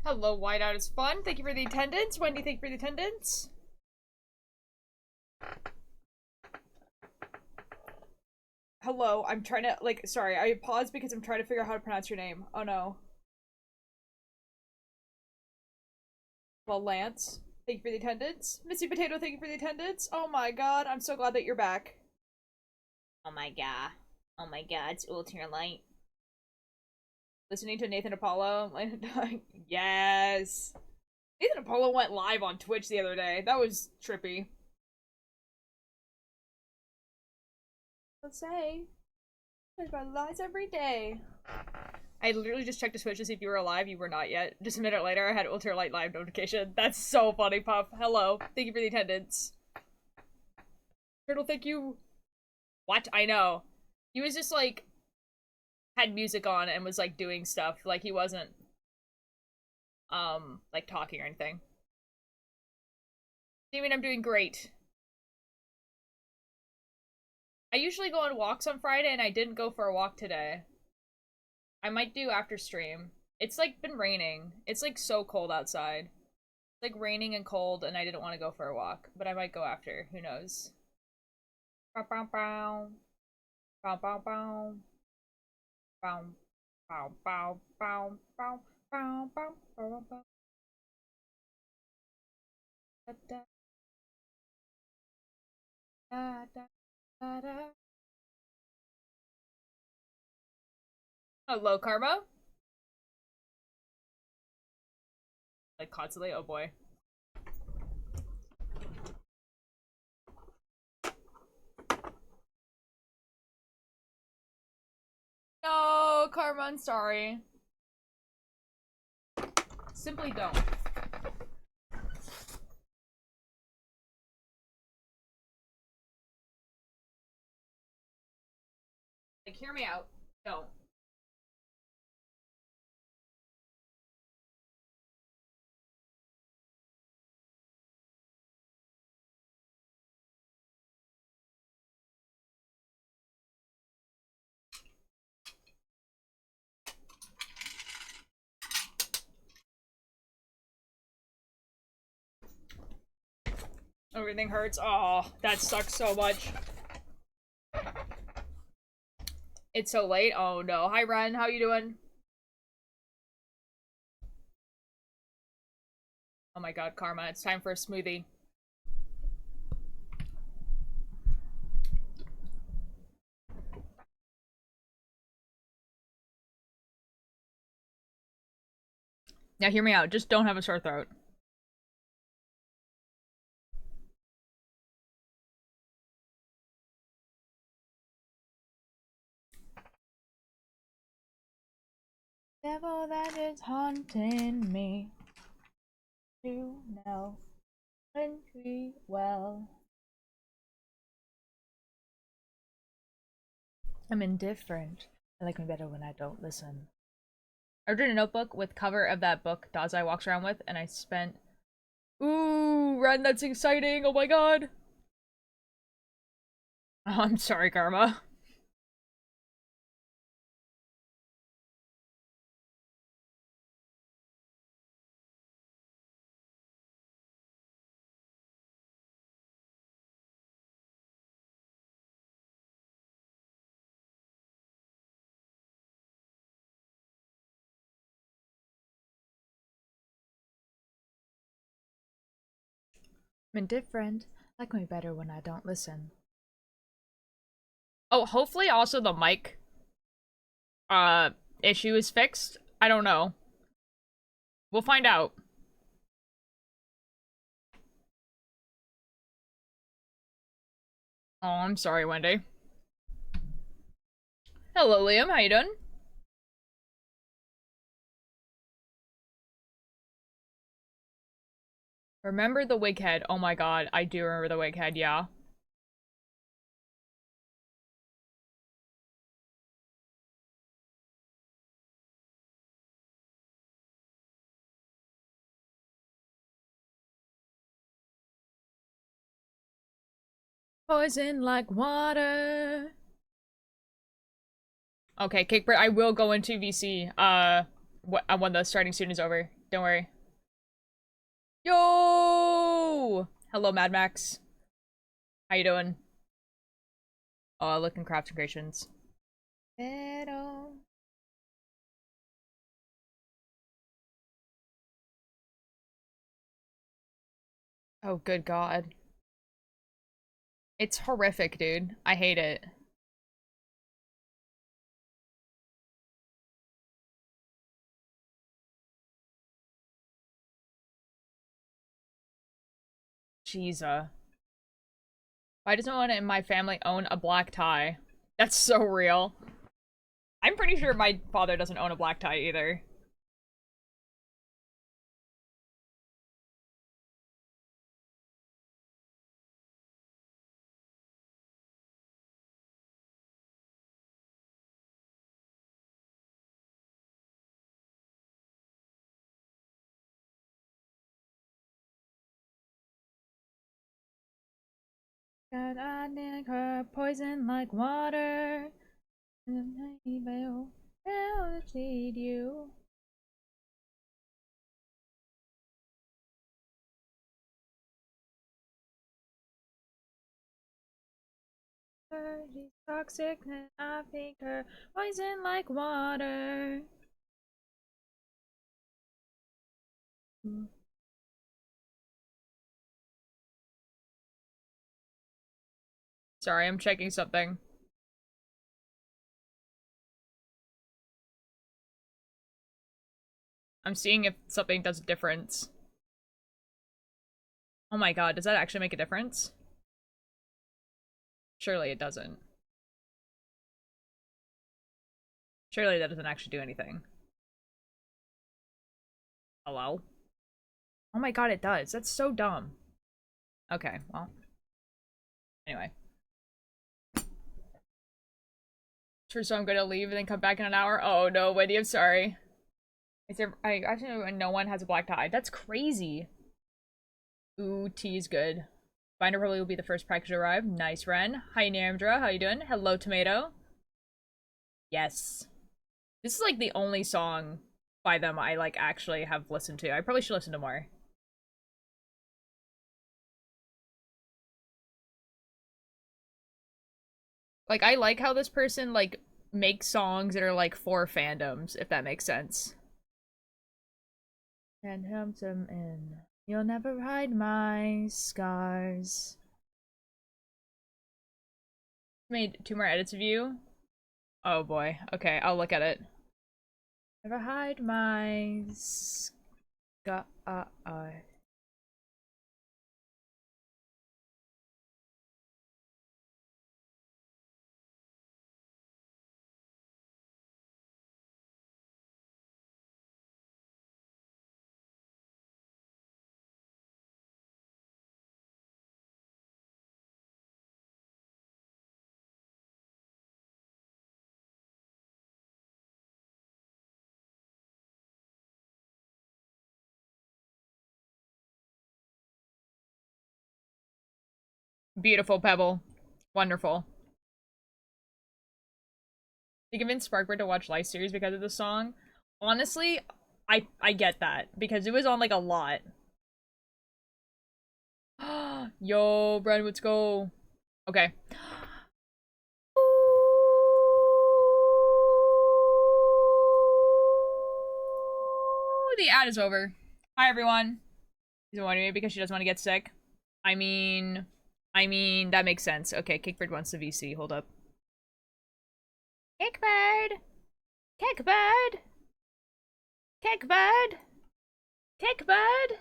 Hello, Whiteout is fun. Thank you for the attendance. Wendy, thank you for the attendance. Hello, I'm trying to, like, sorry, I paused because I'm trying to figure out how to pronounce your name. Oh no. Well, Lance, thank you for the attendance. Missy Potato, thank you for the attendance. Oh my god, I'm so glad that you're back. Oh my god. Oh my god, it's ultralight. Listening to Nathan Apollo. Yes. Nathan Apollo went live on Twitch the other day. That was trippy. Let's say. There's my lives every day. I literally just checked his Twitch to see if you were alive. You were not yet. Just a minute later, I had Ultralight Live notification. That's so funny, Puff. Hello. Thank you for the attendance. Turtle, thank you. What? I know. He was just like, had music on and was like doing stuff. Like he wasn't, like talking or anything. I mean, I'm doing great. I usually go on walks on Friday and I didn't go for a walk today. I might do after stream. It's like been raining. It's like so cold outside. It's like raining and cold and I didn't want to go for a walk, but I might go after. Who knows? Bow bow bow. Bow bow bow. Bow bow bow bow bow bow bow bow bow. Da da da da da. Hello, Karma. Like constantly. Oh boy. No, Karma, I'm sorry. Simply don't. Like, hear me out. Don't. Everything hurts. Oh, that sucks so much. It's so late. Oh no. Hi, Ren. How you doing? Oh my god, Karma. It's time for a smoothie. Now hear me out. Just don't have a sore throat. Devil that is haunting me. You know country well. I'm indifferent. I like me better when I don't listen. I ordered a notebook with cover of that book Dazai walks around with, and I spent. Ooh, Ren, that's exciting! Oh my god! Oh, I'm sorry, Karma. I'm indifferent. I like me better when I don't listen. Oh, hopefully also the mic, issue is fixed. I don't know. We'll find out. Oh, I'm sorry, Wendy. Hello, Liam. How you doing? Remember the wig head. Oh my god, I do remember the wig head, yeah. Poison like water. Okay, Cakebread, I will go into VC, when the starting student is over. Don't worry. Yo! Hello, Mad Max. How you doing? Oh, looking crafts and creations. Pero... Oh, good God. It's horrific, dude. I hate it. Jesus. Why doesn't one in my family own a black tie? That's so real. I'm pretty sure my father doesn't own a black tie either. God, I think her poison like water. Will feed you. She's toxic, and I think her poison like water. Sorry, I'm checking something. I'm seeing if something does a difference. Oh my god, does that actually make a difference? Surely it doesn't. Surely that doesn't actually do anything. Hello? Oh my god, it does. That's so dumb. Okay, well. Anyway. Sure, so I'm gonna leave and then come back in an hour? Oh no, Wendy, I'm sorry. I actually know no one has a black tie. That's crazy. Ooh, tea is good. Binder probably will be the first package to arrive. Nice, Ren. Hi, Namdra. How you doing? Hello, Tomato. Yes. This is like the only song by them I like actually have listened to. I probably should listen to more. Like, I like how this person, like, makes songs that are, like, for fandoms, if that makes sense. And handsome in. You'll never hide my scars. Made 2 more edits of you. Oh boy. Okay, I'll look at it. Never hide my scars. Beautiful, Pebble. Wonderful. They convinced Sparkbird to watch Life series because of the song. Honestly, I get that because it was on like a lot. Yo, Brad, let's go. Okay. The ad is over. Hi everyone. She's avoiding me because she doesn't want to get sick. I mean, that makes sense. Okay, Kickbird wants the VC. Hold up. Kickbird! Kickbird! Kickbird! Kickbird!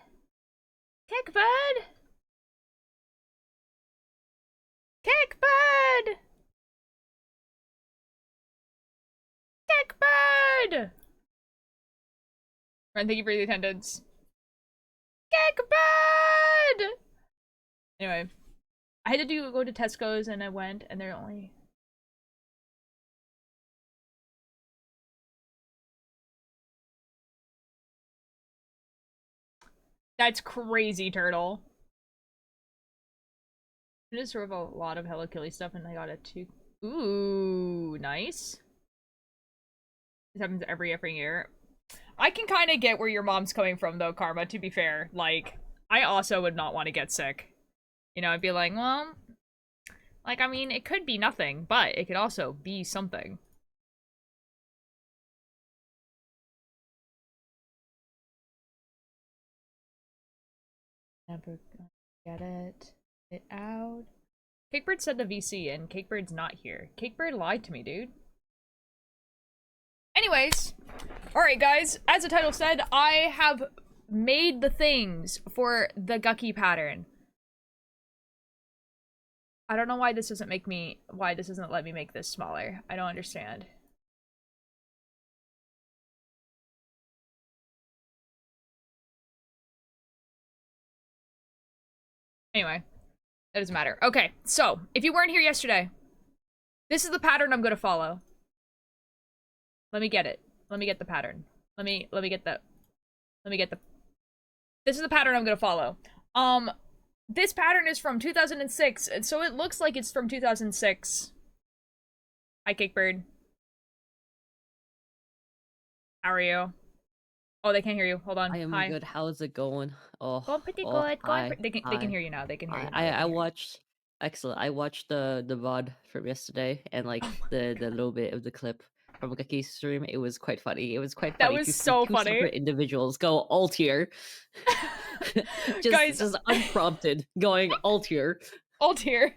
Kickbird! Kickbird! Kickbird! Ren, thank you for the attendance. Kickbird! Anyway, I had to go to Tesco's and I went and they're only... That's crazy, Turtle. I just sort of a lot of Hello Kitty stuff and I got it too. Ooh, nice. This happens every effing year. I can kind of get where your mom's coming from, though, Karma, to be fair. Like, I also would not want to get sick. You know, I'd be like, well, like, I mean, it could be nothing, but it could also be something. Never gonna get it out. Cakebird said the VC, and Cakebird's not here. Cakebird lied to me, dude. Anyways, alright guys, as the title said, I have made the things for the Guqqie pattern. I don't know why this doesn't let me make this smaller. I don't understand. Anyway, that doesn't matter. Okay, so, if you weren't here yesterday, this is the pattern I'm gonna follow. Let me get it. Let me get the pattern. Let me get the... This is the pattern I'm gonna follow. This pattern is from 2006, and so it looks like it's from 2006. Hi, Cakebird. How are you? Oh, they can't hear you. Hold on. I am Hi. good. How's it going? Oh, going pretty oh, good. hi, They can hear you now. They can hear you now. I watched. Excellent. I watched the VOD from yesterday and like the little bit of the clip from Guqqie's stream. It was quite funny. It was quite That funny was to see so two funny. separate individuals go alt tier, Guys, just unprompted, going alt tier. Alt tier.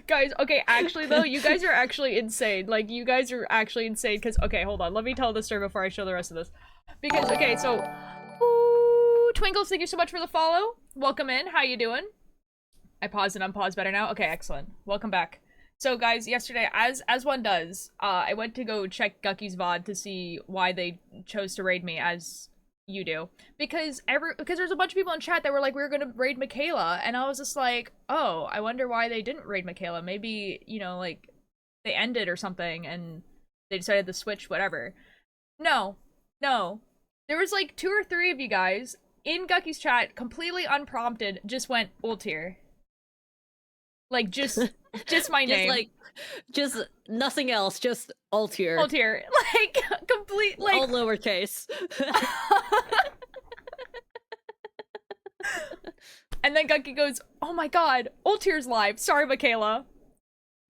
Guys, okay, actually though, you guys are actually insane. Like, you guys are actually insane, because, okay, hold on, let me tell this story before I show the rest of this. Because, okay, so, ooh, Twinkles, thank you so much for the follow. Welcome in, how you doing? I paused and unpaused better now? Okay, excellent. Welcome back. So, guys, yesterday, as one does, I went to go check Guqqie's VOD to see why they chose to raid me, as you do. Because there's a bunch of people in chat that were like, we were gonna raid Michaela, and I was just like, oh, I wonder why they didn't raid Michaela. Maybe, you know, like, they ended or something, and they decided to switch, whatever. No. There was like 2 or 3 of you guys in Guqqie's chat, completely unprompted, just went ult tier. Like, just my name. Like, just nothing else, just alt tier. Alt tier. Like, complete, like... all lowercase. And then Guqqie goes, oh my god, ult tier's live. Sorry, Michaela.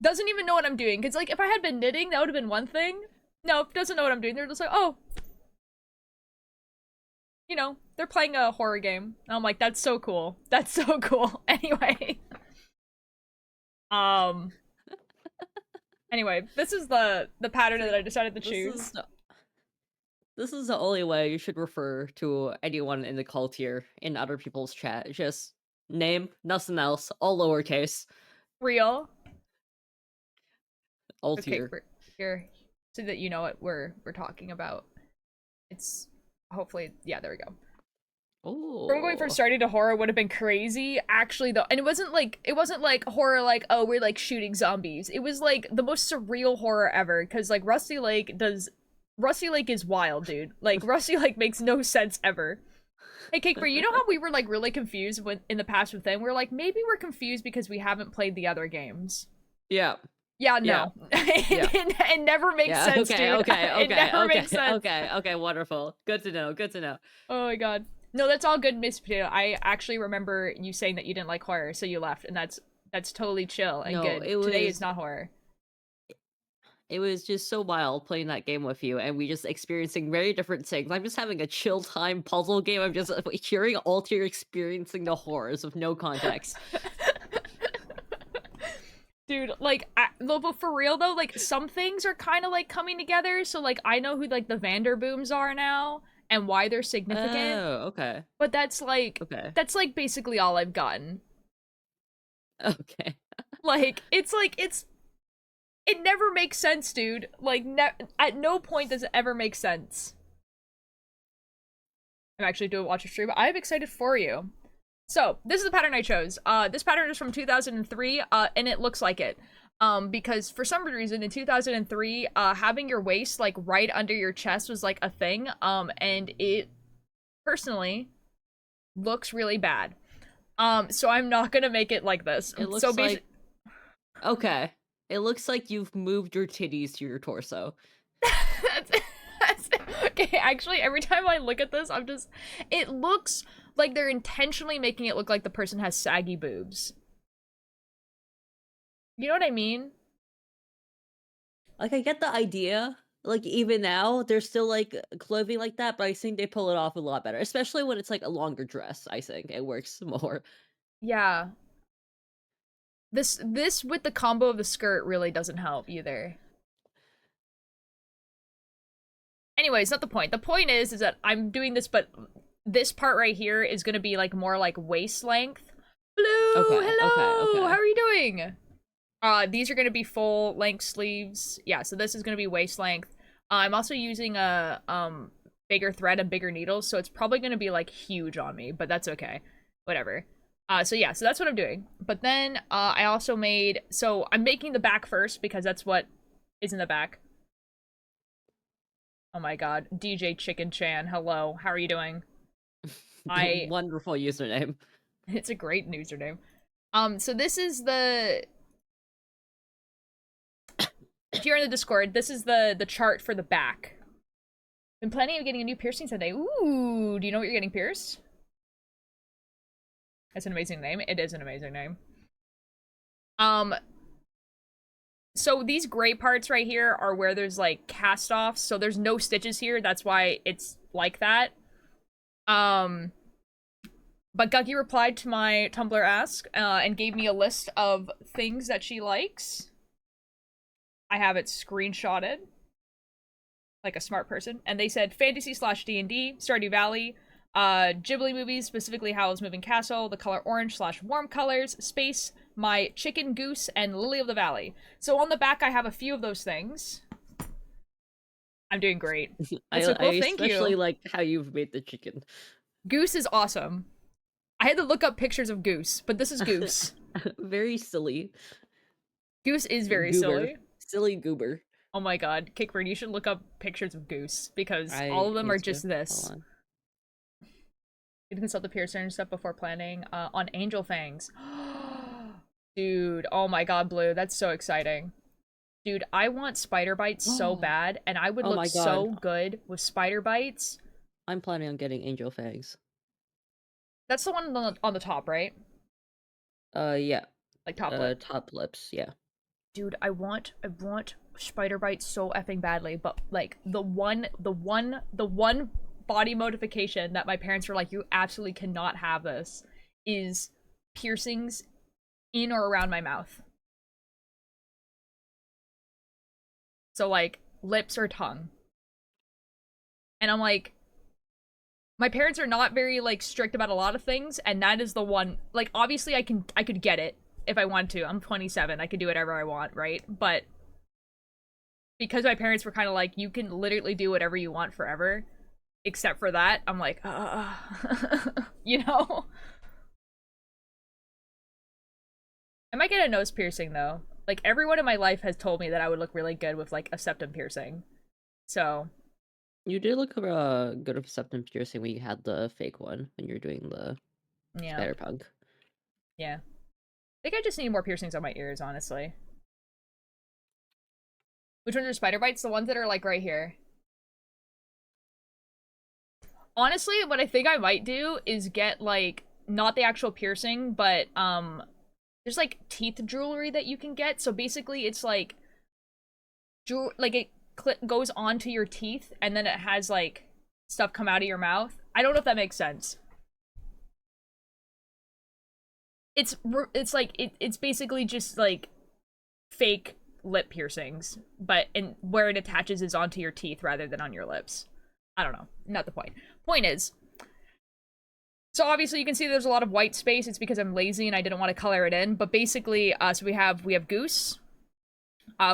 Doesn't even know what I'm doing. Because, like, if I had been knitting, that would have been one thing. Nope, doesn't know what I'm doing. They're just like, oh. You know, they're playing a horror game. And I'm like, that's so cool. That's so cool. Anyway. Anyway, this is the pattern that I decided to choose. This is the only way you should refer to anyone in the cult here in other people's chat. Just name, nothing else, all lowercase. Real. Alt Okay, here, so that you know what we're talking about. It's hopefully, yeah, there we go. Oh. From going from starting to horror would have been crazy, actually, though. And it wasn't like horror like, oh, we're like shooting zombies. It was like the most surreal horror ever, because like Rusty Lake is wild, dude. Like, Rusty Lake makes no sense ever. Hey, Cakebird, you know how we were like really confused in the past with them? We were like, maybe we're confused because we haven't played the other games. Yeah. Yeah, no. Yeah. It never makes sense, dude. It never makes sense. Okay, wonderful. Good to know. Oh my god. No, that's all good, Miss Potato. I actually remember you saying that you didn't like horror, so you left, and that's totally chill and good. Today is not horror. It was just so wild playing that game with you, and we just experiencing very different things. I'm just having a chill time puzzle game. I'm just hearing all to experiencing the horrors with no context. Dude, like, but for real though, like, some things are kind of like coming together. So like, I know who like the Vanderbooms are now and why they're significant. Oh, okay. But that's like, basically all I've gotten. Okay. Like, it never makes sense, dude. Like, at no point does it ever make sense. I'm actually doing watch a stream. I'm excited for you. So, this is the pattern I chose. This pattern is from 2003, and it looks like it. Because for some reason in 2003, having your waist, like, right under your chest was, like, a thing. And it, personally, looks really bad. So I'm not gonna make it like this. It looks so like... Okay. It looks like you've moved your titties to your torso. that's Okay, actually, every time I look at this, it looks like they're intentionally making it look like the person has saggy boobs. You know what I mean? Like, I get the idea. Like, even now, there's still, like, clothing like that, but I think they pull it off a lot better, especially when it's, like, a longer dress, I think. It works more. Yeah. This with the combo of the skirt really doesn't help either. Anyways, not the point. The point is that I'm doing this, but this part right here is gonna be like more like waist length. Blue, hello. How Okay. are you doing? These are gonna be full length sleeves. Yeah, so this is gonna be waist length. I'm also using a bigger thread and bigger needles, so it's probably gonna be like huge on me, but that's okay. Whatever. So yeah, so that's what I'm doing. But then I also made, so I'm making the back first because that's what is in the back. Oh my god, DJ Chicken Chan, hello. How are you doing? I Wonderful username. It's a great username. So this is if you're in the Discord, this is the chart for the back. Been planning on getting a new piercing today. Ooh, do you know what you're getting pierced? That's an amazing name. It is an amazing name. So these gray parts right here are where there's like cast-offs, so there's no stitches here. That's why it's like that. But Guqqie replied to my Tumblr ask and gave me a list of things that she likes. I have it screenshotted like a smart person, and they said fantasy/D&D, Stardew Valley, Ghibli movies, specifically Howl's Moving Castle, the color orange/warm colors, space, my chicken, goose, and lily of the valley. So on the back, I have a few of those things. I'm doing great. That's so cool. I Thank especially you. like how you've made the chicken. Goose is awesome. I had to look up pictures of Goose, but this is Goose. Very silly. Goose is very Goober. silly. Silly goober. Oh my god, Kickbird, you should look up pictures of Goose, because all I of them are need to. just this. Hold on. You can consult the piercer and stuff before planning on angel fangs. Dude, oh my god, Blue, that's so exciting. Dude, I want spider bites so bad, and I would Oh look my god. so good with spider bites. I'm planning on getting angel fangs. That's the one on the top, right? Yeah. Like top lip. Top lips, yeah. Dude, I want spider bites so effing badly, but like the one body modification that my parents were like, you absolutely cannot have this, is piercings in or around my mouth. So like lips or tongue. And I'm like, my parents are not very like strict about a lot of things, and that is the one. Like obviously I could get it if I want to. I'm 27. I could do whatever I want, right? But because my parents were kind of like, you can literally do whatever you want forever, except for that, I'm like, you know? I might get a nose piercing though. Like everyone in my life has told me that I would look really good with like a septum piercing. So You did look good with septum piercing when you had the fake one when you're doing the yeah. spider punk. Yeah. I think I just need more piercings on my ears, honestly. Which ones are spider bites? The ones that are like right here. Honestly, what I think I might do is get like not the actual piercing, but there's like teeth jewelry that you can get. So basically it's like it goes onto your teeth and then it has like stuff come out of your mouth. I don't know if that makes sense. It's like it's basically just like fake lip piercings, but where it attaches is onto your teeth rather than on your lips. I don't know. Not the point. Point is, so obviously you can see there's a lot of white space. It's because I'm lazy and I didn't want to color it in. But basically, so we have Goose.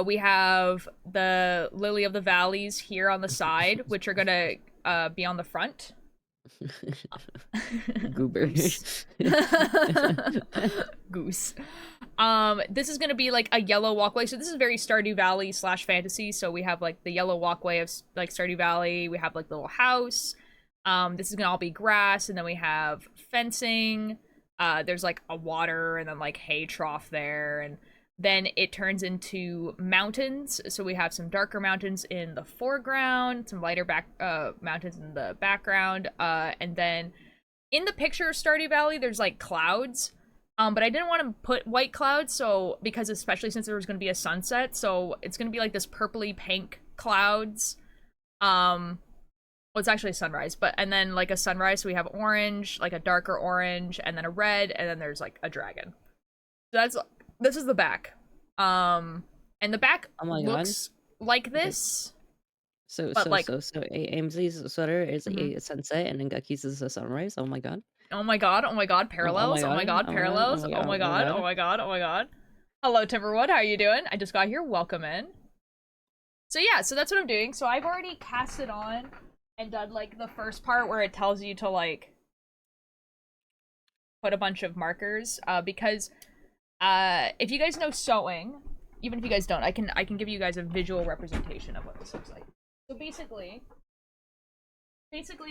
We have the Lily of the Valleys here on the side, which are gonna be on the front. Goober. Goose. Goose. This is gonna be like a yellow walkway. So this is very Stardew Valley / fantasy. So we have like the yellow walkway of like Stardew Valley. We have like the little house. This is gonna all be grass, and then we have fencing. There's like a water and then like hay trough there, and Then it turns into mountains. So we have some darker mountains in the foreground, some lighter mountains in the background, and then in the picture of Stardew Valley, there's like clouds. But I didn't want to put white clouds, so because especially since there was going to be a sunset, so it's going to be like this purpley pink clouds. Well, it's actually a sunrise, but and then like a sunrise, so we have orange, like a darker orange, and then a red, and then there's like a dragon. So this is the back. And the back Oh my god. looks like this. So But like, Ames's sweater is mhm. a sunset and then Guckie's is a sunrise. Oh my god. Oh my god, oh my god, Oh my parallels, oh my god. god, Oh my god. Oh parallels, my oh god. my Oh my god, oh god. my god, oh my god. Hello, Timberwood, how are you doing? I just got here, welcome in. So yeah, so that's what I'm doing. So I've already cast it on and done like the first part where it tells you to like put a bunch of markers, because if you guys know sewing, even if you guys don't, I can give you guys a visual representation of what this looks like. So basically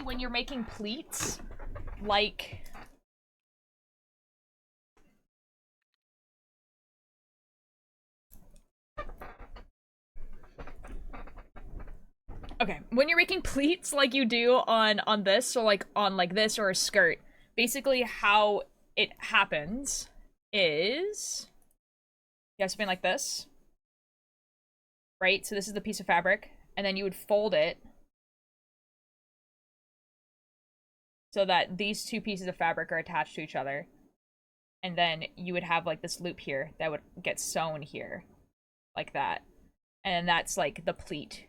when you're making pleats, like okay, when you're making pleats like you do on this, so like on like this or a skirt, basically how it happens is you have something like this, right? So this is the piece of fabric, and then you would fold it so that these two pieces of fabric are attached to each other. And then you would have like this loop here that would get sewn here, like that. And that's like the pleat.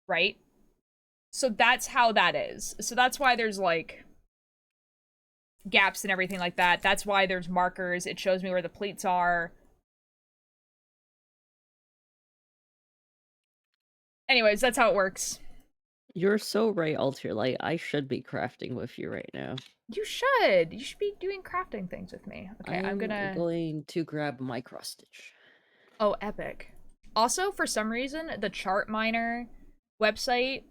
Right? So that's how that is. So that's why there's like gaps and everything like that. That's why there's markers. It shows me where the pleats are. Anyways, that's how it works. You're so right, Alter. Like, I should be crafting with you right now. You should. You should be doing crafting things with me. Okay, I'm gonna... going to grab my cross stitch. Oh, epic. Also, for some reason, the chart miner website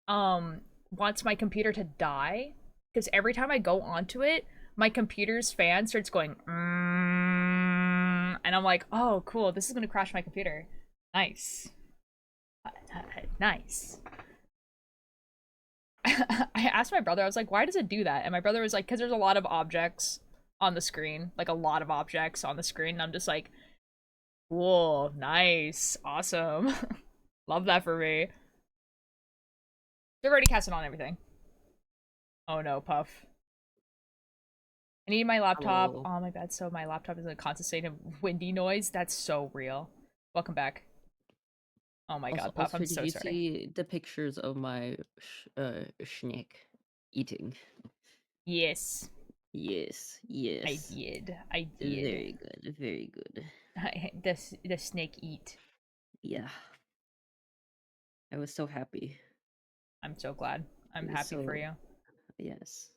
wants my computer to die, because every time I go onto it, my computer's fan starts going and I'm like, oh cool, this is gonna crash my computer. Nice. Nice. I asked my brother, I was like, why does it do that? And my brother was like, because there's a lot of objects on the screen, like a lot of objects on the screen, and I'm just like, cool, nice, awesome. Love that for me. They're already casting on everything. Oh no, Puff. I need my laptop. Hello. Oh my god, so my laptop is in a constant state of windy noise. That's so real. Welcome back. Oh my god, Puff, I'm Did so you sorry. see the pictures of my snake eating? Yes, Yes, I yes. did. I did. Very good, very good. The snake eat. Yeah. I was so happy. I'm so glad. I'm happy for you. Yes.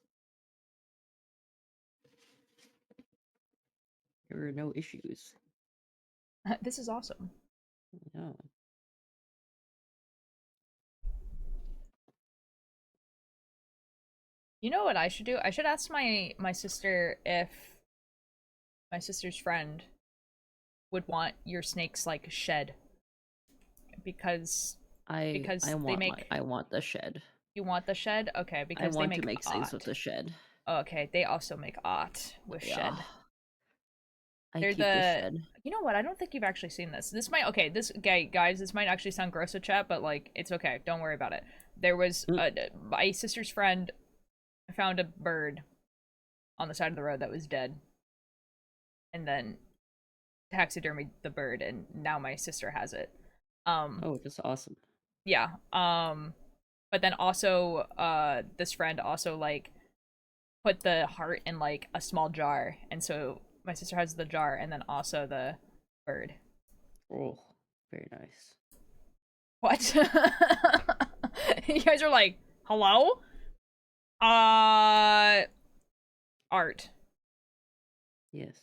There were no issues. This is awesome. No. You know what I should do? I should ask my sister if my sister's friend would want your snakes like shed, because I they want make... I want the shed. You want the shed? Okay, I because they want to make make things with art. the shed. Okay, they also make art with shed. I They're keep the the... shed. You know what? I don't think you've actually seen this. This might... Okay, this... guys, this might actually sound gross to chat, but, like, it's okay. Don't worry about it. There was... my sister's friend found a bird on the side of the road that was dead. And then taxidermied the bird, and now my sister has it. Oh, that's awesome. Yeah. But then also, this friend also, like, put the heart in, like, a small jar. And so my sister has the jar and then also the bird. Oh, very nice. What? You guys are like, hello? Art. Yes.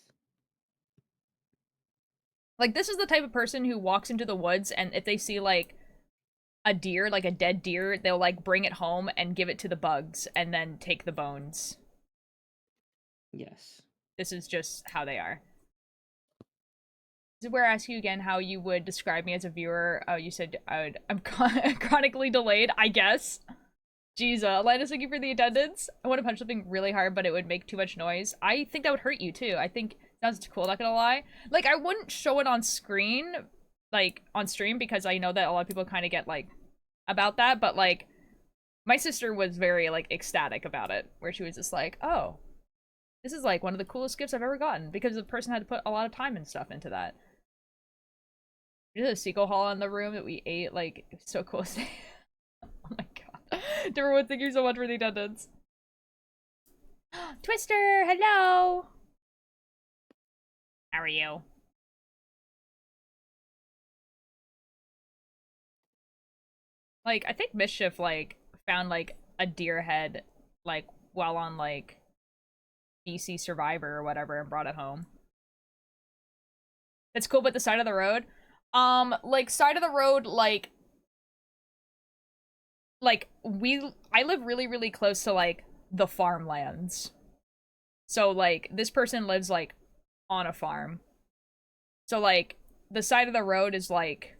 Like, this is the type of person who walks into the woods, and if they see, like, a deer, like a dead deer, they'll, like, bring it home and give it to the bugs and then take the bones. Yes. This is just how they are. This is where I ask you again how you would describe me as a viewer. Oh, you said I'm chronically delayed, I guess. Jeez, Linus, thank you for the attendance. I want to punch something really hard, but it would make too much noise. I think that would hurt you, too. I think it sounds cool, not gonna lie. Like, I wouldn't show it on screen, like, on stream, because I know that a lot of people kind of get, like, about that, but, like, my sister was very, like, ecstatic about it, where she was just like, oh, this is, like, one of the coolest gifts I've ever gotten, because the person had to put a lot of time and stuff into that. There's a sequel haul in the room that we ate, like, it was so cool. Oh my god. Derwood, thank you so much for the attendance. Twister, hello! How are you? Like, I think Mischief, like, found, like, a deer head, like, while on, like, DC Survivor or whatever and brought it home. That's cool, but the side of the road? Like, side of the road, like, I live really, really close to, like, the farmlands. So, like, this person lives, like, on a farm. So, like, the side of the road is, like,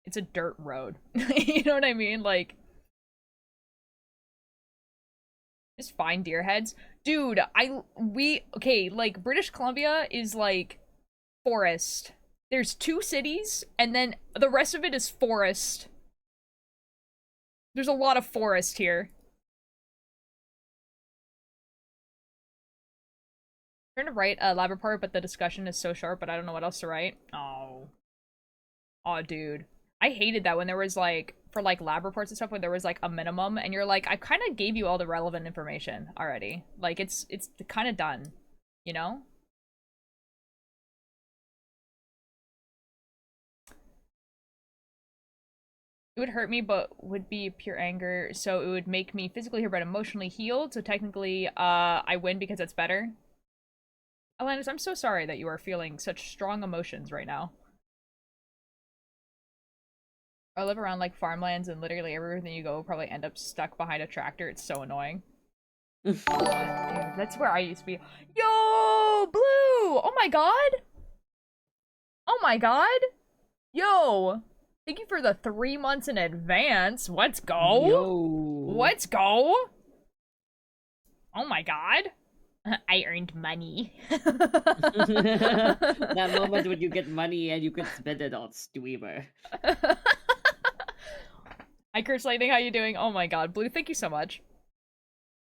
it's a dirt road. You know what I mean? Like, just find deer heads. Dude, okay, like, British Columbia is, like, forest. There's 2 cities, and then the rest of it is forest. There's a lot of forest here. I'm trying to write a lab report, but the discussion is so short, but I don't know what else to write. Oh. Oh, dude. I hated that when there was, like, for, like, lab reports and stuff, when there was, like, a minimum, and you're like, I kind of gave you all the relevant information already. Like, it's kind of done, you know? It would hurt me, but would be pure anger, so it would make me physically hurt but emotionally healed, so technically, I win because it's better. Alanis, I'm so sorry that you are feeling such strong emotions right now. I live around, like, farmlands, and literally everywhere you go will probably end up stuck behind a tractor. It's so annoying. Dude, that's where I used to be. Yo, Blue! Oh my god! Oh my god! Yo! Thank you for the 3 months in advance. Let's go! Yo. Let's go! Oh my god. I earned money. That moment when you get money and you can spend it on streamer. Hi, Curse Lightning, how you doing? Oh my god, Blue, thank you so much.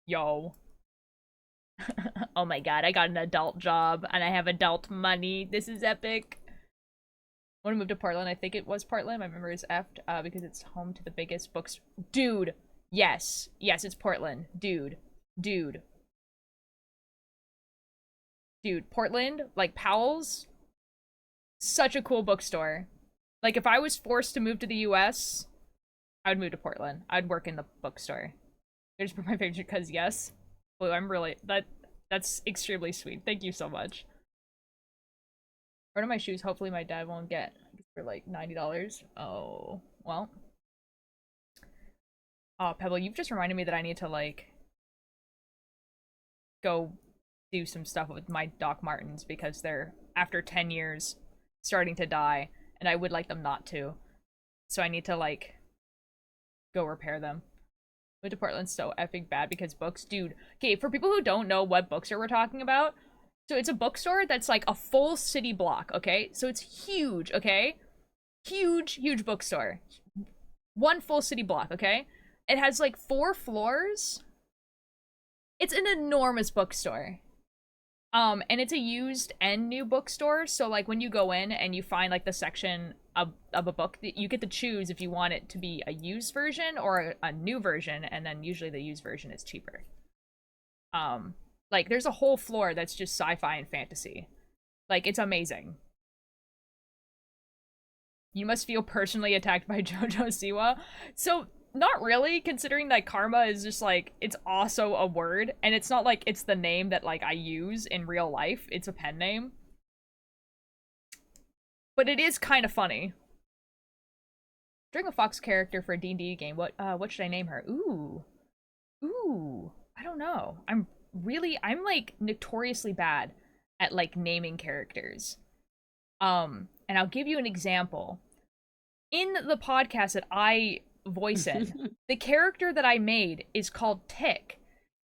Yo. Oh my god, I got an adult job, and I have adult money. This is epic. I want to move to Portland. I think it was Portland. My memory is effed, because it's home to the biggest books. Dude! Yes. Yes, it's Portland. Dude. Dude. Dude, Portland, like, Powell's, such a cool bookstore. Like, if I was forced to move to the US, I would move to Portland. I'd work in the bookstore. There's my favorite because yes. Blue, I'm really that's extremely sweet. Thank you so much. Order my shoes, hopefully my dad won't get for like $90. Oh, well. Oh, Pebble, you've just reminded me that I need to, like, go do some stuff with my Doc Martens because they're, after 10 years, starting to die, and I would like them not to. So I need to, like, go repair them. Went to Portland so effing bad because books, dude. Okay, for people who don't know what bookstore we're talking about, so it's a bookstore that's like a full city block, okay? So it's huge, okay? Huge, huge bookstore. One full city block, okay? It has like 4 floors. It's an enormous bookstore. And it's a used and new bookstore, so like when you go in and you find like the section of a book, you get to choose if you want it to be a used version or a new version, and then usually the used version is cheaper. Like there's a whole floor that's just sci-fi and fantasy. Like, it's amazing. You must feel personally attacked by Jojo Siwa. So, not really, considering that karma is just, like, it's also a word, and it's not like it's the name that, like, I use in real life. It's a pen name. But it is kind of funny. Drawing a fox character for a D&D game, what should I name her? Ooh. Ooh. I don't know. I'm really, I'm like notoriously bad at like naming characters. And I'll give you an example. In the podcast that I voice in, the character that I made is called Tick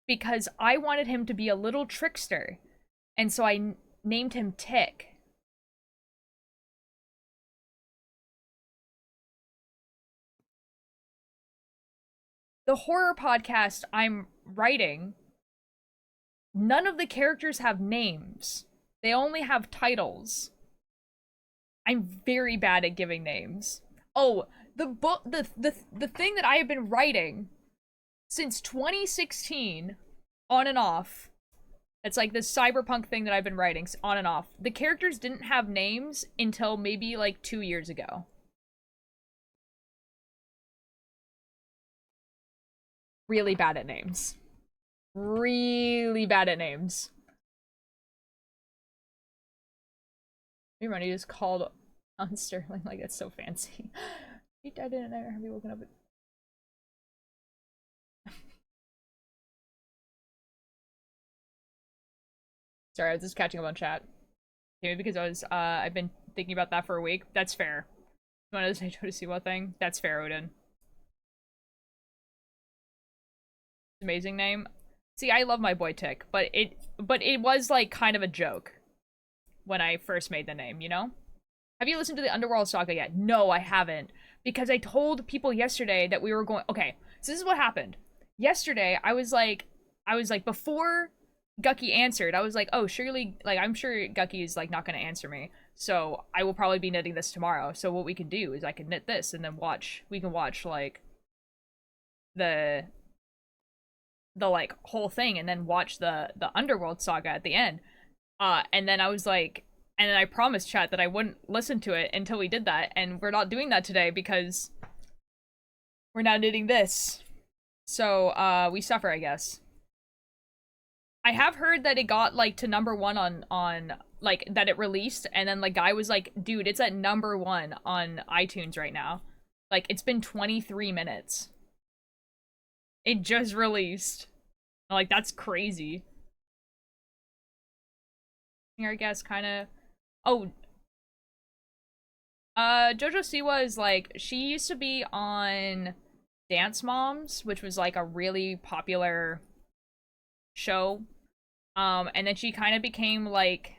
because I wanted him to be a little trickster. And so named him Tick. The horror podcast I'm writing, none of the characters have names. They only have titles. I'm very bad at giving names. Oh, the book the thing that I have been writing since 2016 on and off. It's like this cyberpunk thing that I've been writing on and off. The characters didn't have names until maybe like 2 years ago. Really bad at names. Really bad at names. Your money is called on Sterling, like it's so fancy. He died in an hour. Have you woken up? Sorry, I was just catching up on chat. Maybe because I've been thinking about that for a week. That's fair. You want to say to see what thing? That's fair, Odin. Amazing name. See, I love my boy Tick, but it was like kind of a joke when I first made the name, you know? Have you listened to the Underworld Saga yet? No, I haven't. Because I told people yesterday that we were going. Okay, so this is what happened. Yesterday, I was like, before Guqqie answered, I was like, oh, surely, like, I'm sure Guqqie is, like, not gonna answer me. So I will probably be knitting this tomorrow. So what we can do is I can knit this and then we can watch, like, the like whole thing and then watch the Underworld Saga at the end. And then I was like, and then I promised chat that I wouldn't listen to it until we did that, and we're not doing that today because we're now knitting this. So we suffer, I guess. I have heard that it got like to number 1 on like that it released, and then like guy was like, dude, it's at number 1 on iTunes right now. Like it's been 23 minutes. It just released. Like that's crazy. I guess kind of. Oh, Jojo Siwa is like, she used to be on Dance Moms, which was like a really popular show. And then she kind of became like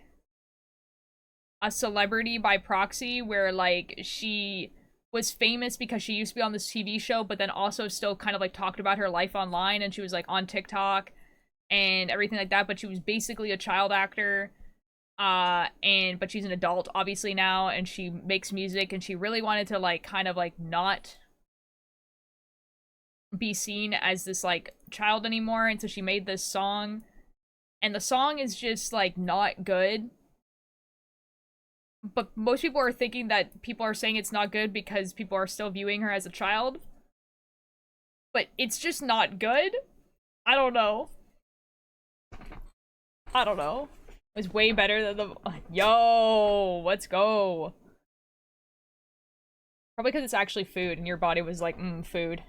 a celebrity by proxy, where like she was famous because she used to be on this TV show, but then also still kind of like talked about her life online, and she was like on TikTok and everything like that, but she was basically a child actor. But she's an adult obviously now, and she makes music, and she really wanted to like kind of like not be seen as this like child anymore, and so she made this song, and the song is just like not good. But most people are thinking that people are saying it's not good because people are still viewing her as a child. But it's just not good. I don't know. I don't know. It was way better than the. Yo, let's go. Probably because it's actually food, and your body was like, food.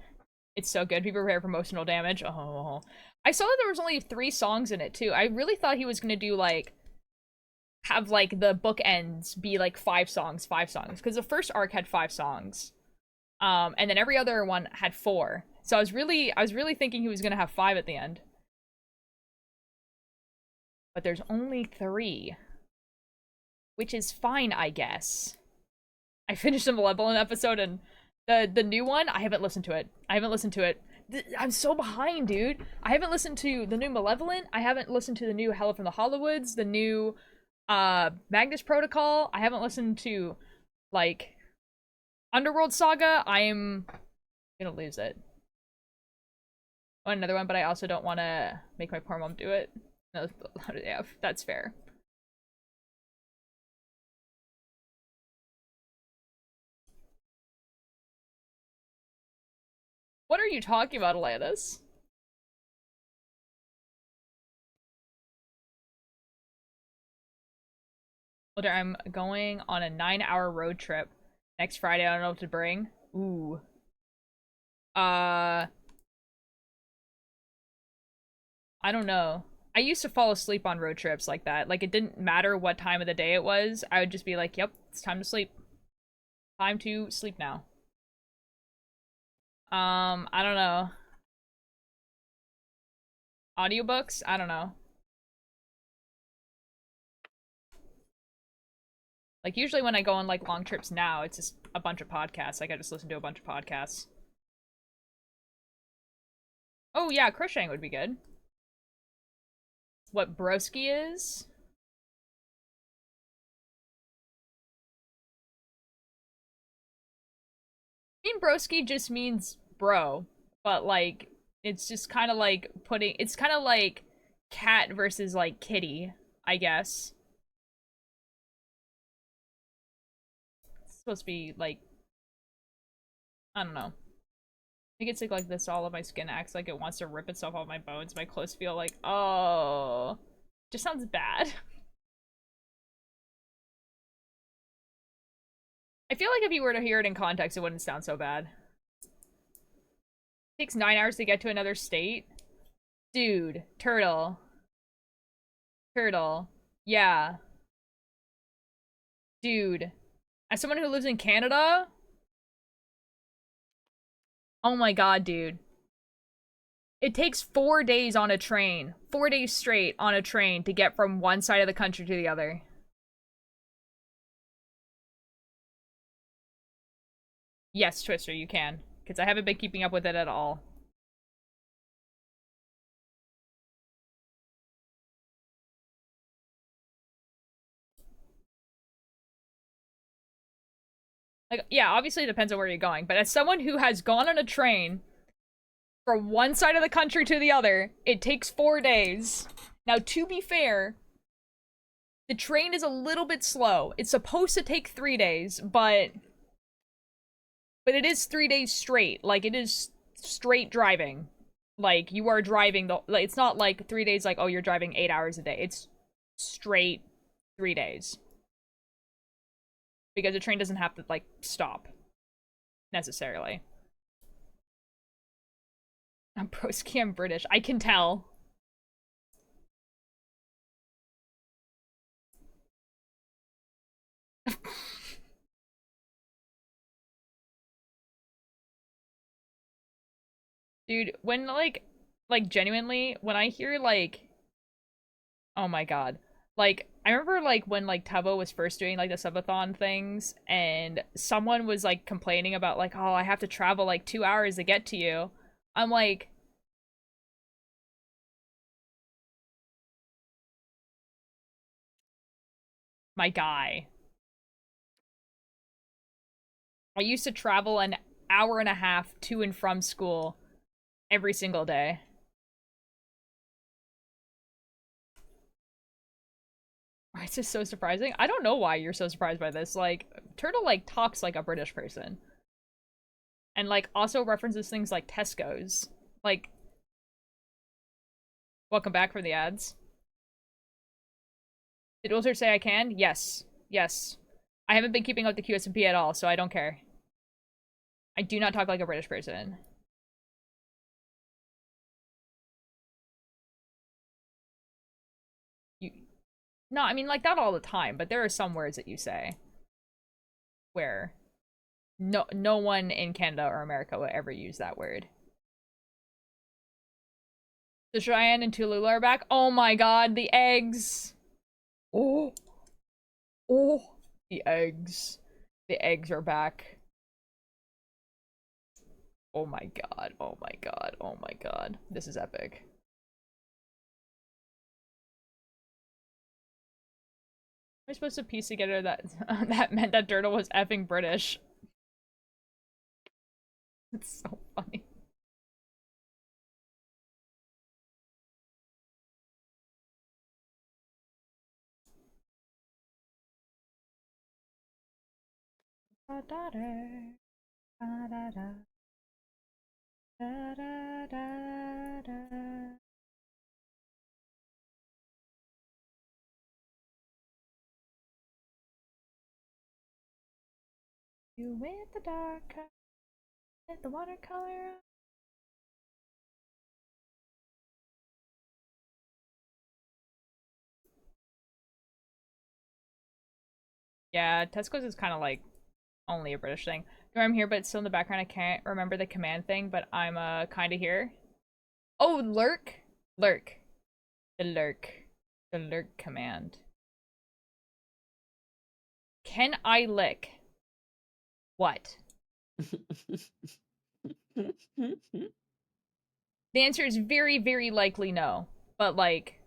It's so good. Be prepared for emotional damage. Oh. I saw that there was only 3 songs in it, too. I really thought he was gonna do, like, have, like, the bookends be, like, 5 songs. Because the first arc had 5 songs. And then every other one had 4. So I was really thinking he was gonna have 5 at the end. But there's only 3. Which is fine, I guess. I finished the Malevolent episode, and the new one, I haven't listened to it. I'm so behind, dude. I haven't listened to the new Malevolent. I haven't listened to the new Hella from the Hollywoods, the new Magnus Protocol. I haven't listened to like Underworld Saga. I am gonna lose it. I want another one, but I also don't want to make my poor mom do it. No, yeah, that's fair. What are you talking about, Atlantis? I'm going on a 9-hour road trip next Friday. I don't know what to bring. Ooh. I don't know. I used to fall asleep on road trips like that. Like, it didn't matter what time of the day it was. I would just be like, yep, it's time to sleep. Time to sleep now. I don't know. Audiobooks? I don't know. Like, usually when I go on, like, long trips now, it's just a bunch of podcasts. Like, I just listen to a bunch of podcasts. Oh, yeah, crocheting would be good. What broski is? I mean, broski just means bro, but, like, it's just kind of like putting. It's kind of like cat versus, like, kitty, I guess. It's supposed to be, like, I don't know. I think it's like this, all of my skin acts like it wants to rip itself off my bones. My clothes feel like, oh. Just sounds bad. I feel like if you were to hear it in context, it wouldn't sound so bad. It takes 9 hours to get to another state. Dude, turtle. Turtle. Yeah. Dude. As someone who lives in Canada, oh my god, dude. It takes 4 days on a train. 4 days straight on a train to get from one side of the country to the other. Yes, Twister, you can. Because I haven't been keeping up with it at all. Like, yeah, obviously it depends on where you're going, but as someone who has gone on a train from one side of the country to the other, it takes 4 days. Now, to be fair, the train is a little bit slow. It's supposed to take 3 days, but it is 3 days straight. Like, it is straight driving. Like, you are driving the, like, it's not like 3 days, like, oh, you're driving 8 hours a day. It's straight 3 days. Because the train doesn't have to, like, stop. Necessarily. I'm broski, I'm British. I can tell. Dude, when, like, genuinely, when I hear, like, oh my god. Like, I remember, like, when, like, Tubbo was first doing, like, the subathon things, and someone was, like, complaining about, like, oh, I have to travel, like, 2 hours to get to you. I'm like, my guy. I used to travel an hour and a half to and from school every single day. Why is this so surprising? I don't know why you're so surprised by this. Like, Turtle, like, talks like a British person. And, like, also references things like Tesco's. Like, welcome back from the ads. Did Wilter say I can? Yes. Yes. I haven't been keeping up the QSMP at all, so I don't care. I do not talk like a British person. You, no, I mean, like, not all the time, but there are some words that you say where no one in Canada or America would ever use that word. The Cheyenne and Tulula are back. Oh my god, the eggs. Oh. Oh. The eggs. The eggs are back. Oh my god. Oh my god. Oh my god. This is epic. Am I supposed to piece together that that meant that Dirtle was effing British? It's so funny. Da da da da da da da da da. You with the dark, with the watercolor. Yeah, Tesco's is kind of like only a British thing. I'm here, but it's still in the background. I can't remember the command thing, but I'm kind of here. Oh, lurk, lurk, the lurk, the lurk command. Can I lick? What? The answer is very, very likely no. But like,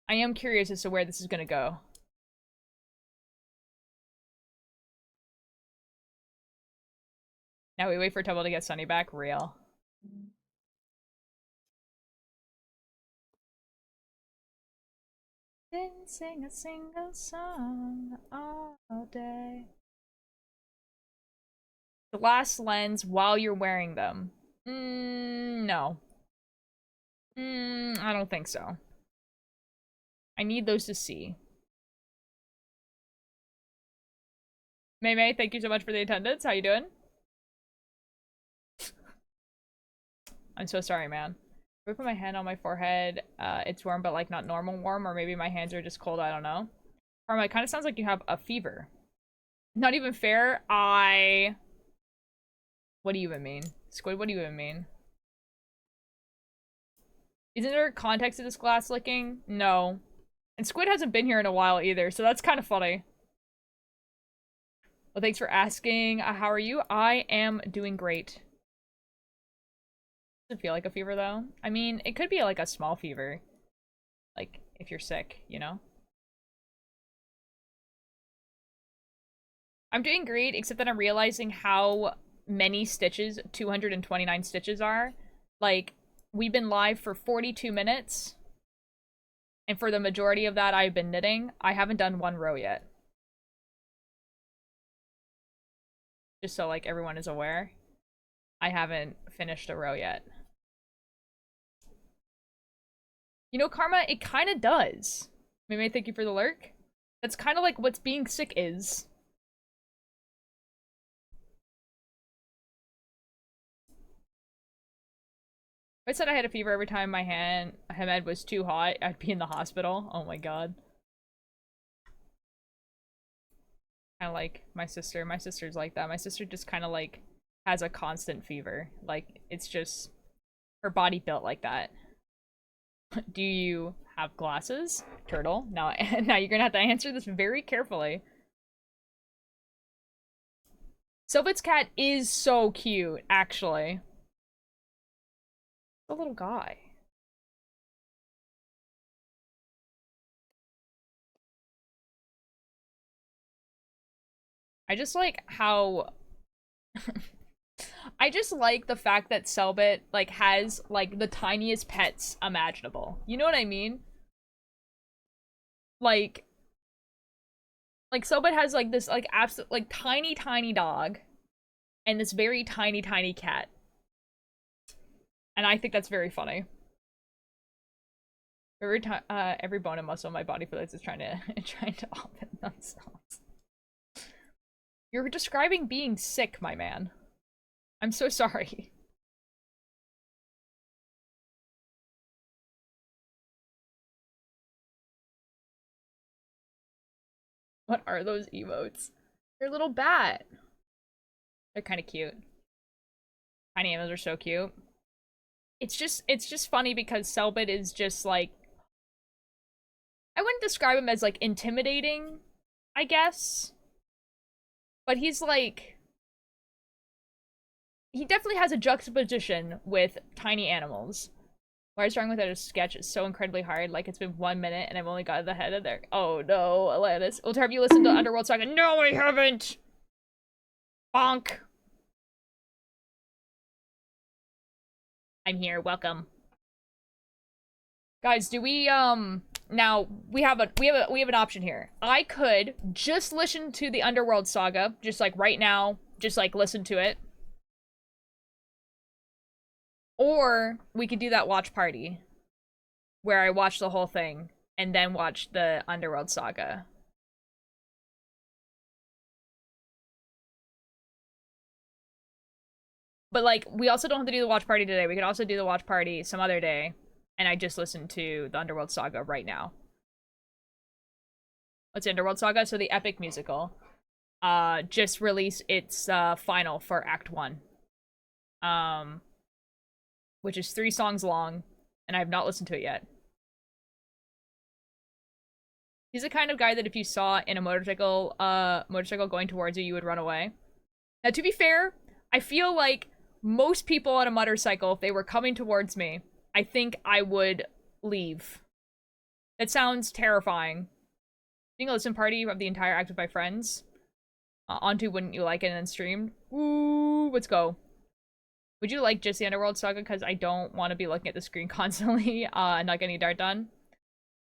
I am curious as to where this is gonna go. Now we wait for Tubble to get Sunny back. Real. Didn't sing a single song all day. Glass lens while you're wearing them. No. I don't think so. I need those to see. May May, thank you so much for the attendance. How you doing? I'm so sorry, man. If I put my hand on my forehead, it's warm, but like not normal warm, or maybe my hands are just cold, I don't know. Karma, it kind of sounds like you have a fever. Not even fair. What do you even mean? Squid, what do you even mean? Isn't there context to this glass licking? No. And Squid hasn't been here in a while either, so that's kind of funny. Well, thanks for asking. How are you? I am doing great. Doesn't feel like a fever, though. I mean, it could be like a small fever. Like, if you're sick, you know? I'm doing great, except that I'm realizing how many stitches 229 stitches are. Like, we've been live for 42 minutes. And for the majority of that, I've been knitting. I haven't done one row yet. Just so, like, everyone is aware. I haven't finished a row yet. You know, Karma, it kind of does. Maybe thank you for the lurk. That's kind of like what being sick is. If I said I had a fever every time my head was too hot, I'd be in the hospital. Oh my god. Kind of like my sister. My sister's like that. My sister just kind of like has a constant fever. Like, it's just her body built like that. Do you have glasses? Turtle? Now, now you're gonna have to answer this very carefully. Sylvet's cat is so cute, actually. The little guy. I just like how I just like the fact that Selbit like has like the tiniest pets imaginable. You know what I mean? Like Selbit has like this like absolute like tiny dog and this very tiny cat. And I think that's very funny. Every time every bone and muscle in my body feels like it's trying to open themselves. You're describing being sick, my man. I'm so sorry. What are those emotes? They're a little bat. They're kind of cute. Tiny animals are so cute. It's just funny because Selbit is just like, I wouldn't describe him as like intimidating, I guess. But he's like, he definitely has a juxtaposition with tiny animals. Why is drawing without a sketch is so incredibly hard. Like, it's been 1 minute and I've only got the head of there. Oh no, Atlantis. Ultra, have you listened to Underworld Saga? No, I haven't! Bonk! I'm here, welcome. Guys, do we, now, we have an option here. I could just listen to the Underworld Saga, just like right now, just like listen to it. Or we could do that watch party where I watch the whole thing and then watch the Underworld Saga. But like, we also don't have to do the watch party today. We could also do the watch party some other day. And I just listened to the Underworld Saga right now. what's the Underworld Saga? So the epic musical just released its final for Act 1. Which is 3 songs long, and I have not listened to it yet. He's the kind of guy that if you saw in a motorcycle going towards you, you would run away. Now, to be fair, I feel like most people on a motorcycle, if they were coming towards me, I think I would leave. That sounds terrifying. Being a listen party of the entire act with my friends. Onto Wouldn't You Like It and then streamed. Ooh, let's go. Would you like just the Underworld Saga? Because I don't want to be looking at the screen constantly and not getting Dart done.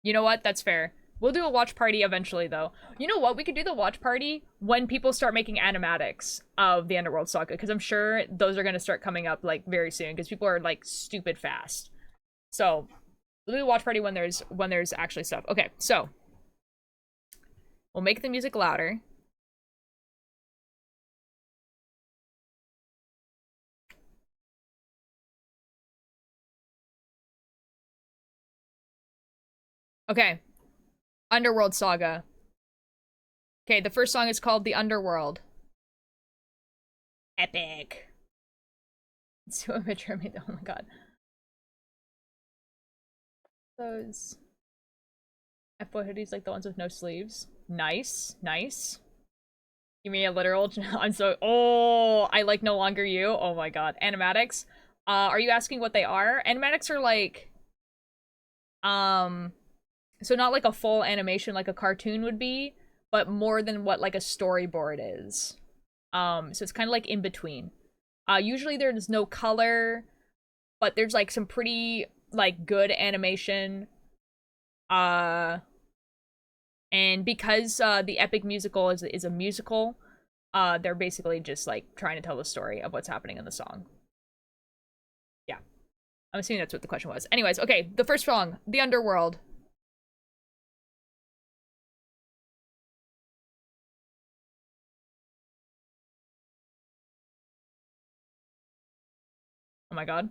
You know what? That's fair. We'll do a watch party eventually, though. You know what? We could do the watch party when people start making animatics of the Underworld Saga, because I'm sure those are going to start coming up, like, very soon, because people are, like, stupid fast. So, we'll do a watch party when there's actually stuff. Okay, so. We'll make the music louder. Okay. Underworld Saga. Okay, the first song is called The Underworld. Epic. Let's do a picture of me. Oh my god. Those F-boy hoodies, like the ones with no sleeves. Nice, nice. Give me a literal. I'm so. Oh, I like No Longer You. Oh my god. Animatics. Are you asking what they are? Animatics are like. So not like a full animation like a cartoon would be, but more than what like a storyboard is. So it's kind of like in between. Usually there's no color, but there's like some pretty like good animation. And because the epic musical is a musical, they're basically just like trying to tell the story of what's happening in the song. Yeah. I'm assuming that's what the question was. Anyways, okay, the first song, The Underworld. Oh my god.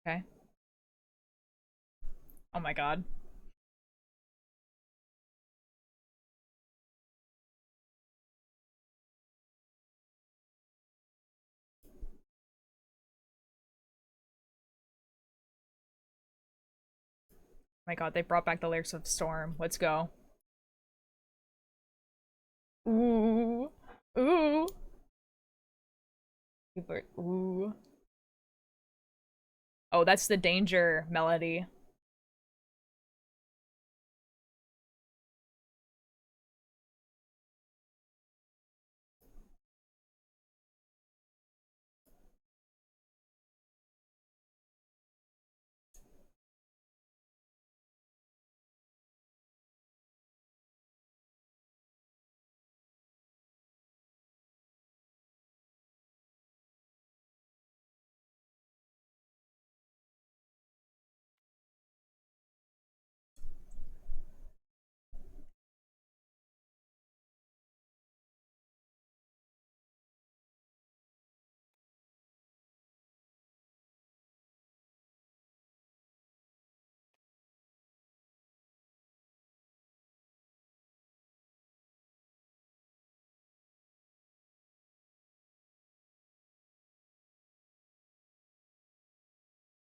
Okay. Oh my god. My god, they brought back the lyrics of Storm. Let's go. Ooh. Ooh. Ooh. Oh, that's the danger melody.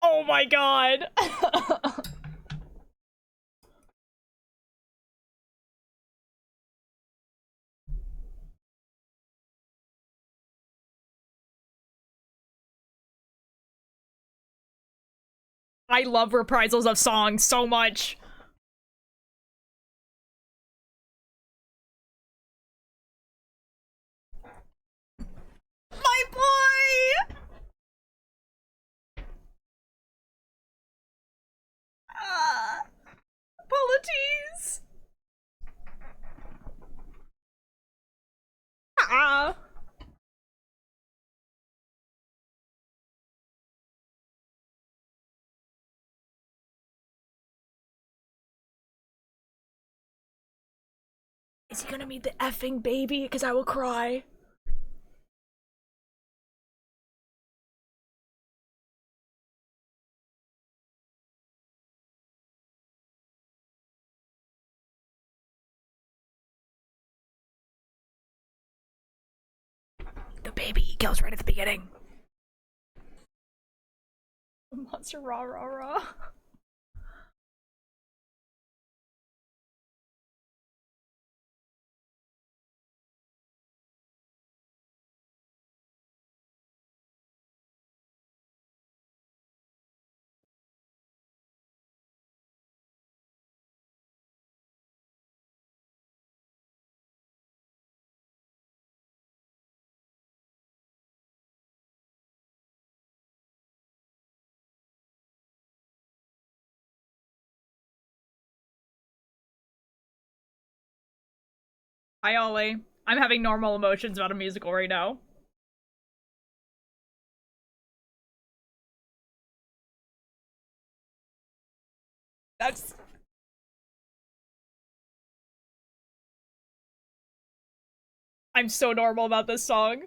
Oh my god. I love reprisals of songs so much. My boy! Apologies. Ah. Is he gonna meet the effing baby? Because I will cry. the baby he kills right at the beginning. Monster rah rah rah. Hi Ollie. I'm having normal emotions about a musical right now. That's I'm so normal about this song.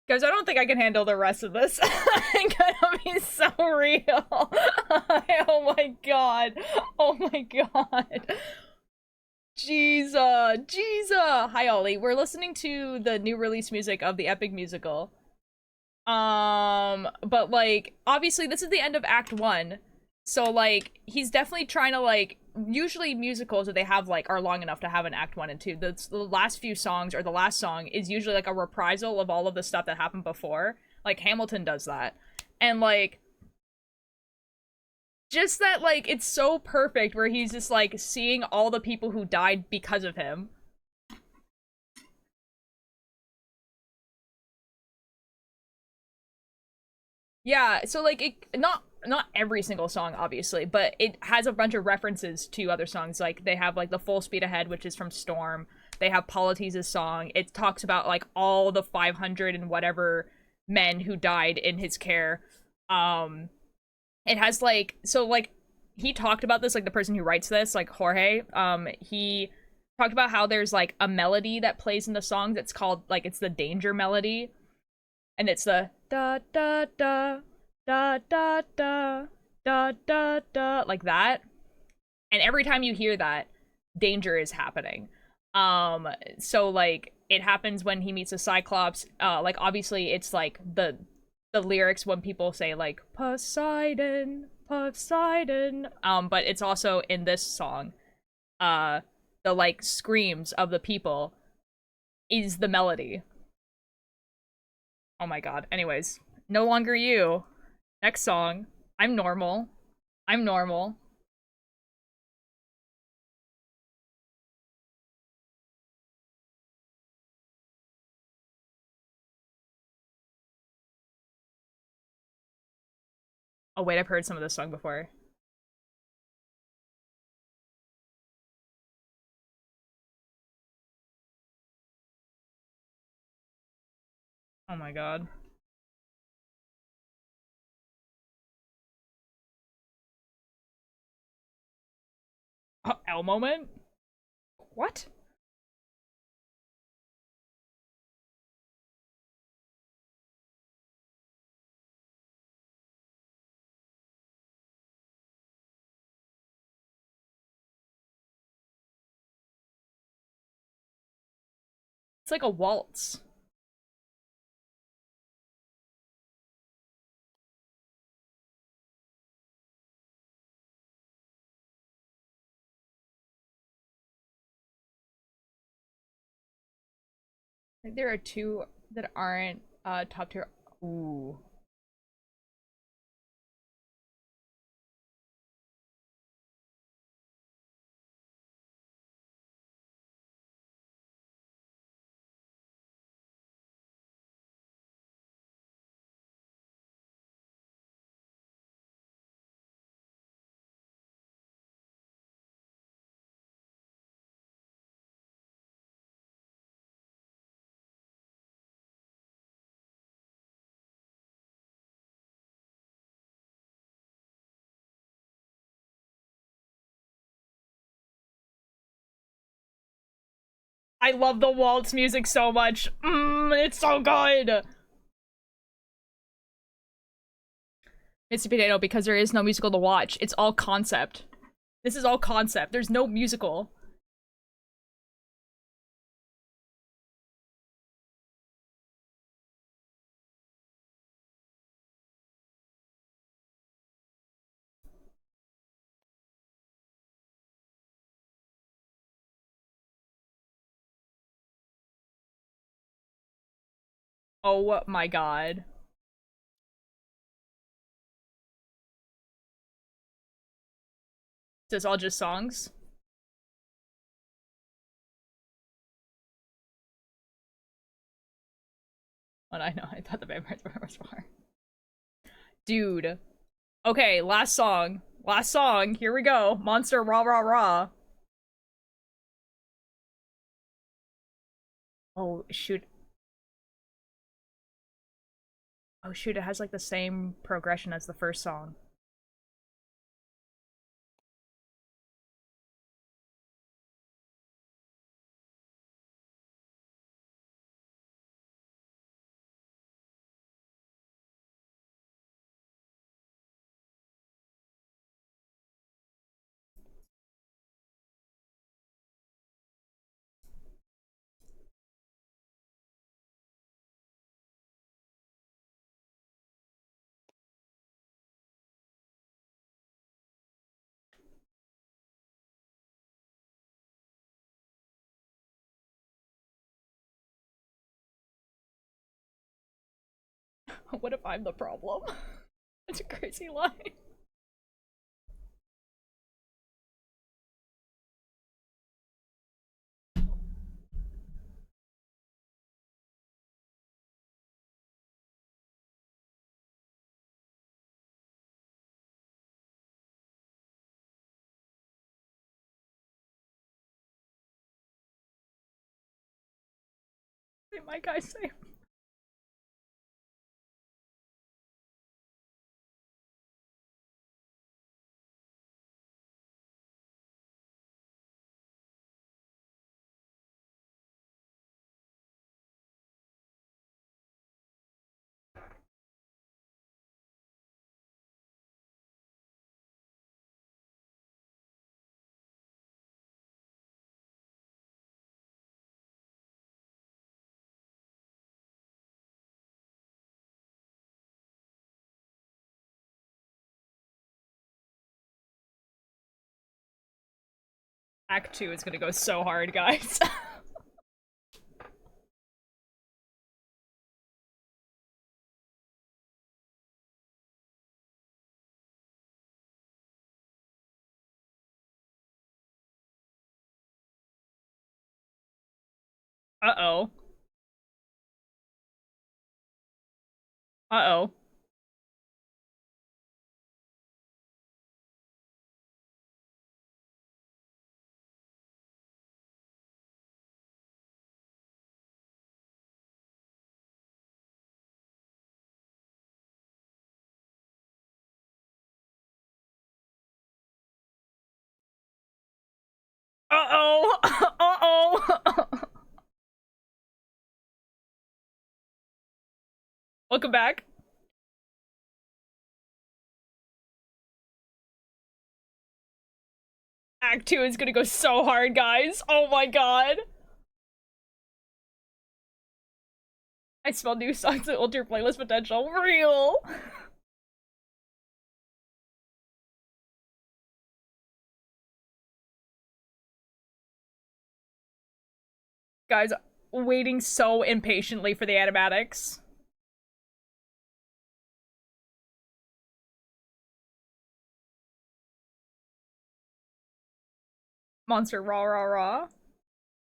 Guys, I don't think I can handle the rest of this. I'm gonna be so real. Oh my god. Oh my god. Jesus. Jesus. Hi Ollie. We're listening to the new release music of the epic musical. But like obviously this is the end of Act 1. So like he's definitely trying to like usually musicals that they have like are long enough to have an Act 1 and 2. The last few songs or the last song is usually like a reprisal of all of the stuff that happened before. Like Hamilton does that. And like just that like it's so perfect where he's just like seeing all the people who died because of him. Yeah, so like it not every single song obviously, but it has a bunch of references to other songs. Like they have like the Full Speed Ahead, which is from Storm. They have Polites' song. It talks about like all the 500 and whatever men who died in his care. Um it has like so like he talked about this like the person who writes this, like Jorge, he talked about how there's like a melody that plays in the songs. It's called like it's the danger melody and it's the da da da da da da da da da like that. And every time you hear that, danger is happening. So like it happens when he meets a Cyclops. Like obviously it's like the lyrics when people say like Poseidon, Poseidon. But it's also in this song. Uh, the like screams of the people is the melody. Oh my god. Anyways, no longer you. Next song. I'm normal. I'm normal. Oh wait, I've heard some of this song before. Oh my god. L moment? What? It's like a waltz. I think there are two that aren't top tier. Ooh. I love the waltz music so much. It's so good. Mr. Potato, because there is no musical to watch. It's all concept. This is all concept. There's no musical. Oh my god. Is this all just songs? Oh, I know. I thought the vampires were far. Dude. Okay, last song. Last song. Here we go. Monster rah rah rah. Oh, shoot. Oh, shoot. It has like the same progression as the first song. What if I'm the problem? That's a crazy line. What did my guy say? Act 2 is gonna go so hard, guys. Uh-oh. Uh-oh. Uh-oh. Uh-oh. Welcome back. Act 2 is gonna go so hard, guys. Oh my god. I smell new songs that alter playlist potential. Real. Guys, waiting so impatiently for the animatics. Monster rah rah rah.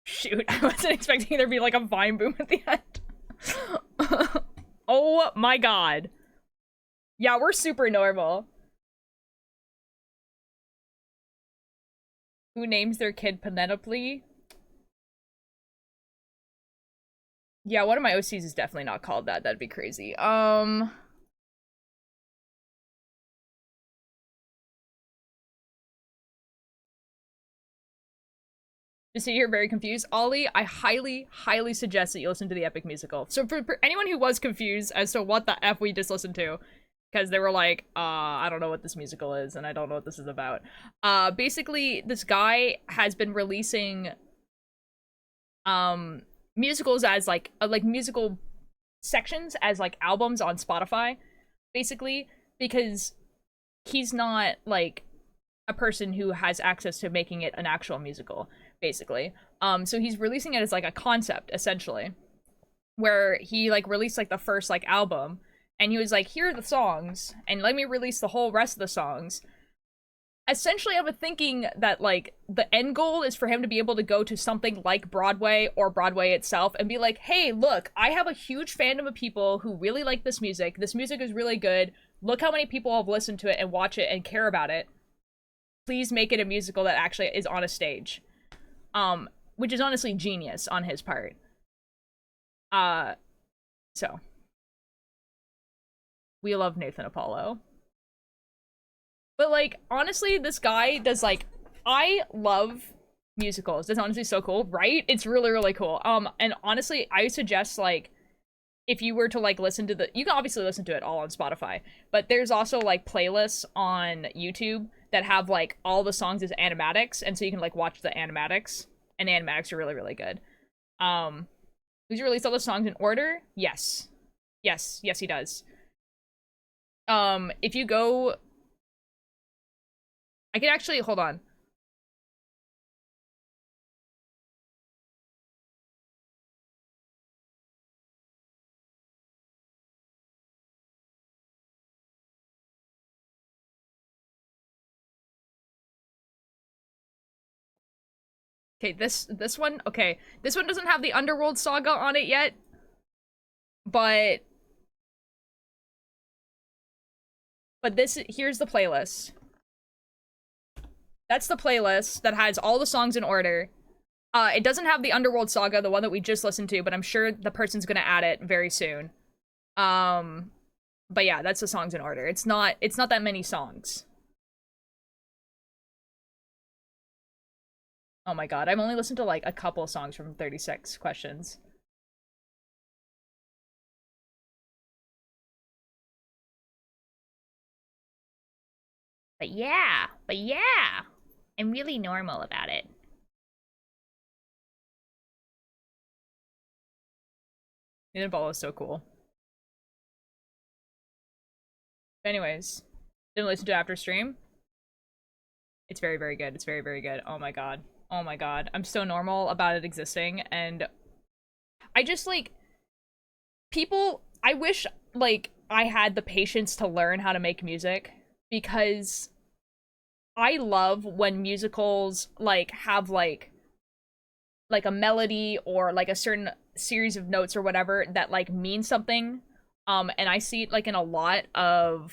Shoot, I wasn't expecting there to be like a vine boom at the end. Oh my god. Yeah, we're super normal. Who names their kid Penelope? Yeah, one of my OCs is definitely not called that. That'd be crazy. Just sit here very confused. Ollie, I highly, highly suggest that you listen to the Epic Musical. So for anyone who was confused as to what the F we just listened to, because they were like, I don't know what this musical is, and I don't know what this is about. Basically, this guy has been releasing, musicals as, like musical sections as, like, albums on Spotify, basically, because he's not, like, a person who has access to making it an actual musical, basically. So he's releasing it as, like, a concept, essentially, where he, like, released, like, the first, like, album, and he was like, here are the songs, and let me release the whole rest of the songs. Essentially, I've been thinking that, like, the end goal is for him to be able to go to something like Broadway or Broadway itself and be like, hey, look, I have a huge fandom of people who really like this music. This music is really good. Look how many people have listened to it and watch it and care about it. Please make it a musical that actually is on a stage. Which is honestly genius on his part. So. We love Nathan Apollo. But, like, honestly, this guy does, like, I love musicals. That's honestly so cool, right? It's really, really cool. And honestly, I suggest, like, if you were to, like, listen to you can obviously listen to it all on Spotify, but there's also, like, playlists on YouTube that have, like, all the songs as animatics, and so you can, like, watch the animatics, and the animatics are really, really good. Does he release all the songs in order? Yes. Yes, he does. If you go, I could actually, hold on. Okay, this one, okay. This one doesn't have the Underworld Saga on it yet, but here's the playlist. That's the playlist that has all the songs in order. It doesn't have the Underworld Saga, the one that we just listened to, but I'm sure the person's gonna add it very soon. But yeah, that's the songs in order. It's not that many songs. Oh my god, I've only listened to, like, a couple songs from 36 Questions. But yeah, I'm really normal about it. Ninball is so cool. Anyways, didn't listen to after stream. It's very, very good. It's very, very good. Oh my god. Oh my god. I'm so normal about it existing, and I just, like, I wish, like, I had the patience to learn how to make music, because I love when musicals, like, have, like a melody or, like, a certain series of notes or whatever that, like, mean something. And I see it, like, in a lot of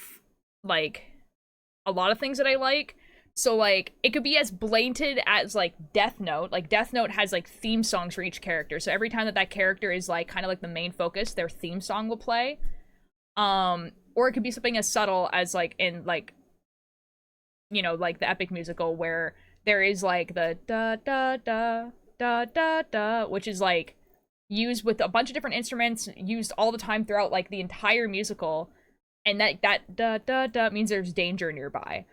things that I like. So, like, it could be as blatant as, like, Death Note. Like, Death Note has, like, theme songs for each character. So every time that character is, like, kind of like the main focus, their theme song will play. Or it could be something as subtle as, like, in, like, you know, like the Epic Musical, where there is, like, the da da da da da da, which is, like, used with a bunch of different instruments, used all the time throughout, like, the entire musical, and that da da da means there's danger nearby.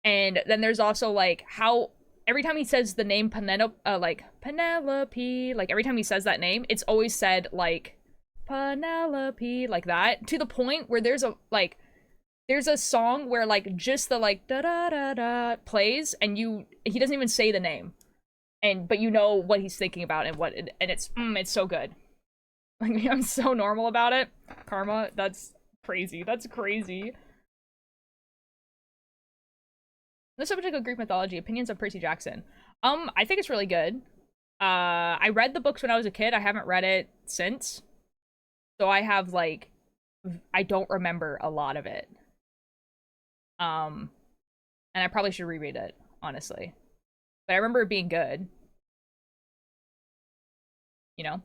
And then there's also, like, how every time he says the name Penelope, like, every time he says that name, it's always said, like, Penelope, like that, to the point where there's a song where, like, just the, like, da da da da plays, and he doesn't even say the name, but you know what he's thinking about, and it's so good. Like, I'm so normal about it. Karma, that's crazy. That's crazy. The subject of Greek mythology, opinions of Percy Jackson. I think it's really good. I read the books when I was a kid. I haven't read it since. So I have, like, I don't remember a lot of it. And I probably should reread it, honestly. But I remember it being good. You know?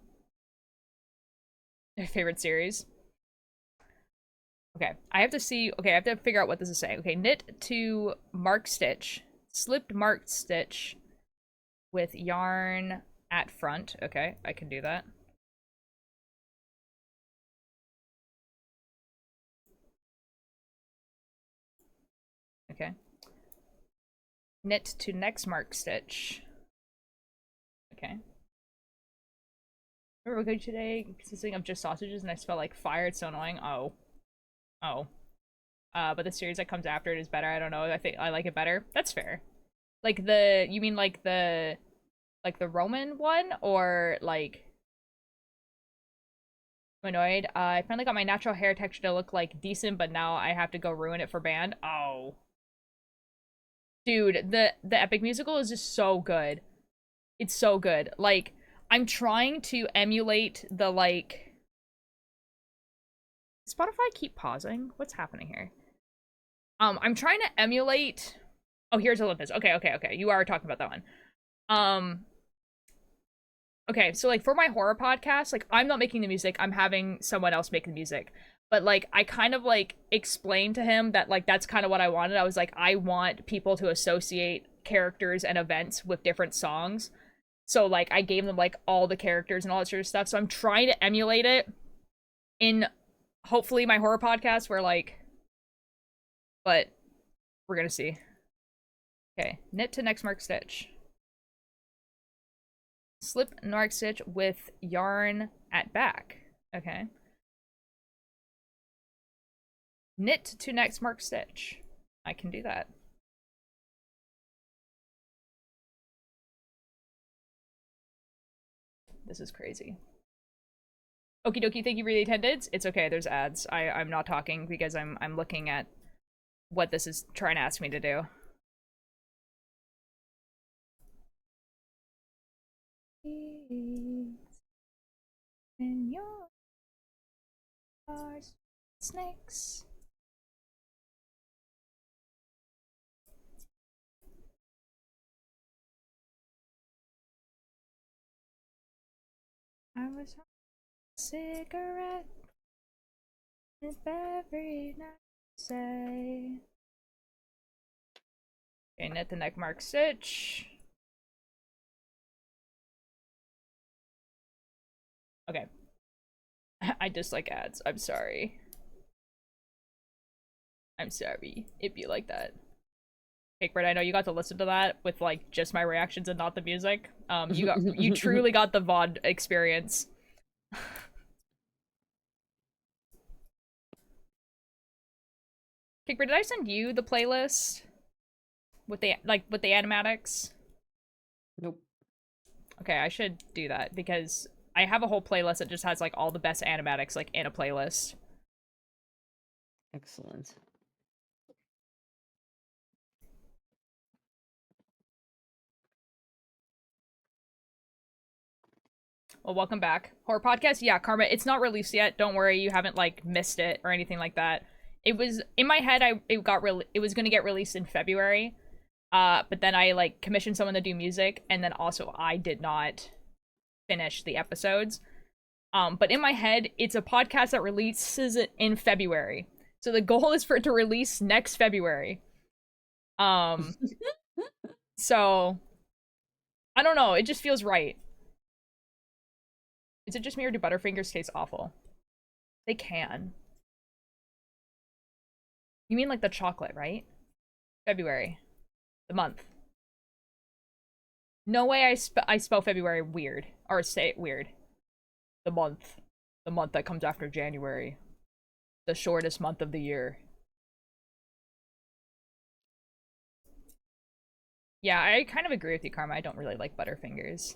My favorite series. Okay, I have to see. Okay, I have to figure out what this is saying. Okay, knit to mark stitch, slipped marked stitch, with yarn at front. Okay, I can do that. Okay. Knit to next mark stitch. Okay. Remember cooking today consisting of just sausages and I smell like fire. It's so annoying. Oh. Oh. But the series that comes after it is better. I don't know. I think I like it better. That's fair. Like you mean like the Roman one, or like annoyed? I finally got my natural hair texture to look like decent, but now I have to go ruin it for band. Oh. Dude, the Epic musical is just so good. It's so good. Like, I'm trying to emulate the like Spotify keep pausing. What's happening here? I'm trying to emulate. Oh, here's Olympus. Okay. You are talking about that one. Um, okay, so like for my horror podcast, like I'm not making the music. I'm having someone else make the music. But like I kind of like explained to him that like that's kind of what I wanted. I was like, I want people to associate characters and events with different songs. So like I gave them like all the characters and all that sort of stuff. So I'm trying to emulate it in hopefully my horror podcast where like, but we're gonna see. Okay, knit to next mark stitch. Slip mark stitch with yarn at back. Okay. Knit to next mark stitch. I can do that. This is crazy. Okie dokie, thank you for the attendance. It's okay, there's ads. I'm not talking because I'm looking at what this is trying to ask me to do. In your stars, snakes. I was on a cigarette with every night say. Okay, knit the neck mark stitch. Okay. I dislike ads. I'm sorry. I'm sorry. It'd be like that. Cakebread, I know you got to listen to that with like just my reactions and not the music. You truly got the VOD experience. Cakebread, did I send you the playlist with the animatics? Nope. Okay, I should do that because I have a whole playlist that just has like all the best animatics like in a playlist. Excellent. Well, welcome back. Horror podcast? Yeah, Karma, it's not released yet. Don't worry, you haven't like missed it or anything like that. It was in my head it was going to get released in February. But then I like commissioned someone to do music and then also I did not finish the episodes. But in my head, it's a podcast that releases it in February. So the goal is for it to release next February. So I don't know, it just feels right. Is it just me or do Butterfingers taste awful? They can. You mean like the chocolate, right? February. The month. No way I spell February weird. Or say it weird. The month. The month that comes after January. The shortest month of the year. Yeah, I kind of agree with you, Karma. I don't really like Butterfingers.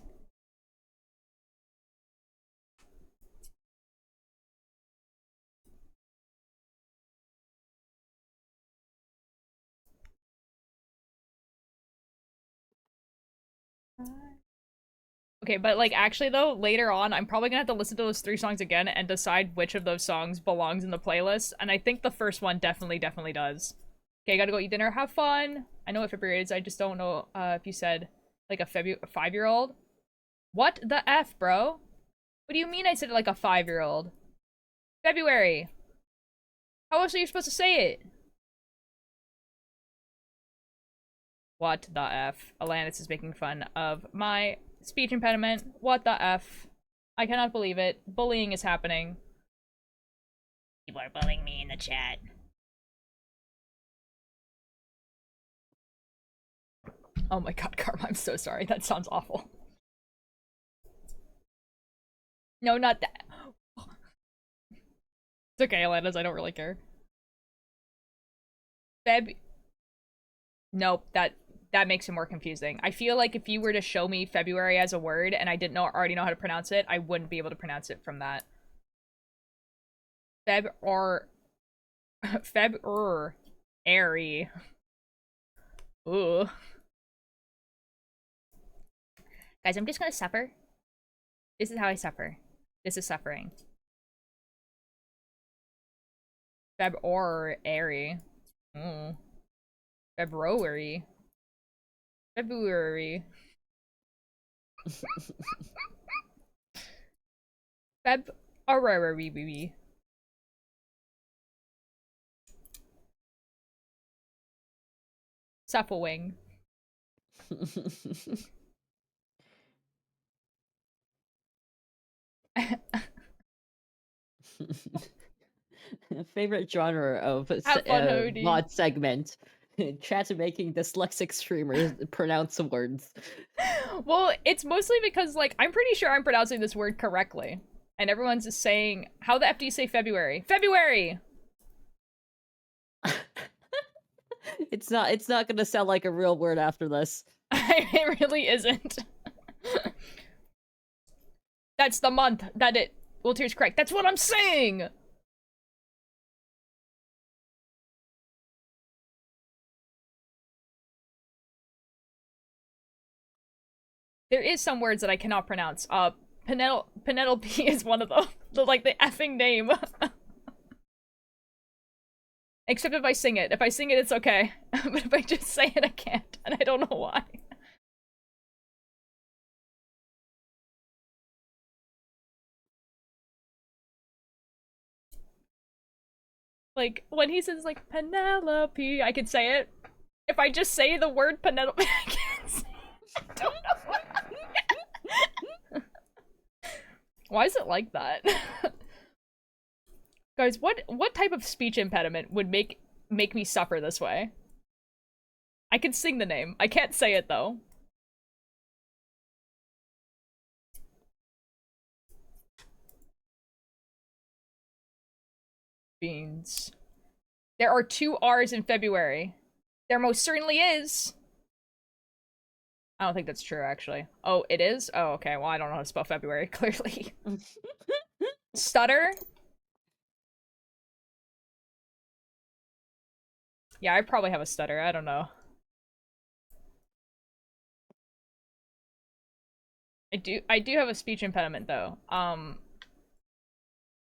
Okay, but like actually though, later on, I'm probably gonna have to listen to those 3 songs again and decide which of those songs belongs in the playlist. And I think the first one definitely does. Okay, gotta go eat dinner. Have fun. I know what February is. I just don't know if you said like a 5-year-old. What the F, bro? What do you mean I said it like a 5-year-old? February. How else are you supposed to say it? What the F? Alanis is making fun of my speech impediment. What the F? I cannot believe it. Bullying is happening. People are bullying me in the chat. Oh my god, Karma, I'm so sorry. That sounds awful. No, not that. It's okay, Alanis, I don't really care. Nope, that makes it more confusing. I feel like if you were to show me February as a word and I didn't already know how to pronounce it, I wouldn't be able to pronounce it from that. Airy. Ooh. Guys, I'm just gonna suffer. This is how I suffer. This is suffering. Airy. February. February. February. Supplewing. Favorite genre of Have fun, Hody. mod segment. Chat's making dyslexic streamers pronounce words. Well, it's mostly because, like, I'm pretty sure I'm pronouncing this word correctly. And everyone's just saying, how the F do you say February? February! It's not gonna sound like a real word after this. It really isn't. That's the month that it will tears correct. That's what I'm saying! There is some words that I cannot pronounce. Penelope is one of them. Like, the effing name. Except if I sing it. If I sing it, it's okay. But if I just say it, I can't. And I don't know why. Like, when he says, like, Penelope, I can say it. If I just say the word Penelope, I can't say it. I don't know why. Why is it like that? Guys, what type of speech impediment would make me suffer this way? I can sing the name. I can't say it, though. Beans. There are 2 R's in February. There most certainly is. I don't think that's true, actually. Oh, it is? Oh, okay. Well, I don't know how to spell February, clearly. Stutter? Yeah, I probably have a stutter. I don't know. I do have a speech impediment, though. And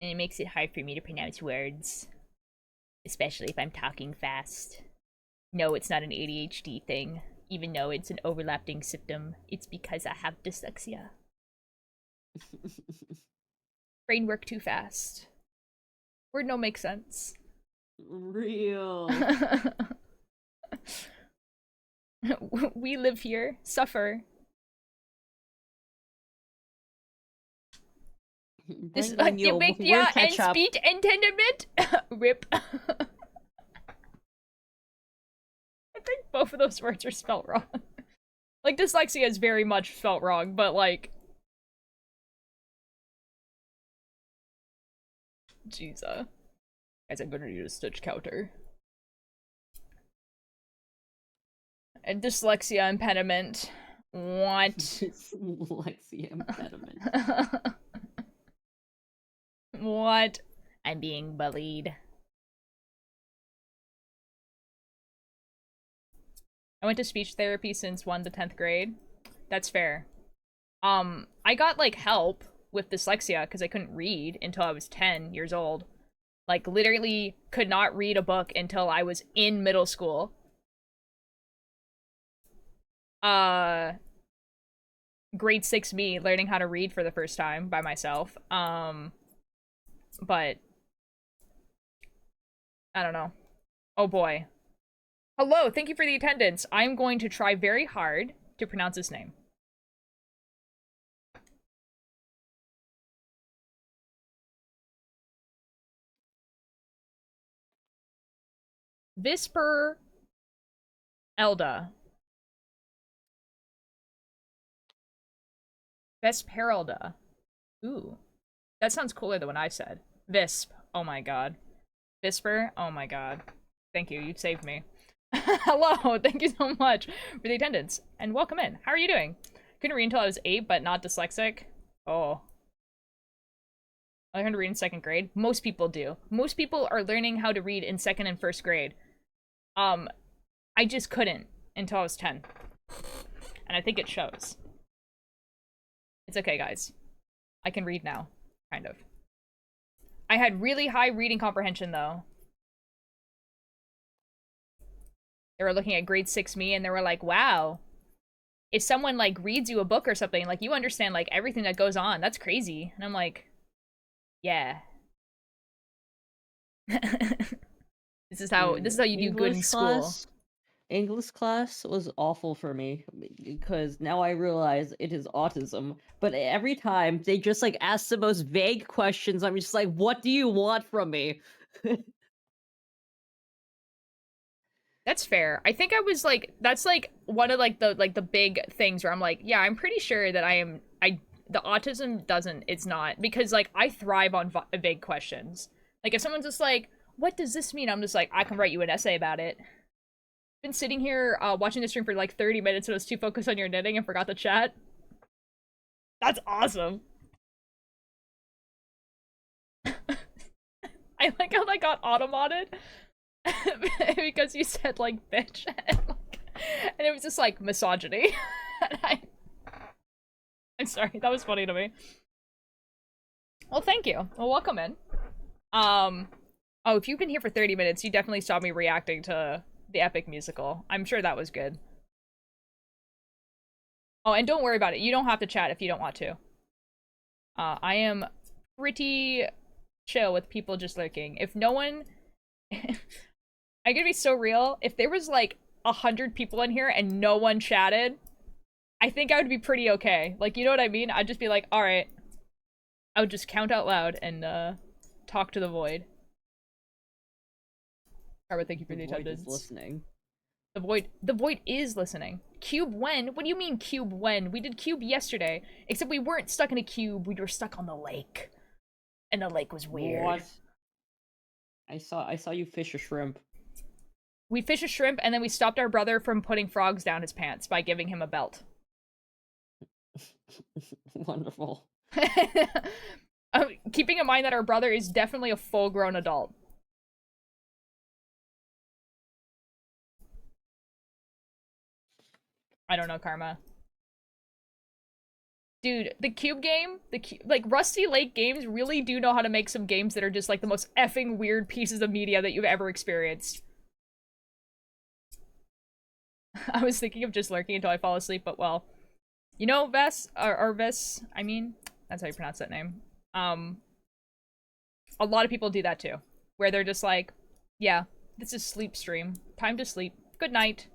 it makes it hard for me to pronounce words. Especially if I'm talking fast. No, it's not an ADHD thing. Even though it's an overlapping symptom, it's because I have dyslexia. Brain work too fast. Word no make sense. Real. We live here, suffer. This yeah, and speech impediment. Rip. I think both of those words are spelled wrong. Like, dyslexia is very much spelled wrong, but like... Jesus. Guys, I'm gonna need a stitch counter. And dyslexia impediment. What? Dyslexia impediment. What? I'm being bullied. I went to speech therapy since 1 to 10th grade. That's fair. I got, like, help with dyslexia because I couldn't read until I was 10 years old. Like, literally could not read a book until I was in middle school. Grade 6 me learning how to read for the first time by myself. But I don't know. Oh boy. Hello, thank you for the attendance. I'm going to try very hard to pronounce his name. Visper Elda. Vesperelda. Ooh. That sounds cooler than what I said. Visp. Oh my god. Visper. Oh my god. Thank you. You saved me. Hello. Thank you so much for the attendance. And welcome in. How are you doing? Couldn't read until I was 8, but not dyslexic. Oh. I learned to read in 2nd grade. Most people do. Most people are learning how to read in 2nd and 1st grade. I just couldn't until I was 10. And I think it shows. It's okay, guys. I can read now. Kind of. I had really high reading comprehension, though. They were looking at grade 6 me, and they were like, wow. If someone, like, reads you a book or something, like, you understand, like, everything that goes on. That's crazy. And I'm like, yeah. This is how you do good in school. English class was awful for me because now I realize it is autism. But every time they just like ask the most vague questions, I'm just like, what do you want from me? That's fair. I think I was like, that's like one of like the big things where I'm like, yeah, I'm pretty sure that the autism doesn't, it's not, because like I thrive on vague questions. Like if someone's just like, what does this mean? I'm just like, I can write you an essay about it. Been sitting here watching the stream for like 30 minutes and was too focused on your knitting and forgot to chat. That's awesome. I like how that got automated because you said like bitch and it was just like misogyny. I'm sorry, that was funny to me. Well, thank you. Well, welcome in. Oh, if you've been here for 30 minutes, you definitely saw me reacting to the epic musical. I'm sure that was good. Oh, and don't worry about it. You don't have to chat if you don't want to. I am pretty chill with people just lurking. If no one... I'm gonna be so real. If there was like 100 people in here and no one chatted, I think I would be pretty okay. Like, you know what I mean? I'd just be like, alright. I would just count out loud and talk to the void. Carver, thank you for the attendance. Listening. The void is listening. Cube when? What do you mean cube when? We did cube yesterday. Except we weren't stuck in a cube, we were stuck on the lake. And the lake was weird. What? I saw you fish a shrimp. We fished a shrimp and then we stopped our brother from putting frogs down his pants by giving him a belt. Wonderful. Keeping in mind that our brother is definitely a full-grown adult. I don't know, Karma. Dude, the cube game, like Rusty Lake games really do know how to make some games that are just like the most effing weird pieces of media that you've ever experienced. I was thinking of just lurking until I fall asleep, but well, you know, Vess, or Vess, I mean, that's how you pronounce that name. A lot of people do that too, where they're just like, yeah, this is sleep stream, time to sleep, good night,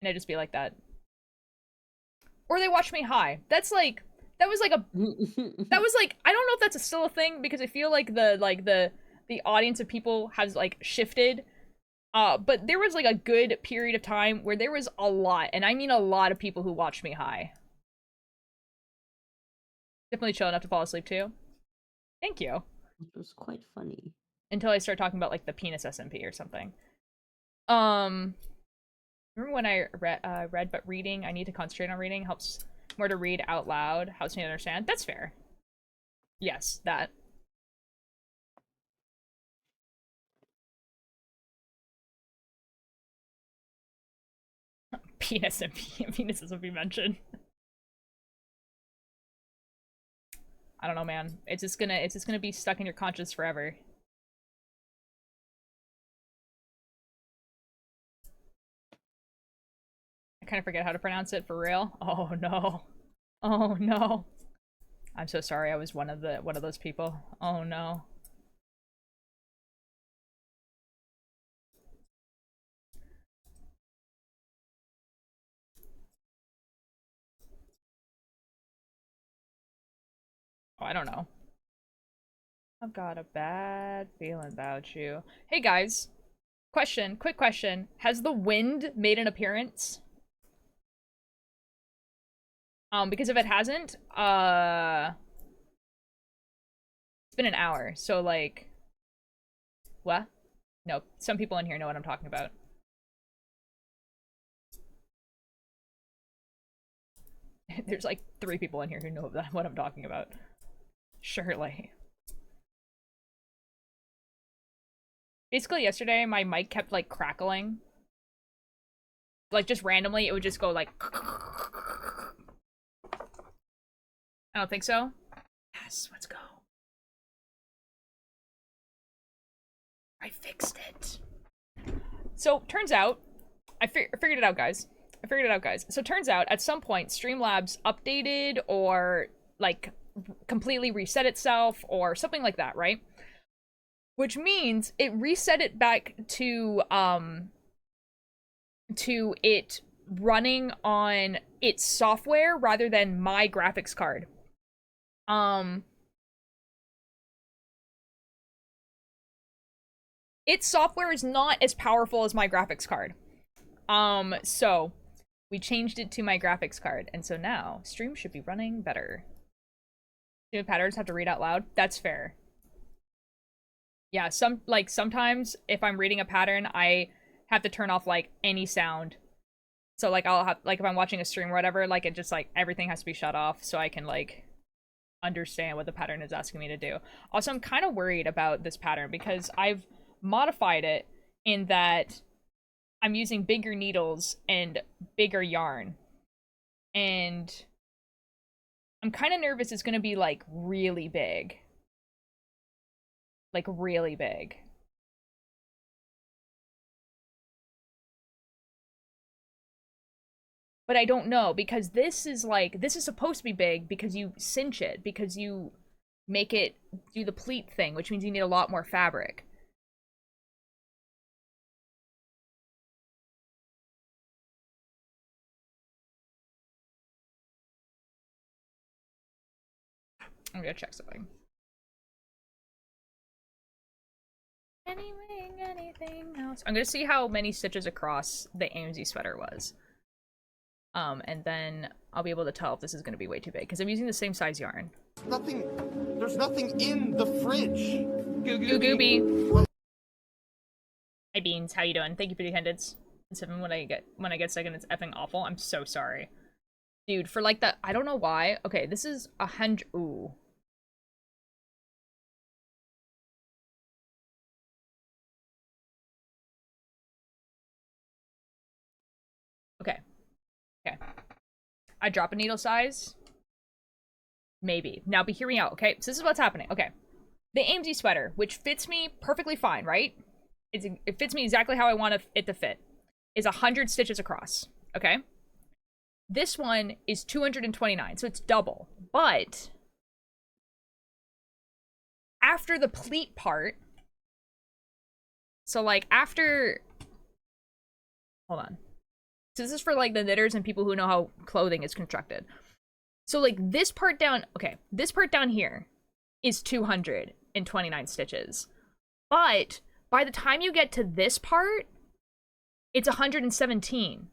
and I just be like that. Or they watch me high. That's like, that was like, I don't know if that's still a thing, because I feel like the audience of people has like shifted. But there was like a good period of time where there was a lot, and I mean a lot of people who watched me high. Definitely chill enough to fall asleep too. Thank you. It was quite funny. Until I start talking about like the penis SMP or something. Remember when I read, but reading, I need to concentrate on reading, helps more to read out loud, helps me understand. That's fair. Yes, that. Penis and penises will be mentioned. I don't know, man. It's just gonna be stuck in your conscience forever. I kind of forget how to pronounce it for real. Oh no. Oh no. I'm so sorry. I was one of those people. Oh no. I don't know. I've got a bad feeling about you. Hey guys, quick question. Has the wind made an appearance? Because if it hasn't, it's been an hour, so like, what? No, some people in here know what I'm talking about. There's like 3 people in here who know what I'm talking about. Surely. Basically, yesterday, my mic kept, like, crackling. Like, just randomly, it would just go, like... I don't think so. Yes, let's go. I fixed it. So, turns out... I figured it out, guys. So, turns out, at some point, Streamlabs updated or, like, completely reset itself or something like that, right? Which means it reset it back to it running on its software rather than my graphics card. Its software is not as powerful as my graphics card. So we changed it to my graphics card, and so now stream should be running better. Do patterns have to read out loud? That's fair. Yeah, sometimes if I'm reading a pattern, I have to turn off like any sound. So like I'll have like if I'm watching a stream or whatever, like it just like everything has to be shut off so I can like understand what the pattern is asking me to do. Also, I'm kind of worried about this pattern because I've modified it in that I'm using bigger needles and bigger yarn. And I'm kind of nervous it's going to be like really big. Like really big. But I don't know because this is supposed to be big because you cinch it, because you make it do the pleat thing, which means you need a lot more fabric. I'm gonna check something. Anything else? I'm gonna see how many stitches across the AMZ sweater was. And then I'll be able to tell if this is gonna be way too big, because I'm using the same size yarn. There's nothing in the fridge. Goo Gooby. Hi Beans, how you doing? Thank you for the attendance. And 7 when I get sick and it's effing awful. I'm so sorry. Dude, for like that, I don't know why. Okay, this is 100. Ooh. Okay. Okay. I drop a needle size. Maybe. Now, but hear me out, okay? So this is what's happening. Okay. The AMZ sweater, which fits me perfectly fine, right? It fits me exactly how I want it to fit, is 100 stitches across, okay? This one is 229, so it's double. But after the pleat part, so like after, hold on. So this is for like the knitters and people who know how clothing is constructed. So like this part down, okay, this part down here is 229 stitches. But by the time you get to this part, it's 117.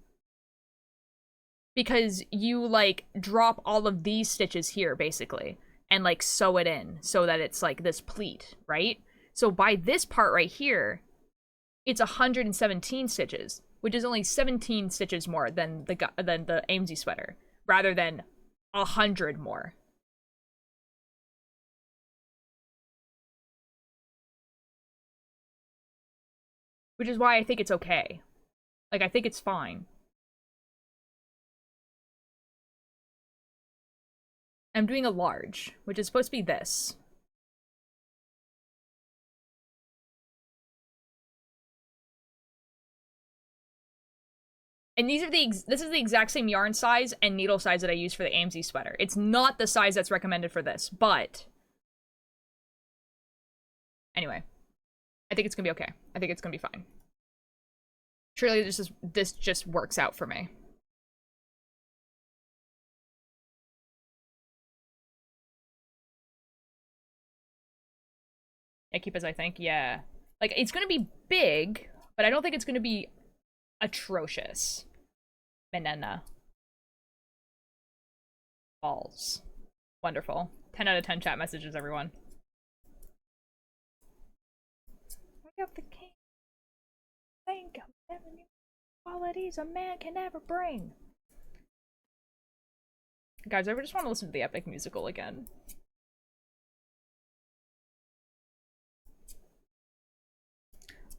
Because you like drop all of these stitches here basically and like sew it in so that it's like this pleat, right? So by this part right here, it's 117 stitches, which is only 17 stitches more than the AMZ sweater, rather than 100 more. Which is why I think it's okay. Like, I think it's fine. I'm doing a large, which is supposed to be this. And this is the exact same yarn size and needle size that I use for the AMZ sweater. It's not the size that's recommended for this, but anyway, I think it's gonna be okay. I think it's gonna be fine. Surely this just works out for me. Yeah, keep as I think. Yeah. Like, it's gonna be big, but I don't think it's gonna be atrocious. Banana. Balls. Wonderful. 10 out of 10 chat messages, everyone. We have the king. Think of 7 qualities a man can never bring. Guys, I just want to listen to the epic musical again.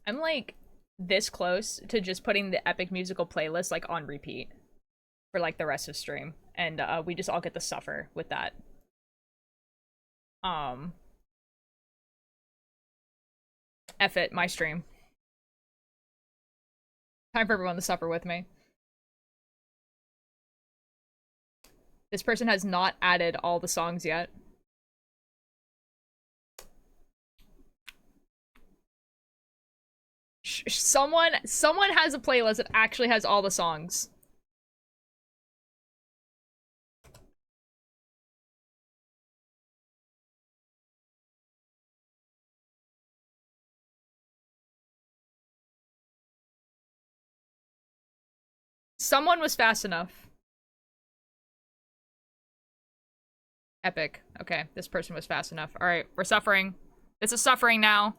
I'm like this close to just putting the epic musical playlist like on repeat for like the rest of stream, and we just all get to suffer with that. F it, my stream. Time for everyone to suffer with me. This person has not added all the songs yet. Someone has a playlist that actually has all the songs. Someone was fast enough. Epic. Okay, this person was fast enough. Alright, we're suffering. This is suffering now.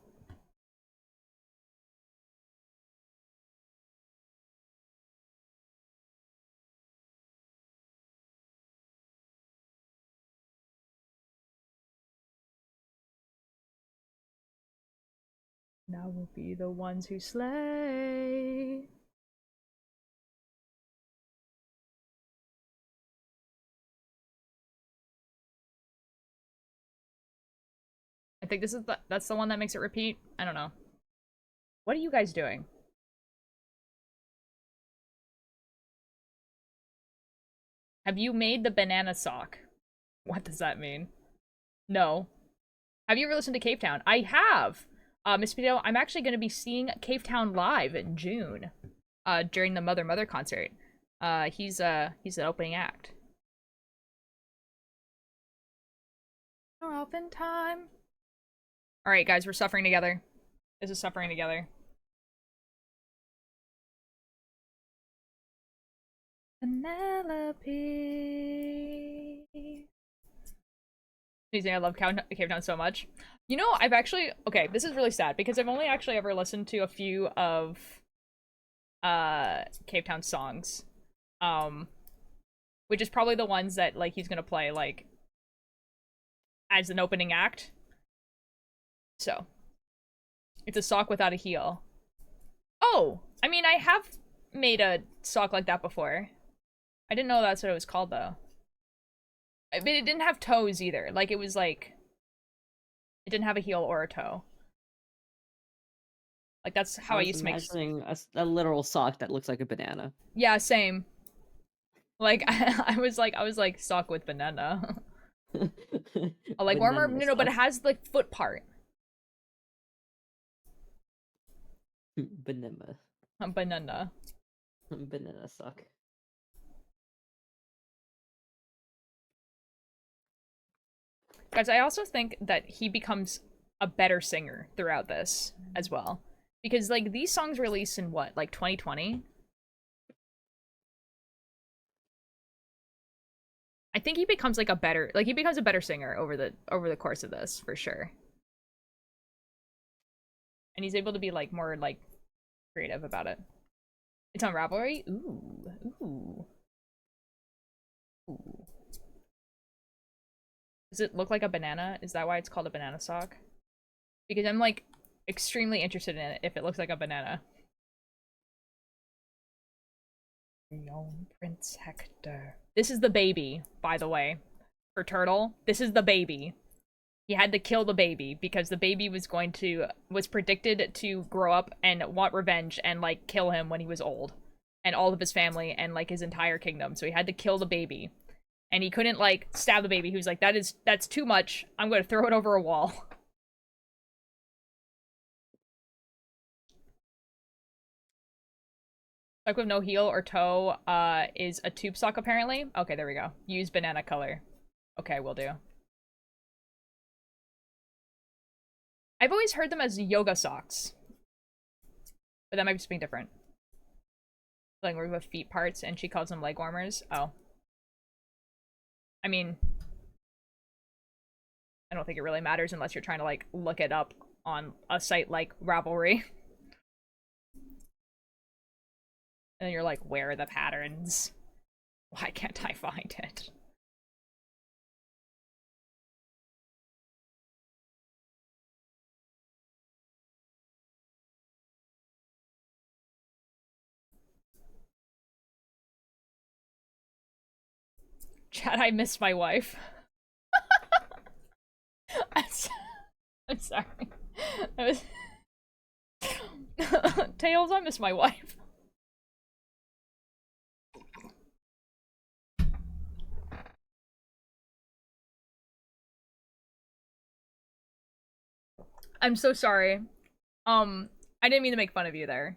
Now we'll be the ones who slay. I think this is that's the one that makes it repeat. I don't know. What are you guys doing? Have you made the banana sock? What does that mean? No. Have you ever listened to Cave Town? I have! Miss Pito, I'm actually going to be seeing Cave Town live in June. During the Mother Mother concert. He's an opening act. Off in time. Alright, guys, we're suffering together. This is suffering together. Penelope. Amazing, I love Cave Town so much. You know, I've actually... Okay, this is really sad, because I've only actually ever listened to a few of Cave Town songs. Which is probably the ones that, like, he's gonna play, like, as an opening act. So. It's a sock without a heel. Oh! I mean, I have made a sock like that before. I didn't know that's what it was called, though. But it didn't have toes, either. Like, it was, like... It didn't have a heel or a toe. Like, that's how I used to make... a literal sock that looks like a banana. Yeah, same. Like, I was like, sock with banana. Like, warmer... No, but it has, like, foot part. Banana. Banana. Banana sock. Guys, I also think that he becomes a better singer throughout this as well. Because, like, these songs released in what, like 2020? I think he becomes like a better singer over the course of this, for sure. And he's able to be like more like creative about it. It's on Ravelry? Ooh. Does it look like a banana? Is that why it's called a banana sock? Because I'm like extremely interested in it if it looks like a banana. Young Prince Hector. This is the baby, by the way. For Turtle. This is the baby. He had to kill the baby because the baby was predicted to grow up and want revenge and like kill him when he was old. And all of his family and like his entire kingdom. So he had to kill the baby. And he couldn't like stab the baby. He was like, that's too much. I'm gonna throw it over a wall. Sock with no heel or toe is a tube sock apparently. Okay, there we go. Use banana color. Okay, will do. I've always heard them as yoga socks. But that might just be different. Like remove feet parts and she calls them leg warmers. Oh. I mean, I don't think it really matters unless you're trying to like look it up on a site like Ravelry. And you're like, where are the patterns? Why can't I find it? Chat, I miss my wife. I'm sorry. Tails, I miss my wife. I'm so sorry. I didn't mean to make fun of you there.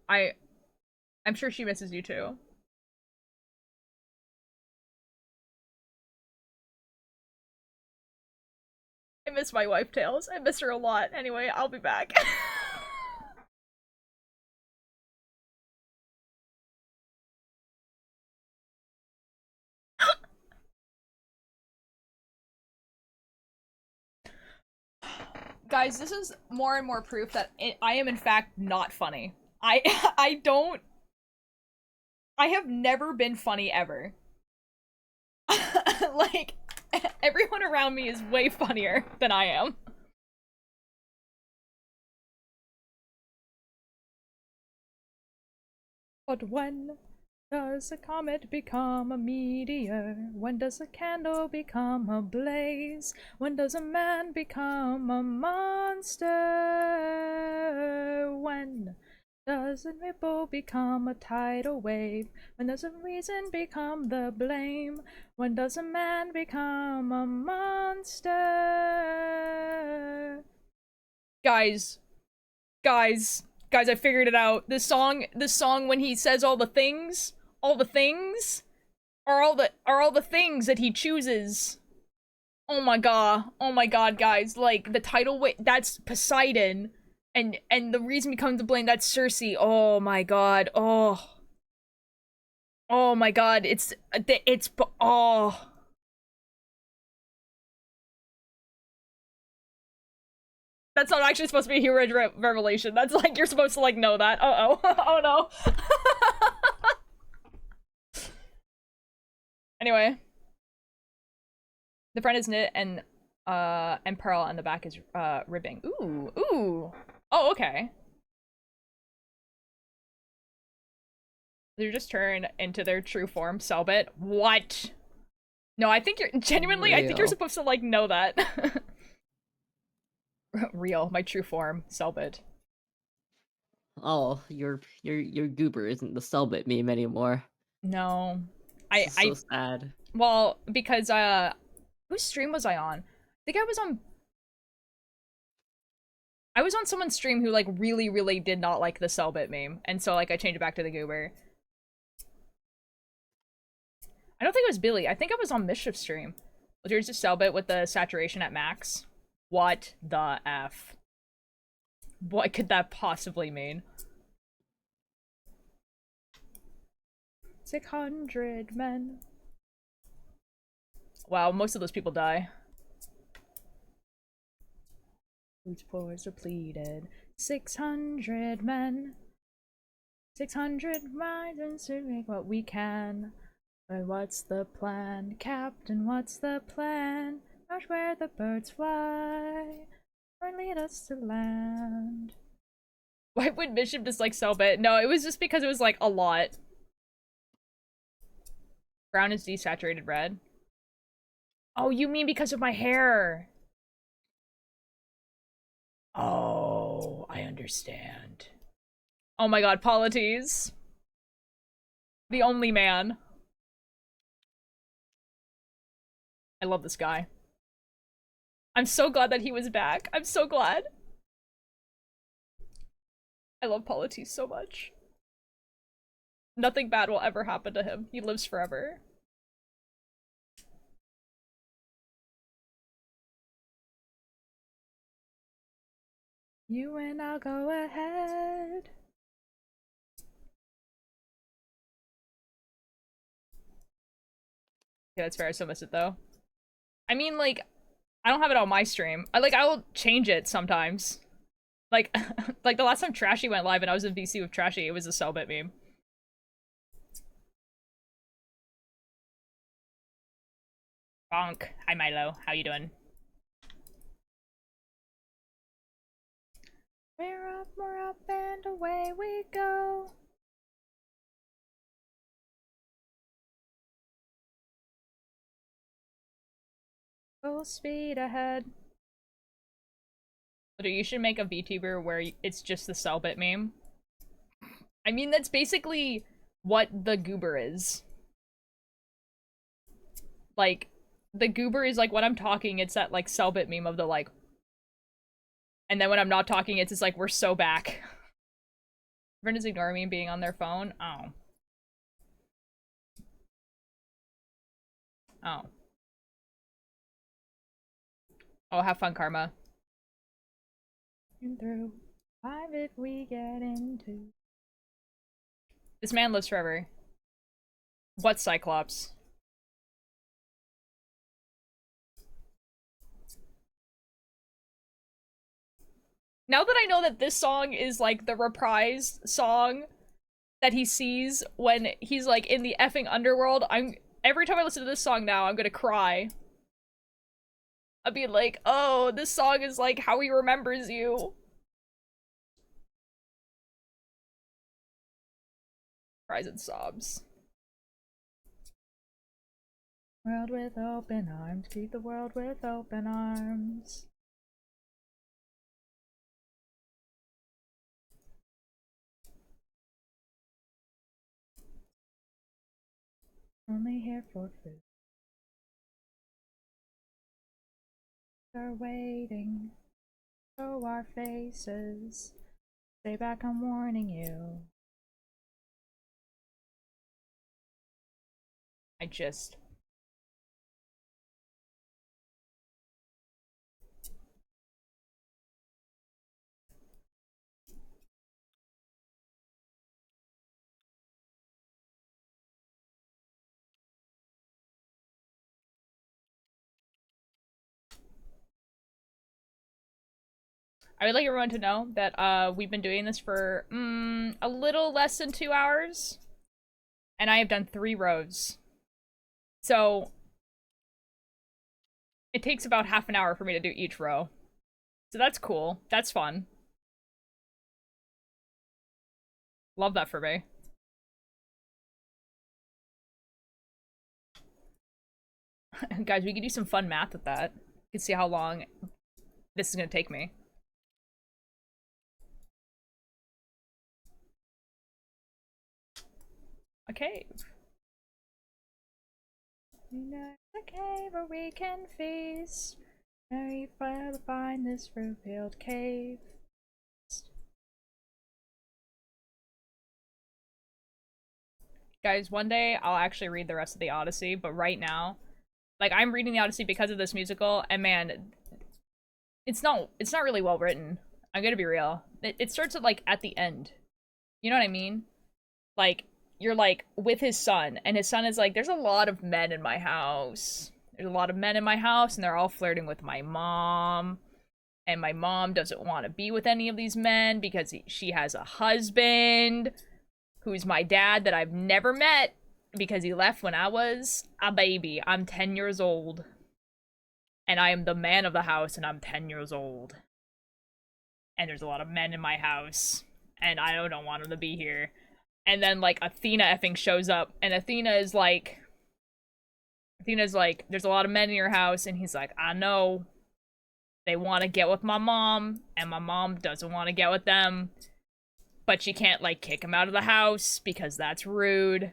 I'm sure she misses you too. I miss my wife, Tails. I miss her a lot. Anyway, I'll be back. Guys, this is more and more proof that I am in fact not funny. I have never been funny ever. Like, everyone around me is way funnier than I am. But when does a comet become a meteor? When does a candle become a blaze? When does a man become a monster? When does a ripple become a tidal wave? When does a reason become the blame? When does a man become a monster? Guys, I figured it out. This song when he says all the things are all the things that he chooses. Oh my god, guys, like the tidal wave, that's Poseidon. And the reason becomes the blame, that's Cersei. Oh my god. Oh my god. Oh. That's not actually supposed to be a hero revelation. That's like, you're supposed to like know that. Uh-oh. Oh no. Anyway. The front is knit and pearl and the back is ribbing. Ooh. Oh, okay. They're just turned into their true form, Selbit. What? No, I think you're genuinely. I think you're supposed to like know that. Real, my true form, Selbit. Oh, your goober isn't the Selbit meme anymore. No, This is so sad. Well, because whose stream was I on? I think I was on someone's stream who like really did not like the Selbit meme, and so like I changed it back to the goober. I don't think it was Billy. I think I was on Mischief's stream. Was yours just Selbit with the saturation at max? What the F? What could that possibly mean? 600 men. Wow, most of those people die. Whose pores are pleated. 600 men. 600 minds to make what we can. But what's the plan, Captain? What's the plan? March where the birds fly, or lead us to land. Why would Bishop dislike Selbit? No, it was just because it was like a lot. Brown is desaturated red. Oh, you mean because of my hair? Oh, I understand. Oh my god, Polites. The only man. I love this guy. I'm so glad that he was back. I'm so glad. I love Polites so much. Nothing bad will ever happen to him. He lives forever. You and I'll go ahead. Yeah, that's fair. I still miss it though. I mean, like, I don't have it on my stream. I will change it sometimes. Like, like the last time Trashy went live and I was in VC with Trashy, it was a Cellbit meme. Bonk. Hi Milo, how you doing? we're up, and away we go. Full speed ahead. Literally, you should make a VTuber where it's just the Cellbit meme. I mean, that's basically what the goober is. Like, the goober is like when I'm talking, it's that like Cellbit meme of the like. And then when I'm not talking, it's just like, we're so back. Everyone is ignoring me being on their phone. Oh. Oh. Oh, have fun, Karma. Through 5 if we get into. This man lives forever. What Cyclops? Now that I know that this song is like the reprised song that he sees when he's like in the effing underworld, every time I listen to this song now, I'm gonna cry. I'll be like, oh, this song is like how he remembers you. Cries and sobs. World with open arms, keep the world with open arms. Only here for food. Are waiting. Show our faces. Stay back, I'm warning you. I would like everyone to know that we've been doing this for a little less than 2 hours. And I have done 3 rows. So it takes about half an hour for me to do each row. So that's cool. That's fun. Love that for me. Guys, we could do some fun math with that. You can see how long this is gonna take me. A cave. A cave where we can feast. Very far to find this fruit-filled cave. Guys, one day I'll actually read the rest of the Odyssey, but right now, like, I'm reading the Odyssey because of this musical, and man, it's not really well written. I'm gonna be real. It starts at the end. You know what I mean? Like, you're like with his son, and his son is like, there's a lot of men in my house. There's a lot of men in my house, and they're all flirting with my mom. And my mom doesn't want to be with any of these men because she has a husband who's my dad that I've never met because he left when I was a baby. I'm 10 years old. And I am the man of the house, and I'm 10 years old. And there's a lot of men in my house, and I don't want them to be here. And then, like, Athena effing shows up, and Athena's like, there's a lot of men in your house, and he's like, I know. They want to get with my mom, and my mom doesn't want to get with them. But she can't, like, kick him out of the house, because that's rude.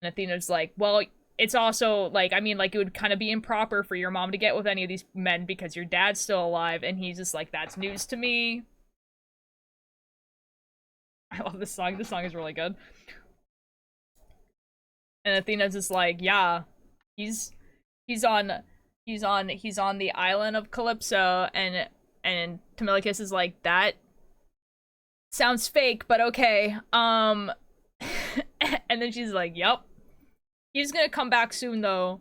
And Athena's like, well, it's also, like, I mean, like, it would kind of be improper for your mom to get with any of these men because your dad's still alive, and he's just like, that's news to me. I love this song. This song is really good. And Athena's just like, yeah, he's on the island of Calypso, and And Tamilicus is like, that sounds fake, but okay. And then she's like, yep. He's gonna come back soon, though,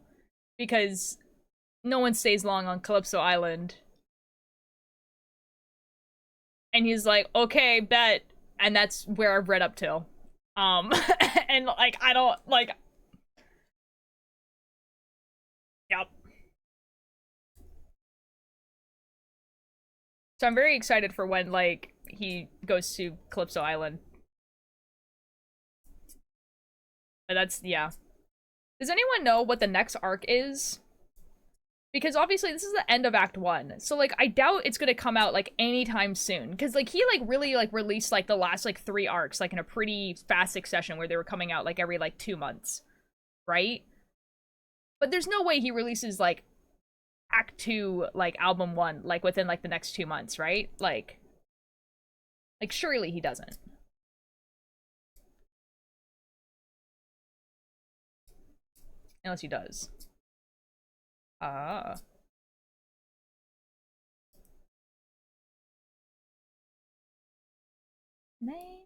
because no one stays long on Calypso Island. And he's like, okay, bet. And that's where I've read up till. And, like, I don't, like... Yep. So I'm very excited for when, like, he goes to Calypso Island. But that's, yeah. Does anyone know what the next arc is? Because obviously this is the end of Act 1. So, like, I doubt it's gonna come out, like, anytime soon. Because, like, he, like, really, like, released, like, the last, like, 3 arcs, like, in a pretty fast succession where they were coming out, like, every, like, 2 months. Right? But there's no way he releases, like, Act 2, like, Album 1, like, within, like, the next 2 months, right? Like, surely he doesn't. Unless he does. Ah. May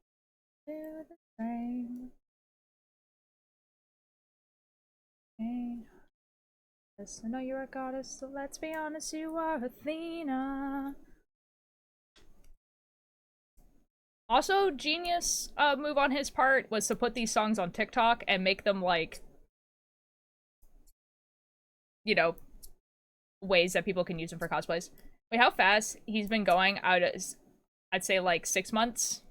do the same. Okay. Yes, I know you're a goddess, so let's be honest, you are Athena. Also, genius move on his part was to put these songs on TikTok and make them, like, you know, ways that people can use them for cosplays. Wait, how fast he's been going out is, I'd say, like, 6 months.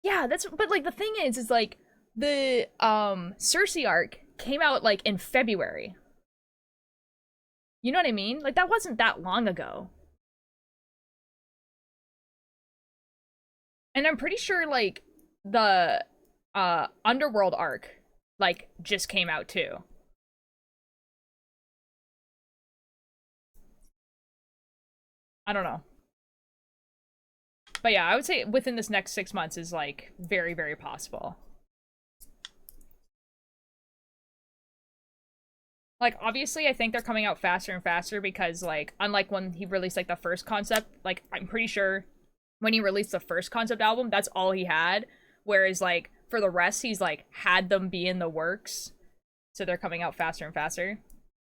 Yeah, that's, but, like, the thing is like, the, Cersei arc came out, like, in February. You know what I mean? Like, that wasn't that long ago. And I'm pretty sure, like, the, Underworld arc, like, just came out, too. I don't know. But yeah, I would say within this next 6 months is, like, very, very possible. Like, obviously, I think they're coming out faster and faster because, like, unlike when he released, like, the first concept, like, I'm pretty sure when he released the first concept album, that's all he had. Whereas, like, for the rest, he's, like, had them be in the works. So they're coming out faster and faster.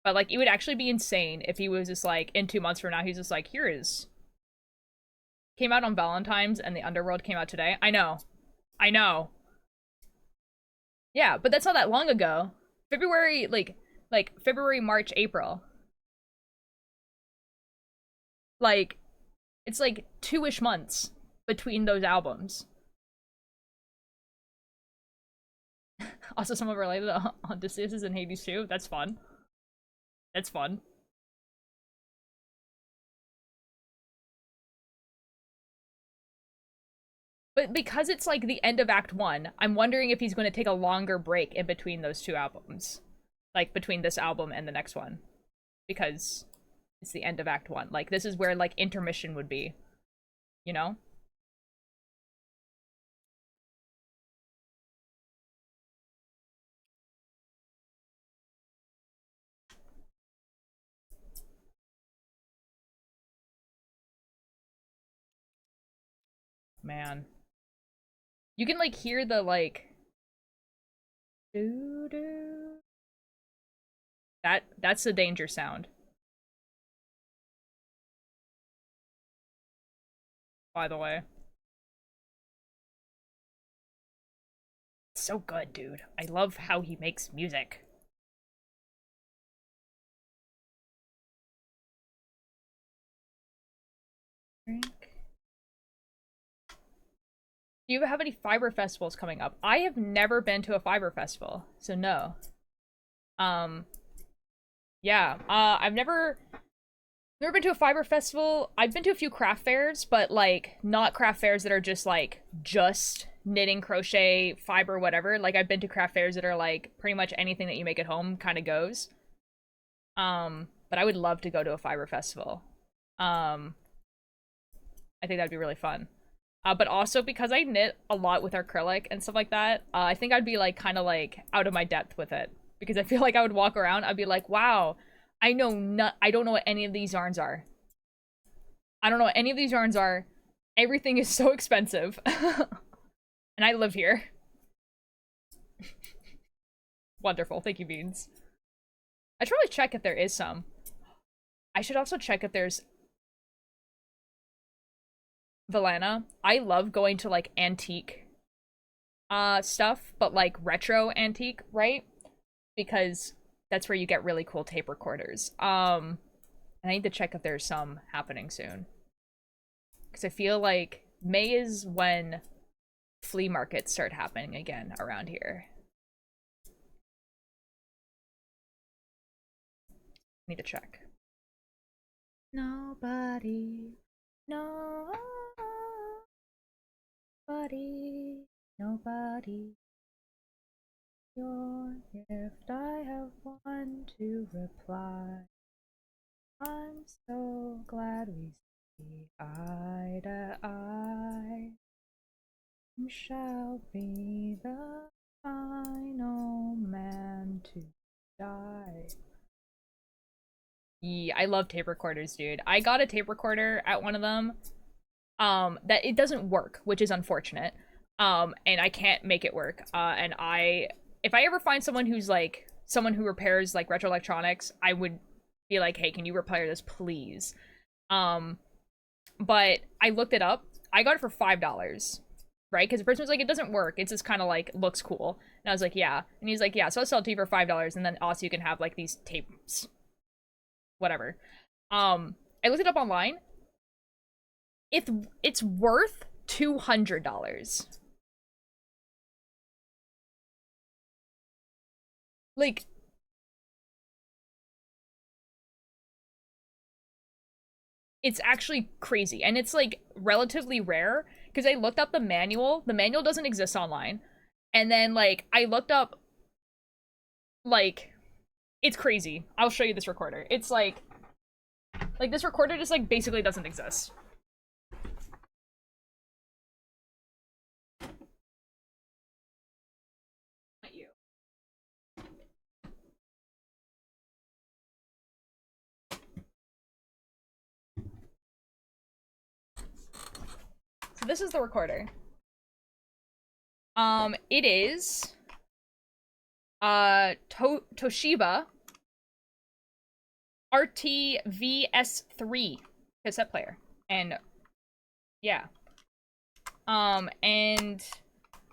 But, like, it would actually be insane if he was just, like, in 2 months from now, he's just like, here is... Came out on Valentine's and the Underworld came out today. I know. I know. Yeah, but that's not that long ago. February, like February, March, April. Like, it's like 2-ish months between those albums. Also, someone related to Odysseus and Hades too. That's fun. That's fun. But because it's, like, the end of Act 1, I'm wondering if he's going to take a longer break in between those 2 albums. Like, between this album and the next one. Because it's the end of Act 1. Like, this is where, like, intermission would be. You know? Man. You can, like, hear the, like... Doo-doo. That's the danger sound. By the way. It's so good, dude. I love how he makes music. Drink. Do you have any fiber festivals coming up? I have never been to a fiber festival, so no. Yeah, I've never been to a fiber festival. I've been to a few craft fairs, but, like, not craft fairs that are just, like, just knitting, crochet, fiber, whatever. Like, I've been to craft fairs that are, like, pretty much anything that you make at home kind of goes. But I would love to go to a fiber festival. I think that'd be really fun. But also because I knit a lot with acrylic and stuff like that, I think I'd be, like, kind of, like, out of my depth with it. Because I feel like I would walk around, I'd be like, wow, I don't know what any of these yarns are. I don't know what any of these yarns are. Everything is so expensive. And I live here. Wonderful. Thank you, Beans. I should probably check if there is some. I should also check if there's Valana. I love going to like antique stuff, but like retro antique, right? Because that's where you get really cool tape recorders. And I need to check if there's some happening soon. Because I feel like May is when flea markets start happening again around here. Need to check. Nobody, nobody. Your gift, I have one to reply. I'm so glad we see eye to eye. You shall be the final man to die. Yeah, I love tape recorders, dude. I got a tape recorder at one of them. That it doesn't work, which is unfortunate. And I can't make it work. And if I ever find someone who's like someone who repairs like retro electronics, I would be like, hey, can you repair this, please? But I looked it up. I got it for $5, right? Because the person was like, it doesn't work. It's just kind of like looks cool. And I was like, yeah. And he's like, yeah. So I'll sell it to you for $5, and then also you can have like these tapes, whatever. I looked it up online. It's worth $200. Like, it's actually crazy, and it's like relatively rare because I looked up the manual. The manual doesn't exist online, and then like I looked up, like, it's crazy. I'll show you this recorder. It's like this recorder just like basically doesn't exist. Not you. So this is the recorder. It is Toshiba RTVS3 cassette player. And yeah. And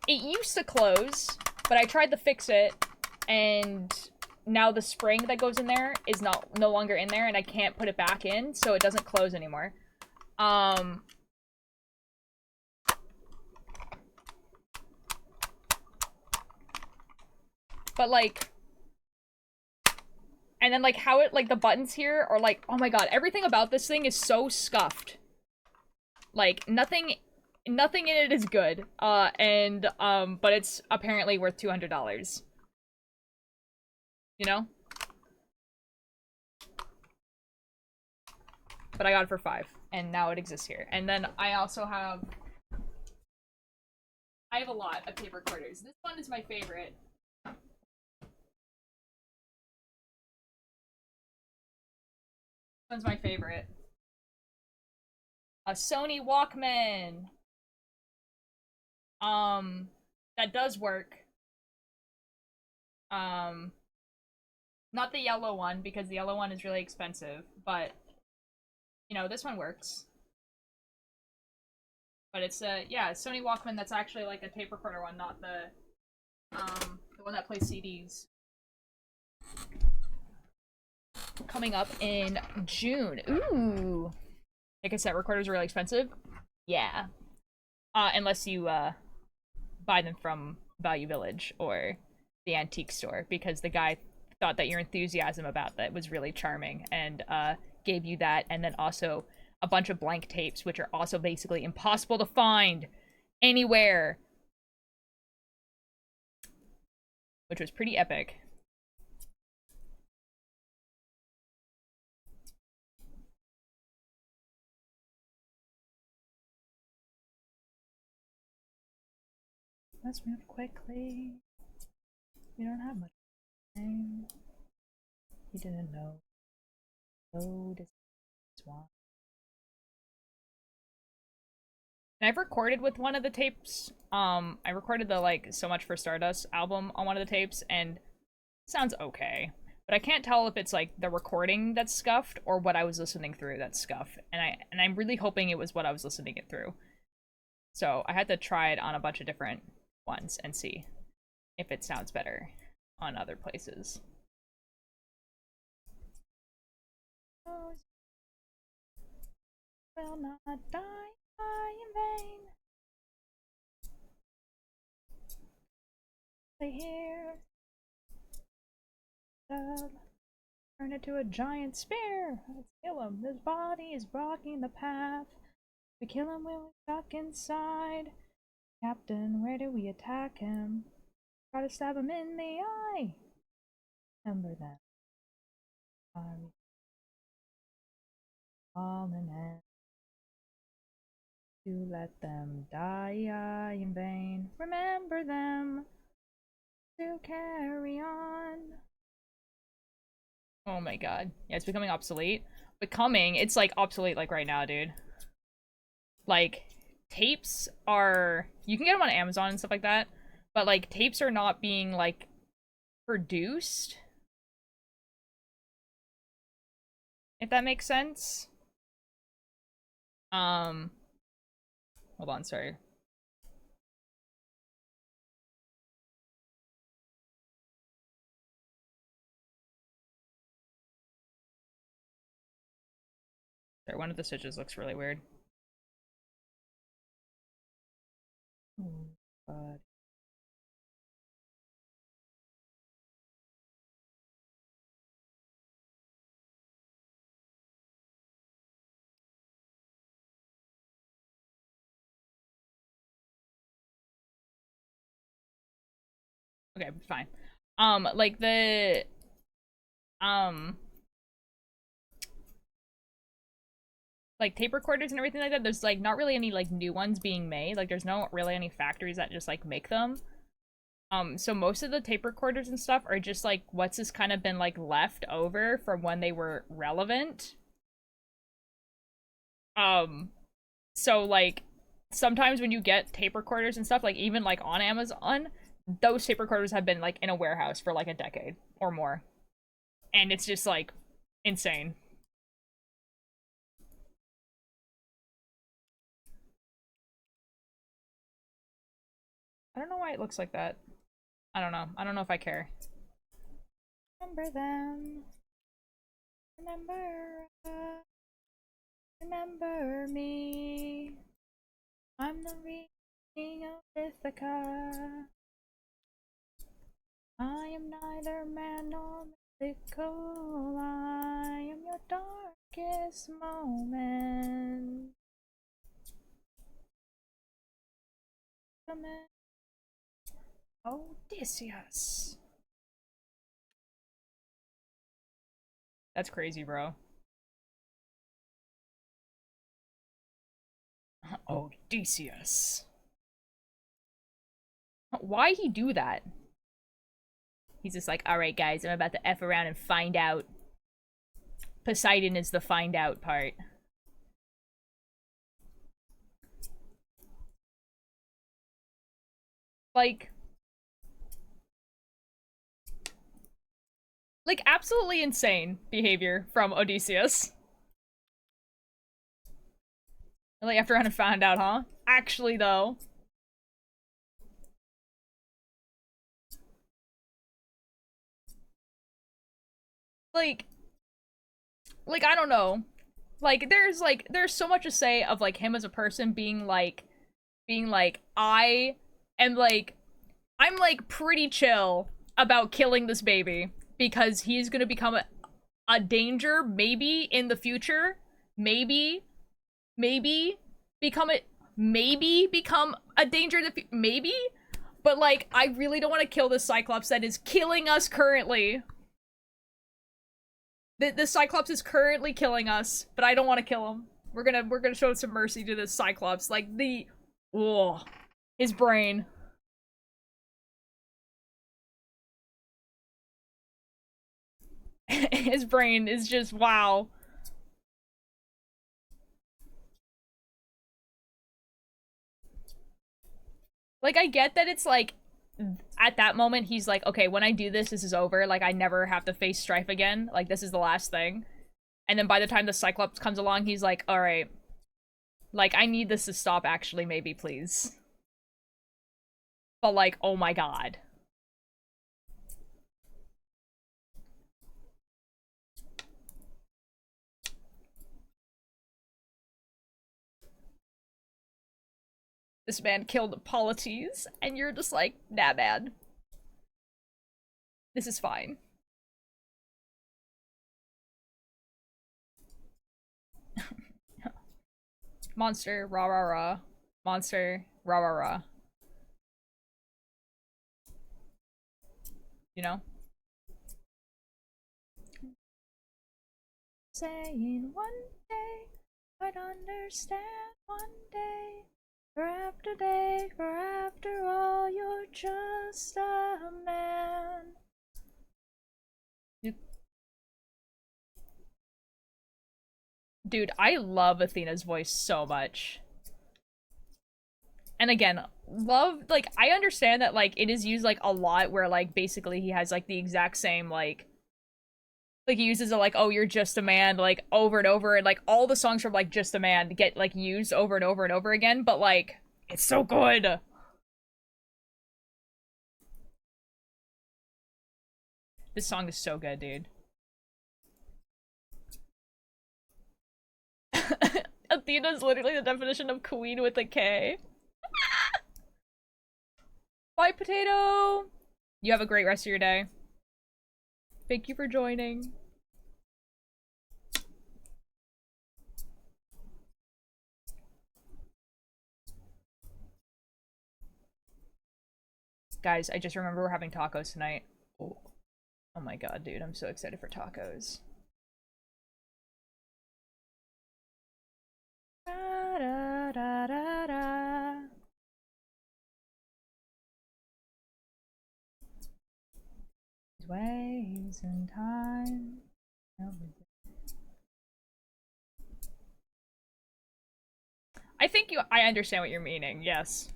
it used to close, but I tried to fix it, and now the spring that goes in there is no longer in there, and I can't put it back in, so it doesn't close anymore. But like, and then like how it, like the buttons here are like, oh my god, everything about this thing is so scuffed. Like nothing in it is good. But it's apparently worth $200. You know? But I got it for $5, and now it exists here. And then I also have a lot of tape recorders. This one is my favorite. This one's my favorite. A Sony Walkman. That does work. Not the yellow one, because the yellow one is really expensive, but you know, this one works. But it's a Sony Walkman that's actually like a tape recorder one, not the one that plays CDs. Coming up in June. Ooh. Like I said, recorders are really expensive. Yeah. Unless you buy them from Value Village or the antique store, because the guy thought that your enthusiasm about that was really charming and gave you that, and then also a bunch of blank tapes, which are also basically impossible to find anywhere. Which was pretty epic. Let's move quickly. We don't have much time. You didn't know. Load is one. And I've recorded with one of the tapes. I recorded the like So Much for Stardust album on one of the tapes, and it sounds okay. But I can't tell if it's like the recording that's scuffed or what I was listening through that's scuffed. And I'm really hoping it was what I was listening it through. So I had to try it on a bunch of different ones and see if it sounds better on other places. Will not die in vain. Stay here. Turn it to a giant spear. Let's kill him. This body is blocking the path. We kill him when we're stuck inside. Captain, where do we attack him? Try to stab him in the eye. Remember that. All in hand. To let them die in vain. Remember them. To carry on. Oh my god. Yeah, it's becoming obsolete. It's like obsolete like right now, dude. Like, tapes are... You can get them on Amazon and stuff like that, but like, tapes are not being like produced. If that makes sense. Hold on, sorry. Sorry, one of the stitches looks really weird. Oh, God. Okay, fine. Like the like tape recorders and everything like that, there's like not really any like new ones being made. Like there's no really any factories that just like make them. So most of the tape recorders and stuff are just like what's just kind of been like left over from when they were relevant. So like sometimes when you get tape recorders and stuff, like even like on Amazon, those tape recorders have been like in a warehouse for like a decade or more. And it's just like insane. I don't know why it looks like that. I don't know. I don't know if I care. Remember them. Remember us. Remember me. I'm the reading of Ithaca. I am neither man nor mythical. I am your darkest moment. Odysseus. That's crazy, bro. Odysseus. Why he do that? He's just like, alright guys, I'm about to F around and find out. Poseidon is the find out part. Like absolutely insane behavior from Odysseus. Like after I found out, huh? Actually though. Like I don't know. Like there's so much to say of like him as a person being like I am like I'm like pretty chill about killing this baby because he's gonna become a danger maybe in the future. Maybe become a danger in the maybe, but like I really don't want to kill this Cyclops that is killing us currently. The Cyclops is currently killing us, but I don't want to kill him. We're gonna show some mercy to this Cyclops. Like his brain. His brain is just wow. Like, I get that it's like, at that moment, he's like, okay, when I do this, this is over. Like, I never have to face Strife again. Like, this is the last thing. And then by the time the Cyclops comes along, he's like, alright. Like, I need this to stop, actually, maybe, please. But, like, oh my god. This man killed Polites, and you're just like, nah, man. This is fine. Monster, rah rah rah. Monster, rah rah rah. You know? Saying one day, I'd understand one day. For after all, you're just a man. Dude, I love Athena's voice so much. And again, love, like, I understand that, like, it is used, like, a lot where, like, basically he has, like, the exact same, like, he uses it, like, oh, you're just a man, like, over and over, and, like, all the songs from, like, Just a Man get, like, used over and over and over again, but, like, it's so good! This song is so good, dude. Athena's literally the definition of queen with a K. Bye, Potato! You have a great rest of your day. Thank you for joining. Guys, I just remember we're having tacos tonight. Oh, oh my god, dude, I'm so excited for tacos. Da, da, da, da, da. Ways and time. I think I understand what you're meaning, yes.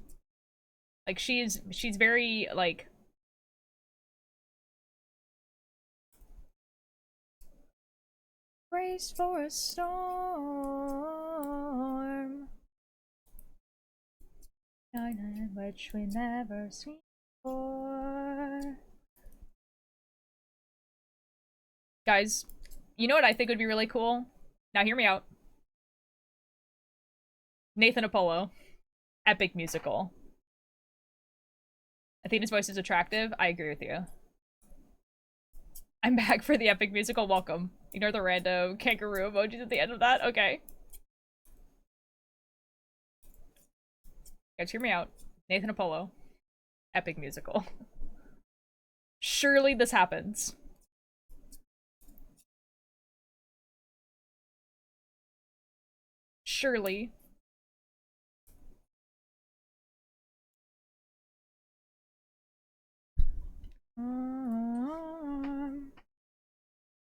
Like, she's very, like... Brace for a storm. Which we never seen before. Guys, you know what I think would be really cool? Now hear me out. Nathan Apollo. Epic musical. Athena's voice is attractive. I agree with you. I'm back for the epic musical. Welcome. Ignore the random kangaroo emojis at the end of that? Okay. Guys, hear me out. Nathan Apollo. Epic musical. Surely this happens. Surely.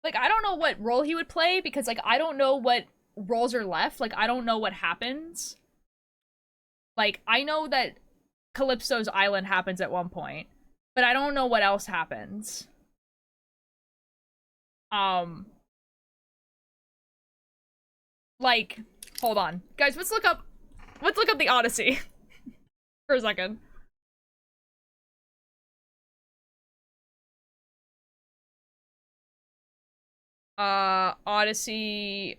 Like, I don't know what role he would play because, like, I don't know what roles are left. Like, I don't know what happens. Like, I know that Calypso's island happens at one point, but I don't know what else happens. Like, hold on. Guys, let's look up the Odyssey for a second. Odyssey,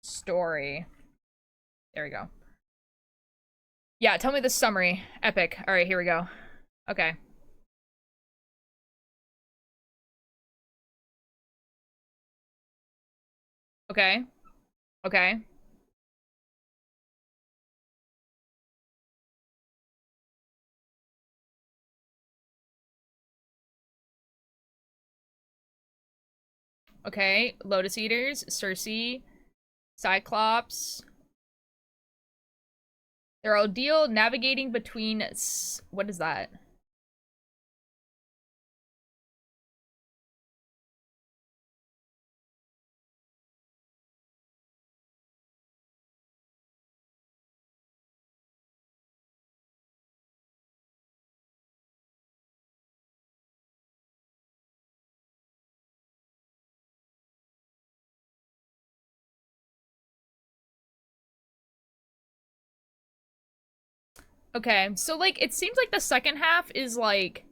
story. There we go. Yeah, tell me the summary. Epic. Alright, here we go. Okay. Okay. Okay. Okay. Lotus Eaters, Circe, Cyclops. Their ordeal navigating between... What is that? Okay, so like it seems like the second half is like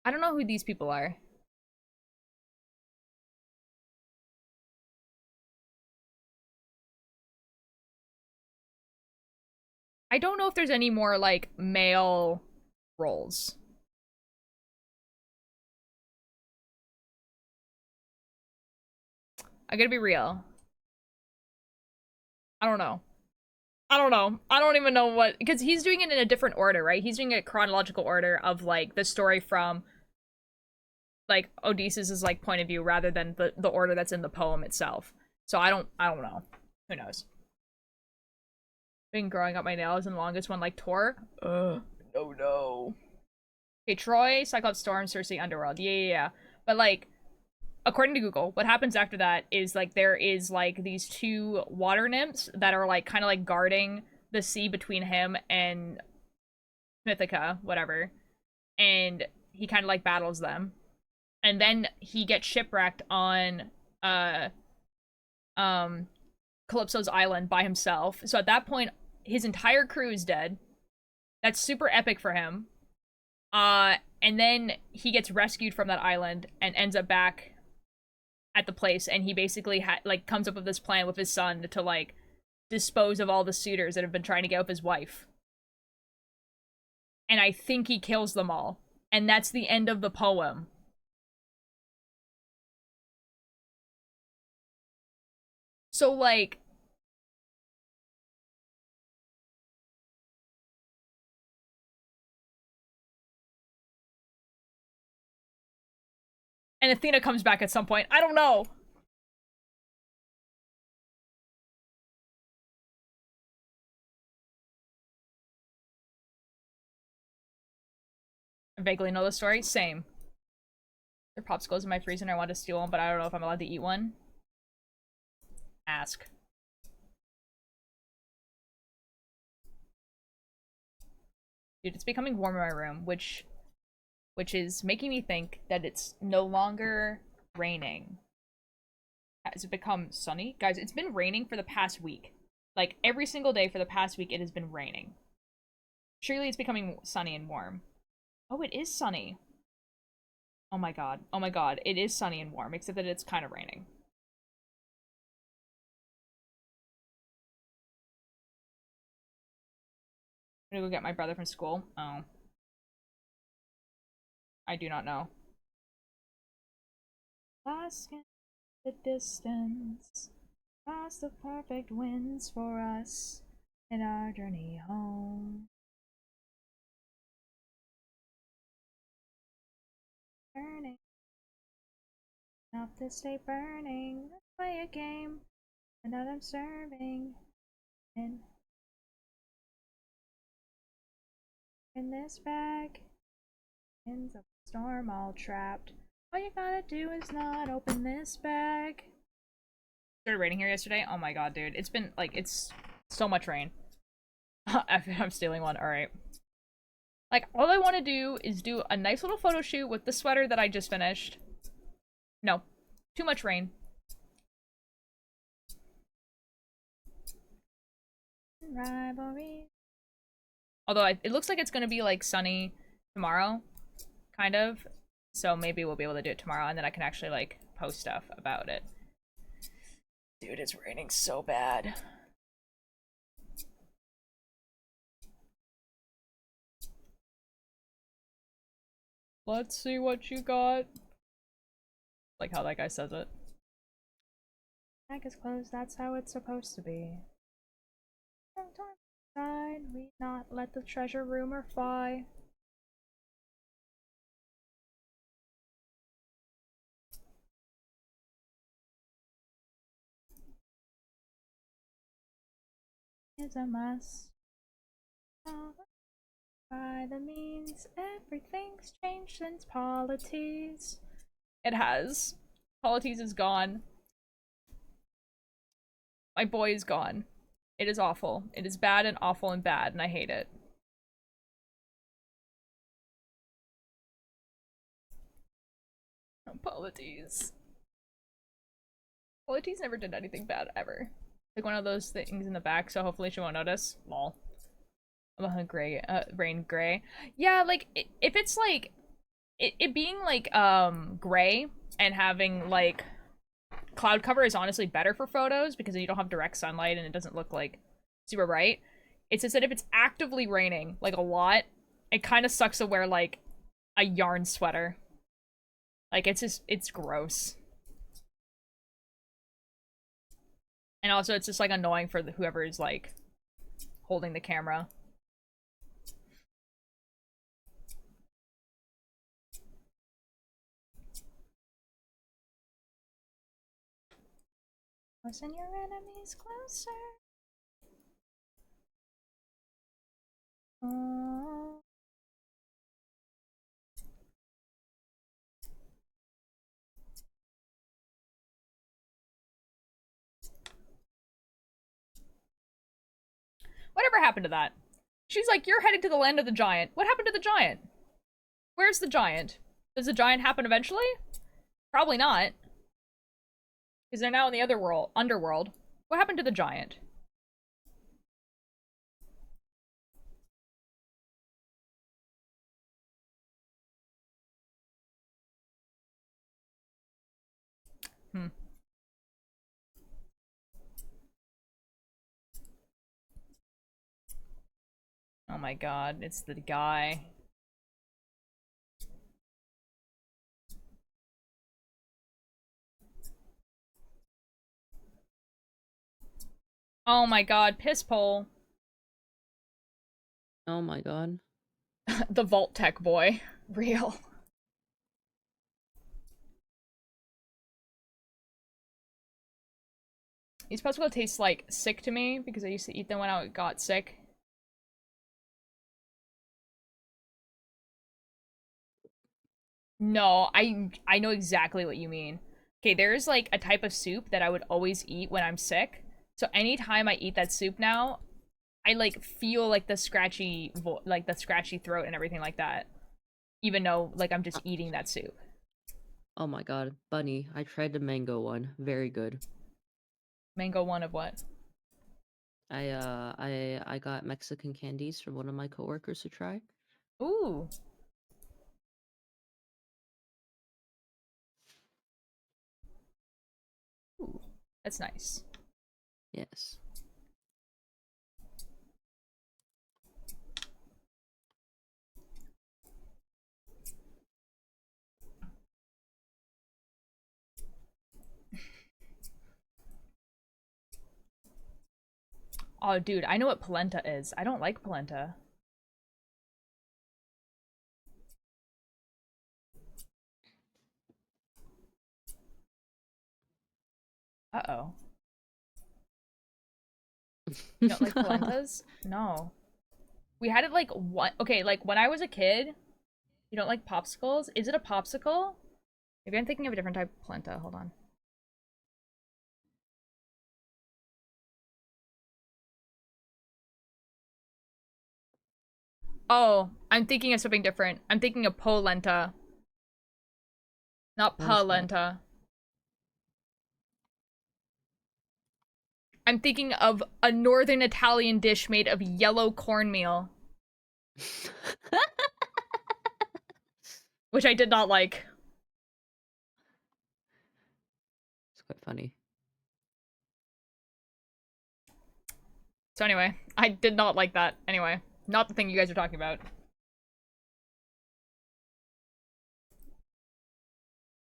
I don't know who these people are. I don't know if there's any more like male roles. I gotta be real. I don't know. I don't know. I don't even know what because he's doing it in a different order, right? He's doing a chronological order of like the story from like Odysseus's like point of view rather than the order that's in the poem itself. So I don't know. Who knows? Been growing up my nails and the longest one like Tor. No no. Okay, Troy, Cyclops, Storm, Cersei, Underworld. Yeah. But like according to Google, what happens after that is like there is like these two water nymphs that are like kind of like guarding the sea between him and Mythica, whatever. And he kind of like battles them. And then he gets shipwrecked on uh Calypso's island by himself. So at that point his entire crew is dead. That's super epic for him. And then he gets rescued from that island and ends up back at the place, and he basically like comes up with this plan with his son to like dispose of all the suitors that have been trying to get with his wife. And I think he kills them all. And that's the end of the poem. So like and Athena comes back at some point. I don't know. I vaguely know the story. Same. There are popsicles in my freezer and I want to steal one, but I don't know if I'm allowed to eat one. Ask. Dude, it's becoming warm in my room, which is making me think that it's no longer raining. Has it become sunny? Guys, it's been raining for the past week. Like, every single day for the past week, it has been raining. Surely it's becoming sunny and warm. Oh, it is sunny. Oh my god. Oh my god. It is sunny and warm, except that it's kind of raining. I'm gonna go get my brother from school. Oh. I do not know. Lost in the distance, past the perfect winds for us in our journey home. Burning, not to stay burning. Let's play a game. And that I'm serving in this bag. In the storm, all trapped. All you gotta do is not open this bag. Started raining here yesterday. Oh my god, dude. It's been like it's so much rain. I'm stealing one. Alright. Like, all I want to do is do a nice little photo shoot with the sweater that I just finished. No. Too much rain. Rivalry. Although it looks like it's gonna be like sunny tomorrow. Kind of. So maybe we'll be able to do it tomorrow and then I can actually like post stuff about it. Dude, it's raining so bad. Let's see what you got. Like how that guy says it. Bag is closed, that's how it's supposed to be. Sometimes we not let the treasure rumor fly. Is a mess. By the means, everything's changed since Polities. It has. Polities is gone. My boy is gone. It is awful. It is bad and awful and bad, and I hate it. Polities. Polities never did anything bad, ever. Like one of those things in the back, so hopefully she won't notice. Lol. Gray, rain gray. Yeah, like if it's like it being like gray and having like cloud cover is honestly better for photos because you don't have direct sunlight and it doesn't look like super bright. It's just that if it's actively raining like a lot, it kind of sucks to wear like a yarn sweater. Like it's gross. And also it's just like annoying for whoever is like holding the camera. Listen your enemies closer. Oh. Whatever happened to that? She's like, you're heading to the land of the giant. What happened to the giant? Where's the giant? Does the giant happen eventually? Probably not. Because they're now in the other world, underworld. What happened to the giant? Hmm. Oh my god, it's the guy. Oh my god, piss pole. Oh my god. The Vault Tech boy. Real. These popsicles taste like sick to me because I used to eat them when I got sick. No, I know exactly what you mean. Okay, there's like a type of soup that I would always eat when I'm sick. So anytime I eat that soup now, I like feel like the scratchy like the scratchy throat and everything like that. Even though like I'm just eating that soup. Oh my god, Bunny, I tried the mango one. Very good. Mango one of what? I got Mexican candies from one of my coworkers to try. Ooh. Ooh. That's nice. Yes. Oh, dude, I know what polenta is. I don't like polenta. Uh-oh. You don't like polentas? No. We had it like one. Okay, like when I was a kid. You don't like popsicles? Is it a popsicle? Maybe I'm thinking of a different type of polenta. Hold on. Oh, I'm thinking of something different. I'm thinking of polenta. Not What is that? polenta. I'm thinking of a northern Italian dish made of yellow cornmeal, which I did not like. It's quite funny. So anyway, I did not like that. Anyway, not the thing you guys are talking about.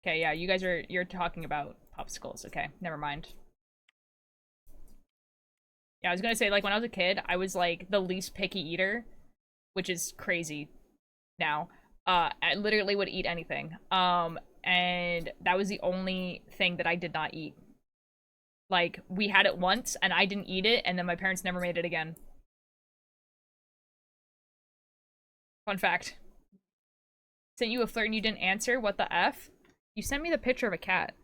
Okay, yeah, you're talking about popsicles. Okay, never mind. Yeah, I was gonna say, like, when I was a kid, I was, like, the least picky eater, which is crazy now. I literally would eat anything. And that was the only thing that I did not eat. Like, we had it once, and I didn't eat it, and then my parents never made it again. Fun fact. Sent you a flirt and you didn't answer? What the F? You sent me the picture of a cat.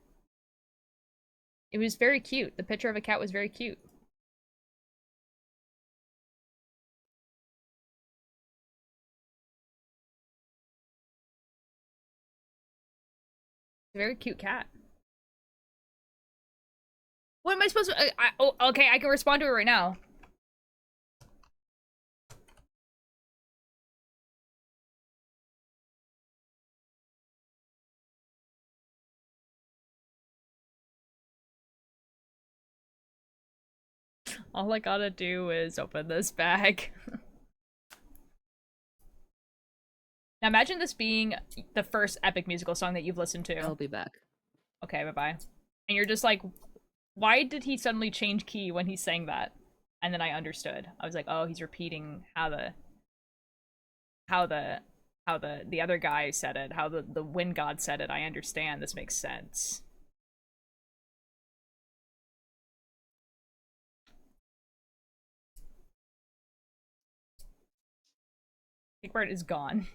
It was very cute. The picture of a cat was very cute. It's a very cute cat. What am I supposed to... oh, okay, I can respond to it right now. All I gotta do is open this bag. Now imagine this being the first epic musical song that you've listened to. I'll be back. Okay, bye-bye. And you're just like, why did he suddenly change key when he sang that? And then I understood. I was like, oh, he's repeating how the other guy said it, how the wind god said it. I understand. This makes sense. Kickbird is gone.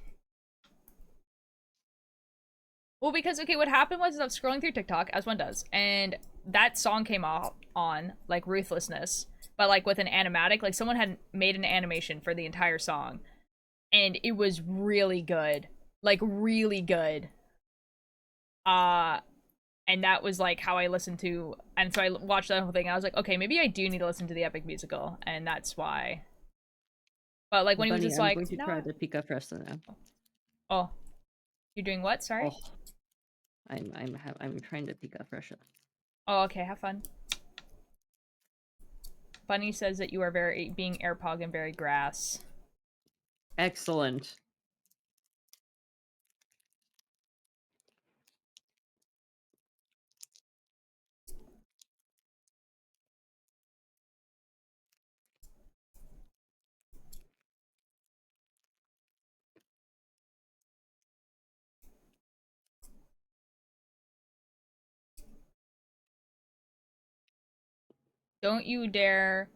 Well, because, okay, what happened was I was scrolling through TikTok, as one does, and that song came on, like, Ruthlessness, but, like, with an animatic, like, someone had made an animation for the entire song, and it was really good. Like, really good. And that was, like, how I listened to, and so I watched that whole thing, and I was like, okay, maybe I do need to listen to the epic musical, and that's why. But, like, when he was just like, I'm going to try the Pika Fresca now. Oh. You're doing what? Sorry? Oh. I'm trying to Pika Fresca. Oh, okay, have fun. Bunny says that you are being airpog and very grass. Excellent. Don't you dare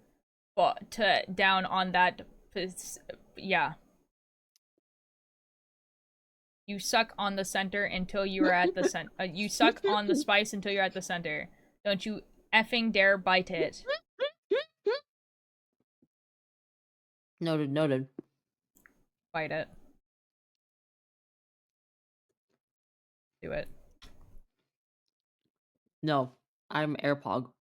to down on that. Yeah. You suck on the center until you are at the center. You suck on the spice until you're at the center. Don't you effing dare bite it. Noted, noted. Bite it. Do it. No, I'm airpog.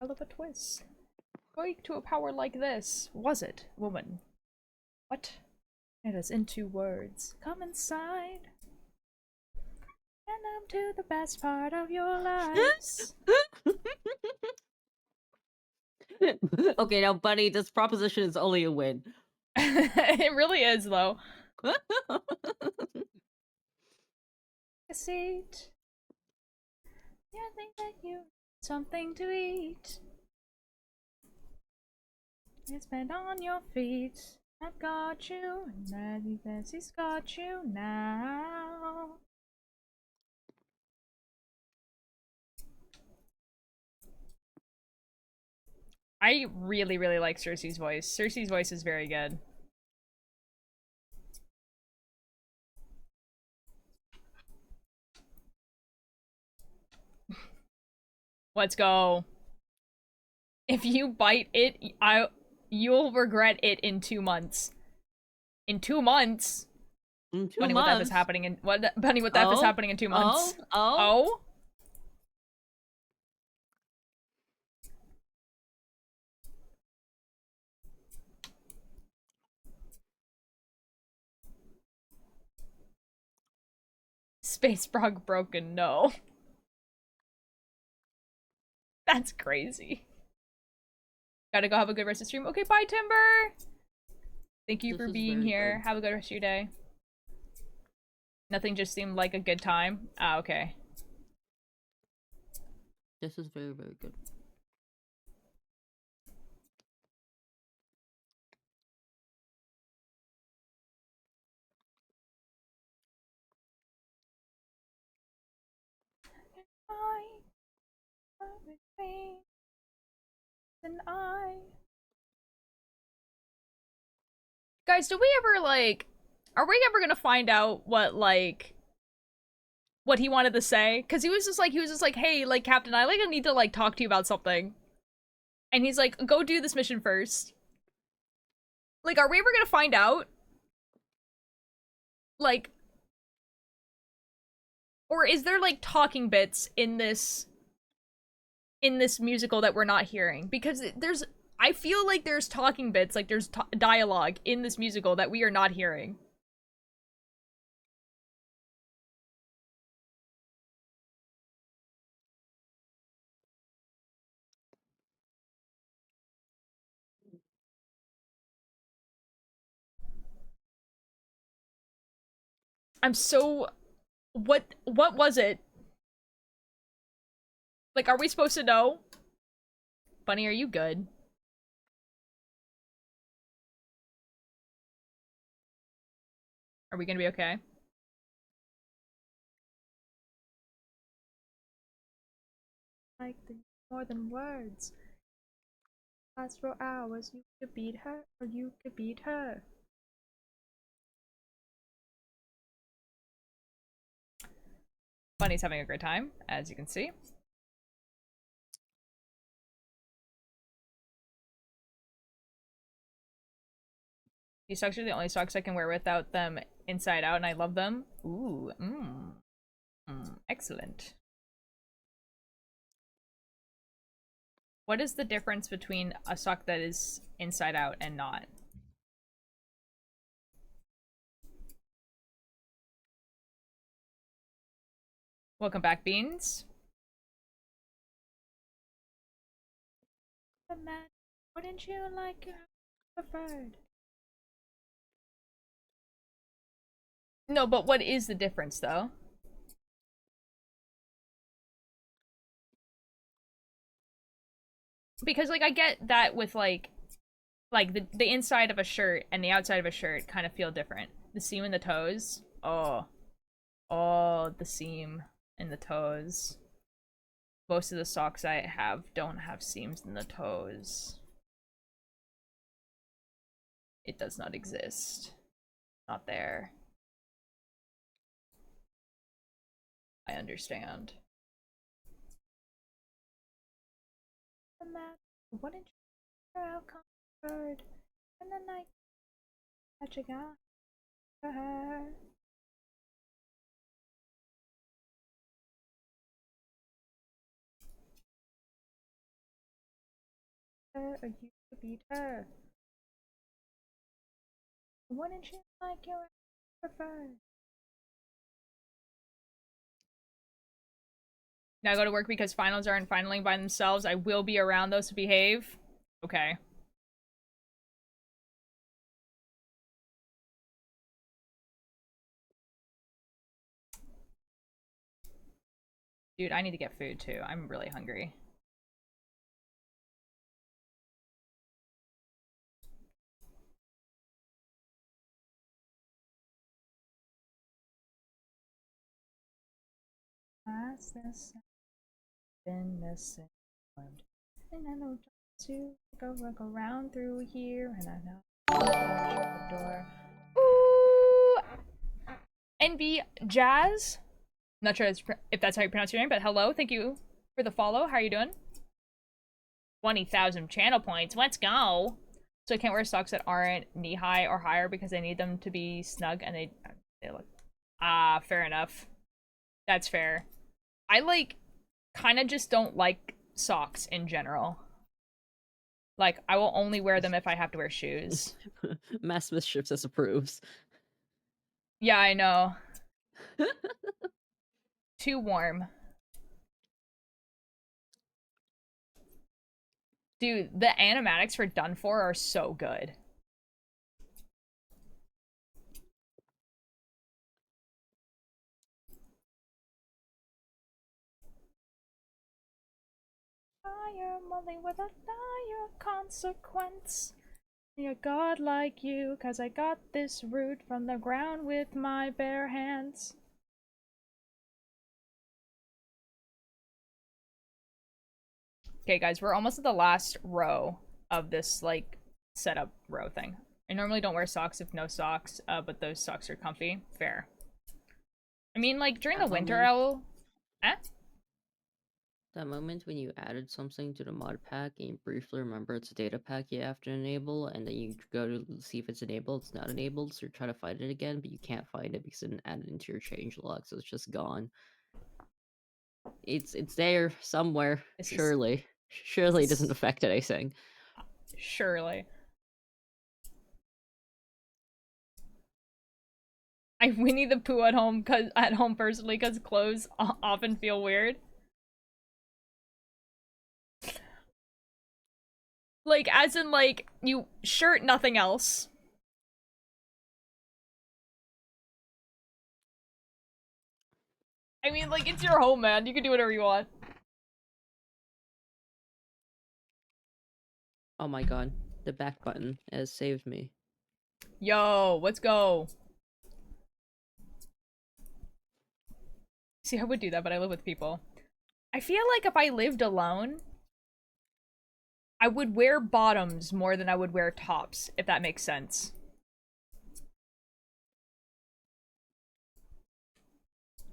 I love a twist. Going to a power like this. Was it, woman? What? It is in 2 words. Come inside. And I'm to the best part of your lives. Okay, now, Bunny, this proposition is only a win. It really is, though. A seat. You think that you something to eat. It's been on your feet. I've got you, and Bessie's got you now. I really, really like Cersei's voice. Cersei's voice is very good. Let's go. If you bite it, you'll regret it in 2 months. In 2 months? In 2 Bunny, months? what that is happening in Bunny, what that is happening in 2 months? Oh? Space Frog broken, no. That's crazy. Gotta go have a good rest of the stream. Okay, bye, Timber! Thank you for being here. Good. Have a good rest of your day. Nothing just seemed like a good time? Ah, okay. This is very, very good. Guys, do we ever, like, are we ever gonna find out what, like, what he wanted to say? Because he was just like, hey, like, Captain, I, like, need to, like, talk to you about something. And he's like, go do this mission first. Like, are we ever gonna find out? Like, or is there, like, talking bits in this musical that we're not hearing? Because I feel like there's talking bits, like there's dialogue in this musical that we are not hearing. I'm so... What was it? Like, are we supposed to know? Bunny, are you good? Are we gonna be okay? Like more than words. Last for hours, you could beat her, or you could beat her. Bunny's having a great time, as you can see. These socks are the only socks I can wear without them inside out, and I love them. Ooh, excellent. What is the difference between a sock that is inside out and not? Welcome back, Beans. Wouldn't you like your preferred? No, but what is the difference, though? Because, like, I get that with, like the inside of a shirt and the outside of a shirt kind of feel different. The seam in the toes. Oh. Oh, the seam in the toes. Most of the socks I have don't have seams in the toes. It does not exist. Not there. I understand. What did you have comfort in the night that you got for her? Or you could beat her. Wouldn't you like your preferred? Now I go to work because finals aren't finaling by themselves. I will be around those to behave. Okay. Dude, I need to get food too. I'm really hungry. Past this, been missing, and I know to go look around through here, and I know the door. Ooh, NB Jazz. Not sure if that's how you pronounce your name, but hello, thank you for the follow. How are you doing? 20,000 channel points. Let's go. So I can't wear socks that aren't knee high or higher because I need them to be snug, and they look. Ah, fair enough. That's fair. I like kind of just don't like socks in general. Like, I will only wear them if I have to wear shoes. Mass Mischief disapproves. Yeah, I know. Too warm. Dude, the animatics for Done For are so good. Fire molly with a dire consequence. You're God like you, cause I got this root from the ground with my bare hands. Okay, guys, we're almost at the last row of this, like, setup row thing. I normally don't wear socks if no socks, but those socks are comfy. Fair. I mean, like, during the winter, I'll... Eh? That moment when you added something to the mod pack and you briefly remember it's a data pack you have to enable, and then you go to see if it's enabled, it's not enabled, so you try to find it again, but you can't find it because it didn't add it into your changelog, so it's just gone. It's there somewhere, surely. Surely it doesn't affect anything. Surely. I Winnie the Pooh at home personally because clothes often feel weird. Like, as in, like, you shirt, nothing else. I mean, like, it's your home, man. You can do whatever you want. Oh my god. The back button has saved me. Yo, let's go. See, I would do that, but I live with people. I feel like if I lived alone, I would wear bottoms more than I would wear tops, if that makes sense.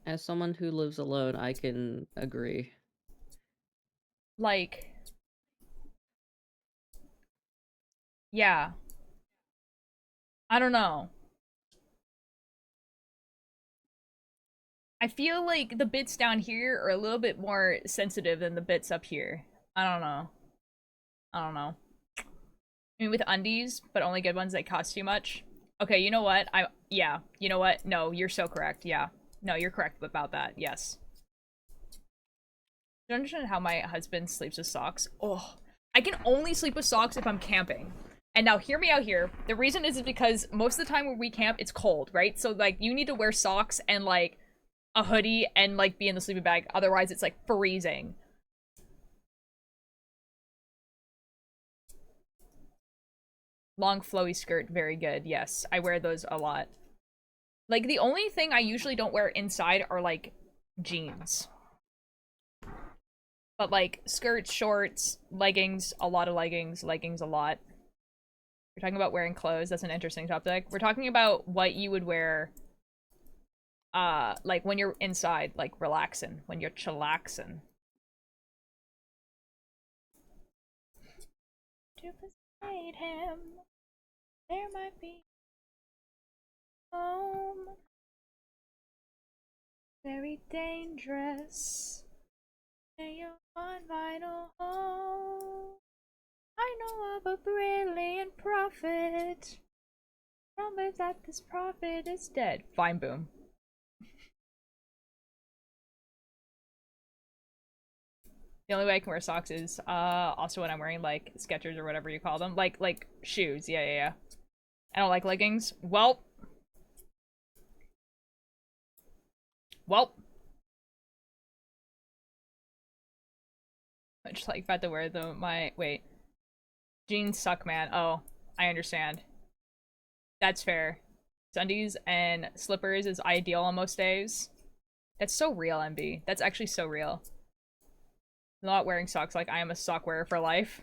As someone who lives alone, I can agree. Like, yeah. I don't know. I feel like the bits down here are a little bit more sensitive than the bits up here. I don't know. I don't know. I mean, with undies, but only good ones that cost too much. Okay, you know what? Yeah, you know what? No, you're so correct. Yeah. No, you're correct about that. Yes. Do you understand how my husband sleeps with socks? Oh, I can only sleep with socks if I'm camping. And now hear me out here. The reason is because most of the time when we camp, it's cold, right? So like you need to wear socks and like a hoodie and like be in the sleeping bag. Otherwise it's like freezing. Long flowy skirt, very good. Yes, I wear those a lot. Like the only thing I usually don't wear inside are like jeans. But like skirts, shorts, leggings, a lot of leggings, leggings a lot. We're talking about wearing clothes. That's an interesting topic. We're talking about what you would wear like when you're inside, like relaxing, when you're chillaxing. To persuade him there might be home. Very dangerous. And you're on vinyl home. I know of a brilliant prophet. Remember that this prophet is dead. Fine, boom. The only way I can wear socks is also when I'm wearing like Skechers or whatever you call them. Like shoes. Yeah. I don't like leggings. Well. I just like about to wear wait. Jeans suck, man. Oh, I understand. That's fair. Sundies and slippers is ideal on most days. That's so real, MB. That's actually so real. Not wearing socks like I am a sock wearer for life.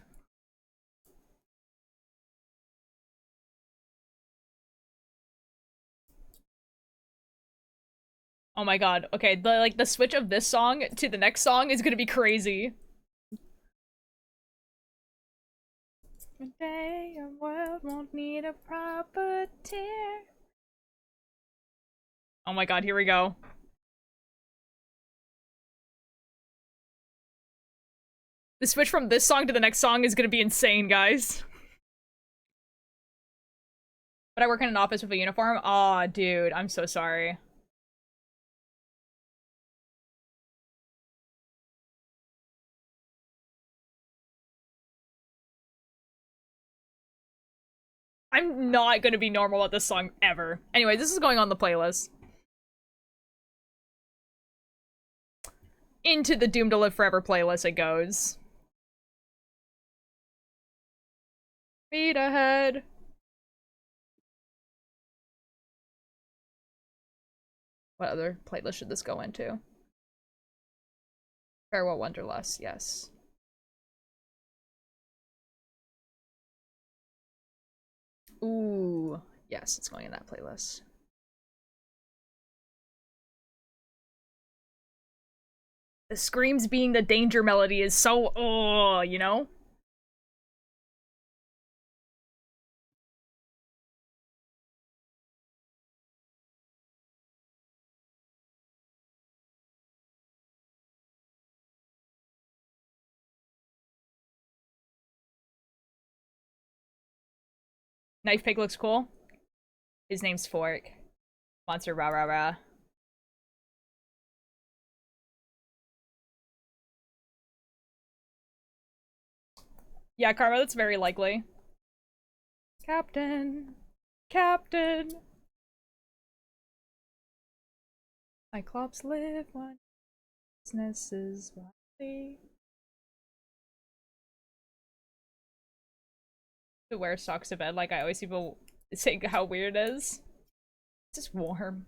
Oh my god. Okay, the switch of this song to the next song is gonna be crazy. A day your world won't need a proper tear. Oh my god, here we go. The switch from this song to the next song is gonna be insane, guys. But I work in an office with a uniform? Aw, dude, I'm so sorry. I'm not gonna be normal at this song ever. Anyway, this is going on the playlist. Into the Doom to Live Forever playlist it goes. Feet ahead. What other playlist should this go into? Farewell Wonderlust, yes. Ooh, yes, it's going in that playlist. The screams being the danger melody is so, oh, you know? Knife Pig looks cool. His name's Fork. Monster rah rah rah. Yeah, Karma, that's very likely. Captain. Captain. Cyclops live one businesses widely. To wear socks to bed, like I always see people saying how weird it is. It's just warm.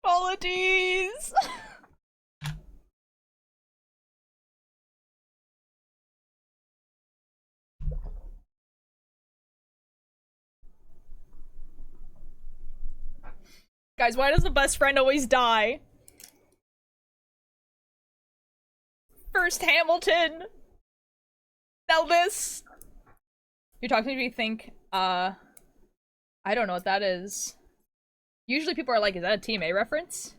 Apologies! Guys, why does the best friend always die? First Hamilton! Now this! You're talking to me, you think, I don't know what that is. Usually people are like, is that a TMA reference?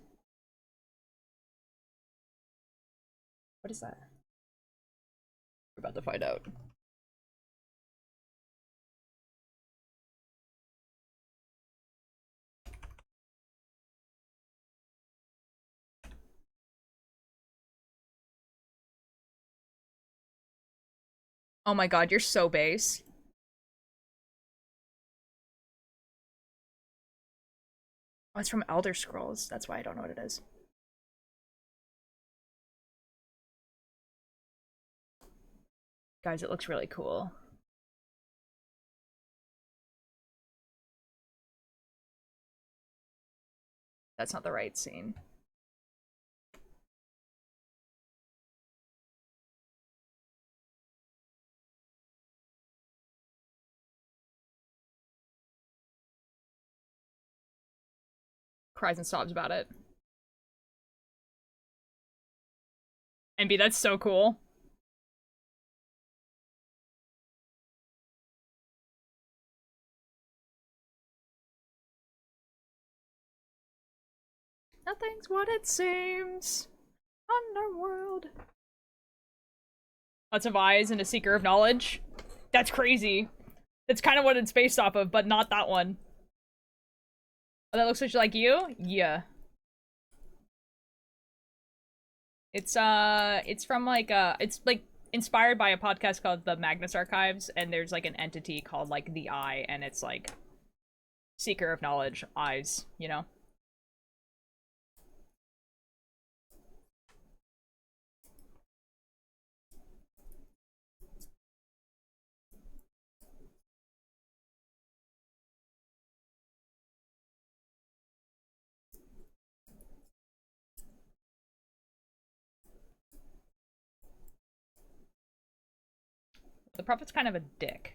What is that? We're about to find out. Oh my god, you're so base. Oh, it's from Elder Scrolls. That's why I don't know what it is. Guys, it looks really cool. That's not the right scene. Cries and sobs about it. MB, that's so cool. Nothing's what it seems. Underworld. Lots of eyes and a seeker of knowledge. That's crazy. That's kind of what it's based off of, but not that one. Oh, that looks much like you? Yeah. It's from like, it's like inspired by a podcast called the Magnus Archives, and there's like an entity called like the Eye, and it's like seeker of knowledge, eyes, you know? The prophet's kind of a dick.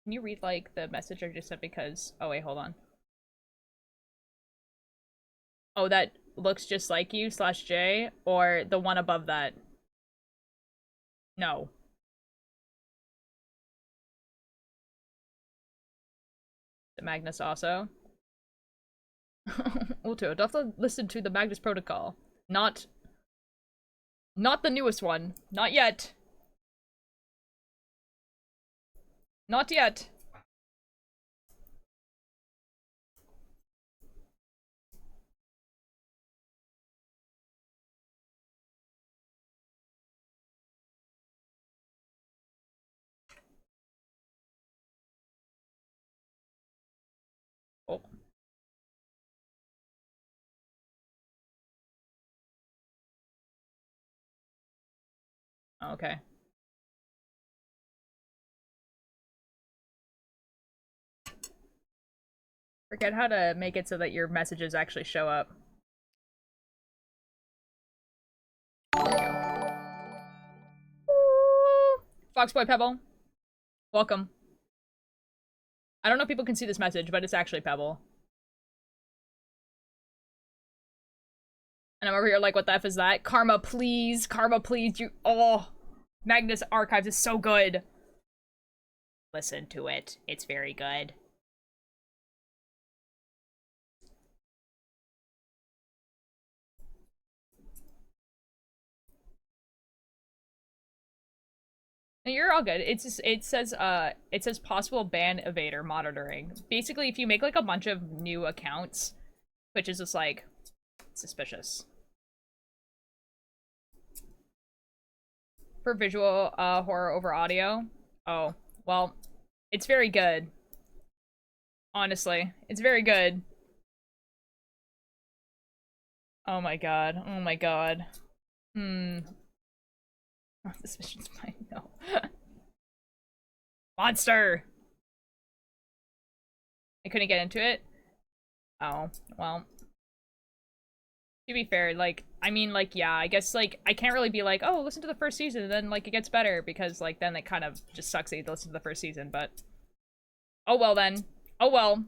Can you read, like, the message I just sent because... Oh, wait, hold on. Oh, that looks just like you, /J, or the one above that? No. The Magnus also? Ulto, don't have to listen to the Magnus Protocol. Not the newest one. Not yet. Not yet. Oh. Okay. Forget how to make it so that your messages actually show up. There we go. Foxboy Pebble. Welcome. I don't know if people can see this message, but it's actually Pebble. And I'm over here like, what the F is that? Karma, please. Karma, please. You. Oh. Magnus Archives is so good. Listen to it. It's very good. No, you're all good. It's just, it says possible ban evader monitoring. Basically, if you make like a bunch of new accounts, which is just like suspicious. For visual horror over audio. Oh, well, it's very good. Honestly, it's very good. Oh my god. Oh my god. Hmm. Oh, suspicion's fine. No. Monster! I couldn't get into it? Oh, well. To be fair, like, I mean, like, yeah, I guess, like, I can't really be like, oh, listen to the first season, and then, like, it gets better, because, like, then it kind of just sucks that you listen to the first season, but... Oh well, then. Oh well.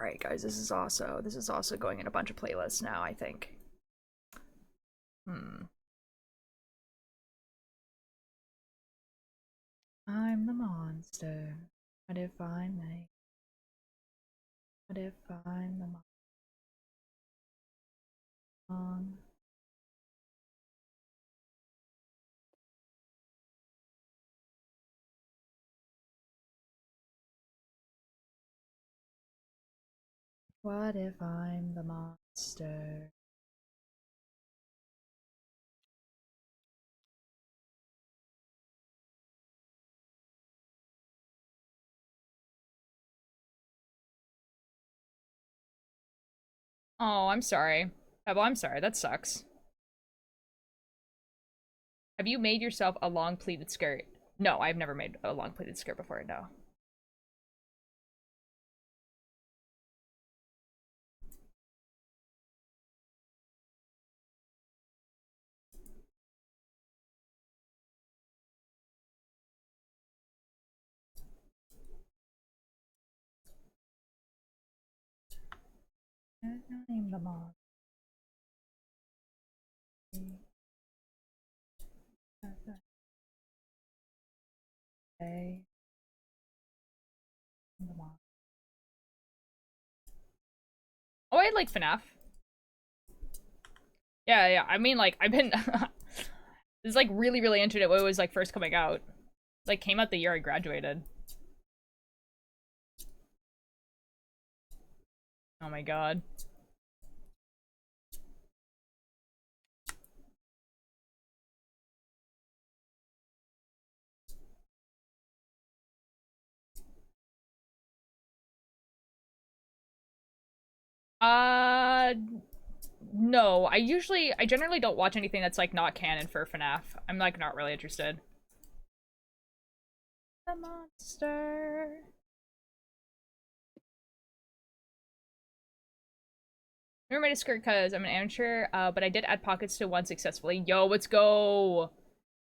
Alright, guys, this is also going in a bunch of playlists now, I think. I'm the monster. What if I'm me? What if I'm the monster? What if I'm the monster? Oh, I'm sorry. Pebble, I'm sorry. That sucks. Have you made yourself a long pleated skirt? No, I've never made a long pleated skirt before, no. I'm the monster. Okay. Oh, I like FNAF. Yeah, I mean, like, I've been... This is, like, really, really into it when it was, like, first coming out. Like, came out the year I graduated. Oh my god. Uh... No, I generally don't watch anything that's, like, not canon for FNAF. I'm, like, not really interested. The monster. I never made a skirt because I'm an amateur, but I did add pockets to one successfully. Yo, let's go!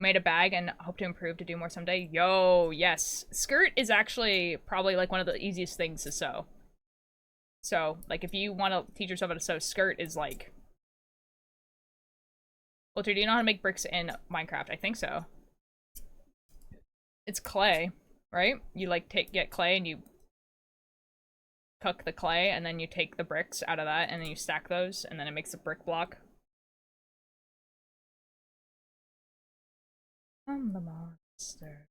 Made a bag and hope to improve to do more someday. Yo, yes. Skirt is actually probably, like, one of the easiest things to sew. So, like, if you want to teach yourself how to sew, skirt is, like... Walter, do you know how to make bricks in Minecraft? I think so. It's clay, right? You, like, get clay and you cook the clay, and then you take the bricks out of that, and then you stack those, and then it makes a brick block. I'm the monster.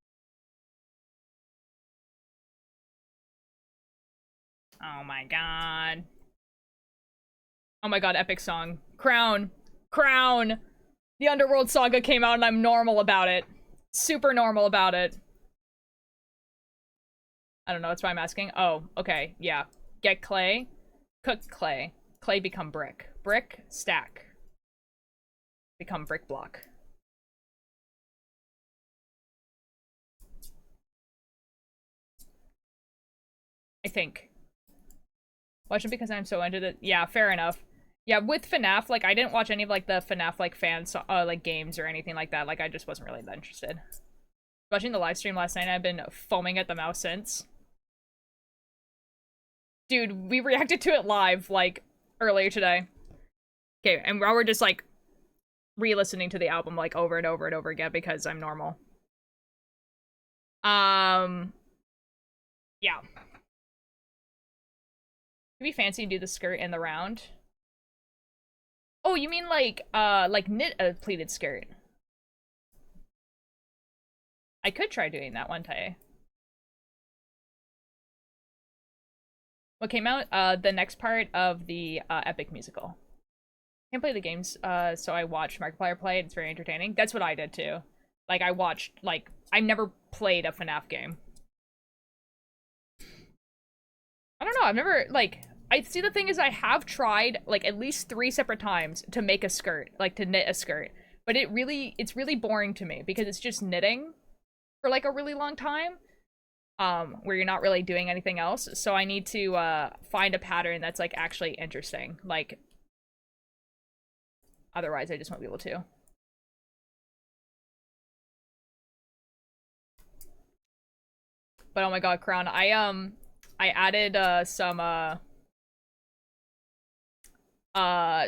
Oh my god. Oh my god, epic song. Crown. Crown! The Underworld Saga came out and I'm normal about it. Super normal about it. I don't know, that's why I'm asking. Oh, okay, yeah. Get clay. Cook clay. Clay become brick. Brick, stack. Become brick block. I think. Watch it because I'm so into it. Yeah, fair enough. Yeah, with FNAF, like, I didn't watch any of, like, the FNAF, like, like, games or anything like that. Like, I just wasn't really that interested. Watching the live stream last night, I've been foaming at the mouth since. Dude, we reacted to it live, like, earlier today. Okay, and we're just, like, re-listening to the album, like, over and over and over again because I'm normal. Yeah. It'd be fancy to do the skirt and the round. Oh, you mean like knit a pleated skirt? I could try doing that one day. What came out? The next part of the Epic musical. Can't play the games, so I watched Markiplier play it. It's very entertaining. That's what I did too. Like, I watched, like, I never played a FNAF game. I don't know, I've never, like, I see the thing is I have tried, like, at least 3 separate times to make a skirt, like, to knit a skirt. But it's really boring to me because it's just knitting for, like, a really long time. Where you're not really doing anything else. So I need to, find a pattern that's, like, actually interesting. Like, otherwise I just won't be able to. But oh my god, Crown, I added,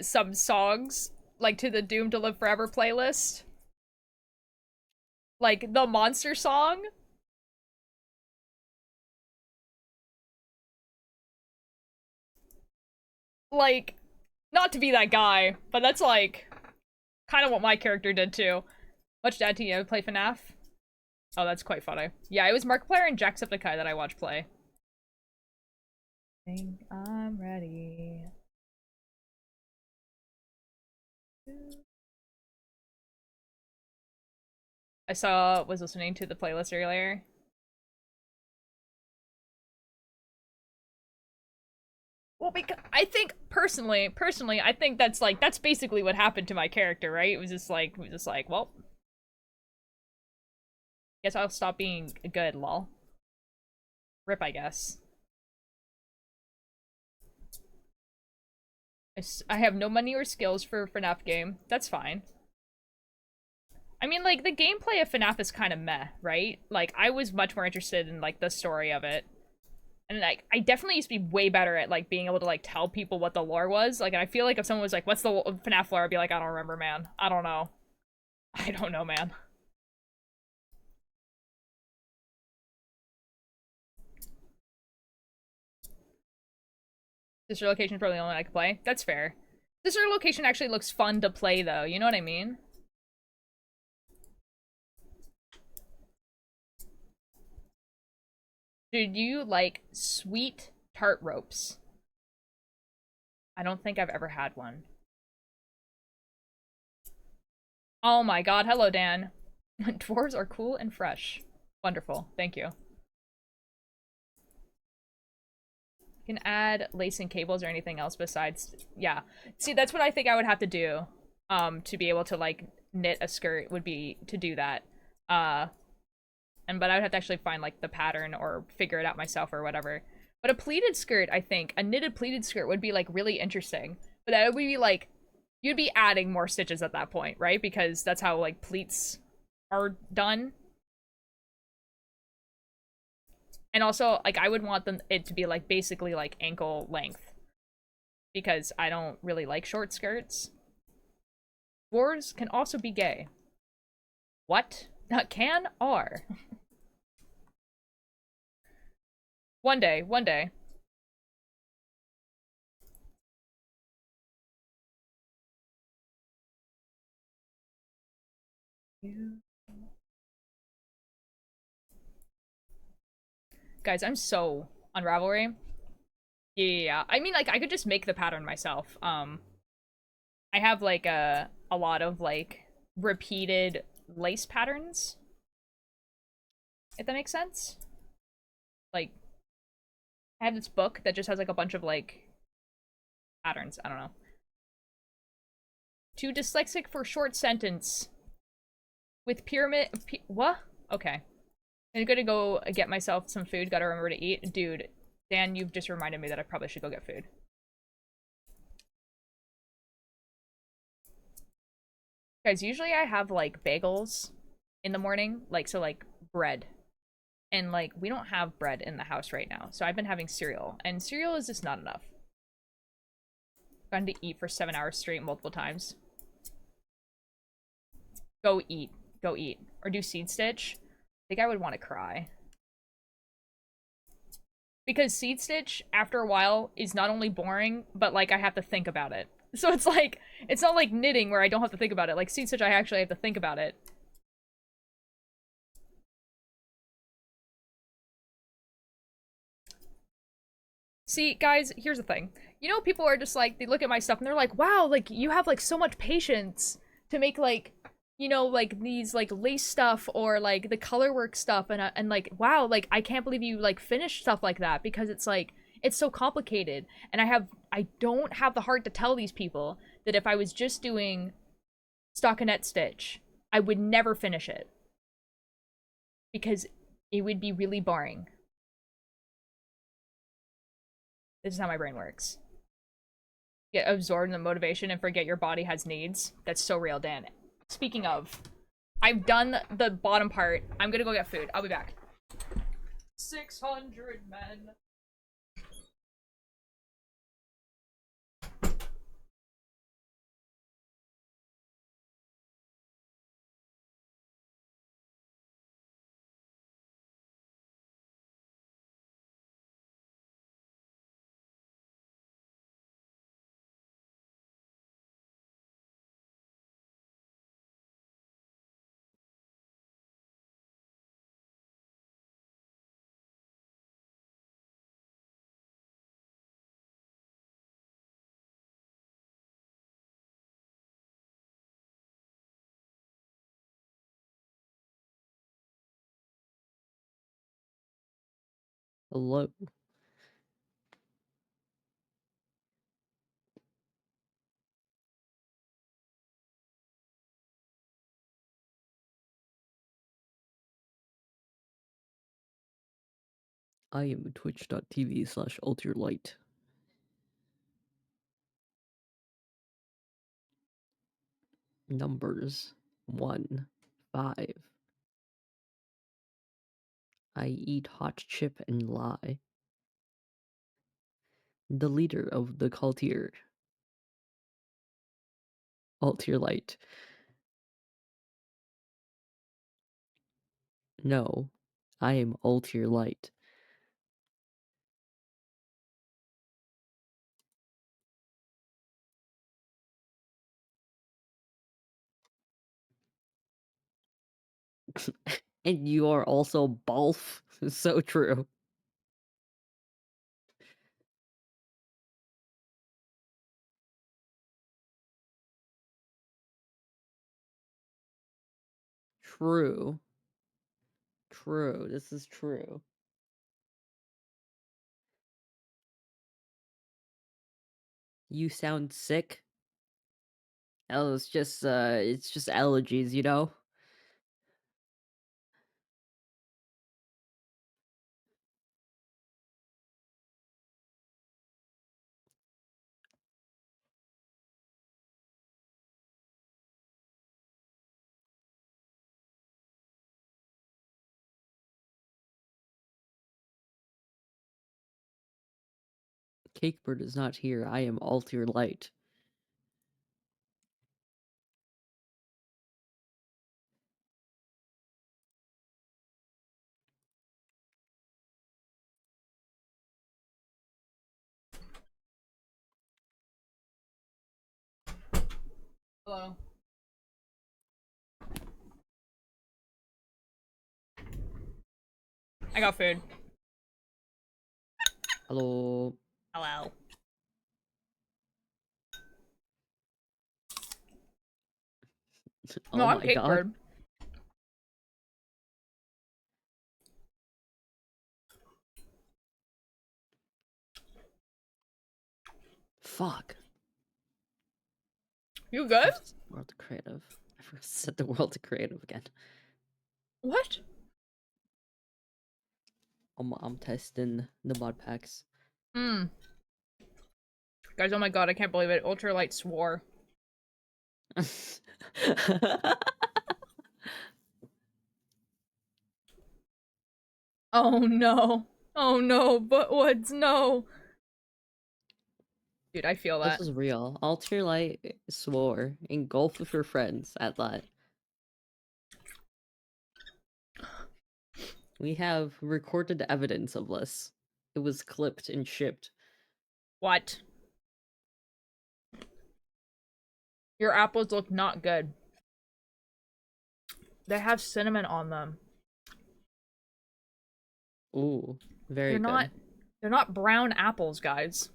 some songs, like, to the Doomed to Live Forever playlist. Like, the monster song. Like, not to be that guy, but that's, like, kind of what my character did, too. Much dad to you play FNAF? Oh, that's quite funny. Yeah, it was Markiplier and Jacksepticeye that I watched play. Think I'm ready. Was listening to the playlist earlier. Well, because I think personally, I think that's like that's basically what happened to my character, right? It was just like, well, guess I'll stop being good, lol. Rip, I guess. I have no money or skills for a FNAF game. That's fine. I mean, like, the gameplay of FNAF is kind of meh, right? Like, I was much more interested in, like, the story of it. And, like, I definitely used to be way better at, like, being able to, like, tell people what the lore was. Like, and I feel like if someone was like, what's the FNAF lore? I'd be like, I don't remember, man. I don't know. I don't know, man. Sister Location is probably the only one I could play. That's fair. Sister Location actually looks fun to play, though. You know what I mean? Did you like sweet tart ropes? I don't think I've ever had one. Oh my god, hello, Dan. Dwarves are cool and fresh. Wonderful, thank you. You can add lace and cables or anything else besides... Yeah. See, that's what I think I would have to do, to be able to, like, knit a skirt, would be to do that. But I would have to actually find, like, the pattern or figure it out myself or whatever. But a pleated skirt, I think, a knitted pleated skirt would be, like, really interesting. But that would be, like, you'd be adding more stitches at that point, right? Because that's how, like, pleats are done. And also, like, I would want it to be, like, basically, like, ankle length. Because I don't really like short skirts. Dwarves can also be gay. What? Can? Are. One day, one day. Guys, I'm so on Ravelry. Yeah. I mean, like, I could just make the pattern myself. I have, like, a lot of, like, repeated lace patterns. If that makes sense. Like, I have this book that just has, like, a bunch of, like, patterns. I don't know. Too dyslexic for short sentence. With pyramid... what? Okay. I'm gonna go get myself some food. Gotta remember to eat. Dude, Dan, you've just reminded me that I probably should go get food. Guys, usually I have, like, bagels in the morning. Like, so, like, bread. And, like, we don't have bread in the house right now. So I've been having cereal. And cereal is just not enough. Gone to eat for 7 hours straight multiple times. Go eat. Go eat. Or do seed stitch. I think I would want to cry. Because seed stitch after a while is not only boring, but like I have to think about it. So it's like it's not like knitting where I don't have to think about it. Like seed stitch I actually have to think about it. See, guys, here's the thing. You know, people are just like, they look at my stuff and they're like, wow, like, you have, like, so much patience to make, like, you know, like, these, like, lace stuff or, like, the color work stuff. And like, wow, like, I can't believe you, like, finish stuff like that because it's, like, it's so complicated. And I don't have the heart to tell these people that if I was just doing stockinette stitch, I would never finish it. Because it would be really boring. This is how my brain works. Get absorbed in the motivation and forget your body has needs. That's so real, Dan. Speaking of, I've done the bottom part. I'm gonna go get food. I'll be back. 600 men. Hello. I am twitch.tv/ultralight. Numbers 1, 5. I eat hot chip and lie. The leader of the cultier. Ultralight. No, I am ultralight. And you are also Balf. So true. True. True. This is true. You sound sick. Oh, it's just allergies, you know? Cakebird is not here. I am ultralight. Hello. I got food. Hello. Hello. No, Oh I'm my god. Cakebird. Fuck. You good? World to creative. I forgot to set the world to creative again. What? I'm testing the mod packs. Hmm. Guys, oh my god, I can't believe it. Ultralight swore. Oh no. Oh no, but what's no? Dude, I feel This that. is real. Ultralight swore. Engulf with your friends at that. We have recorded evidence of this. It was clipped and shipped. What? Your apples look not good. They have cinnamon on them. Ooh, very good. They're not brown apples, guys.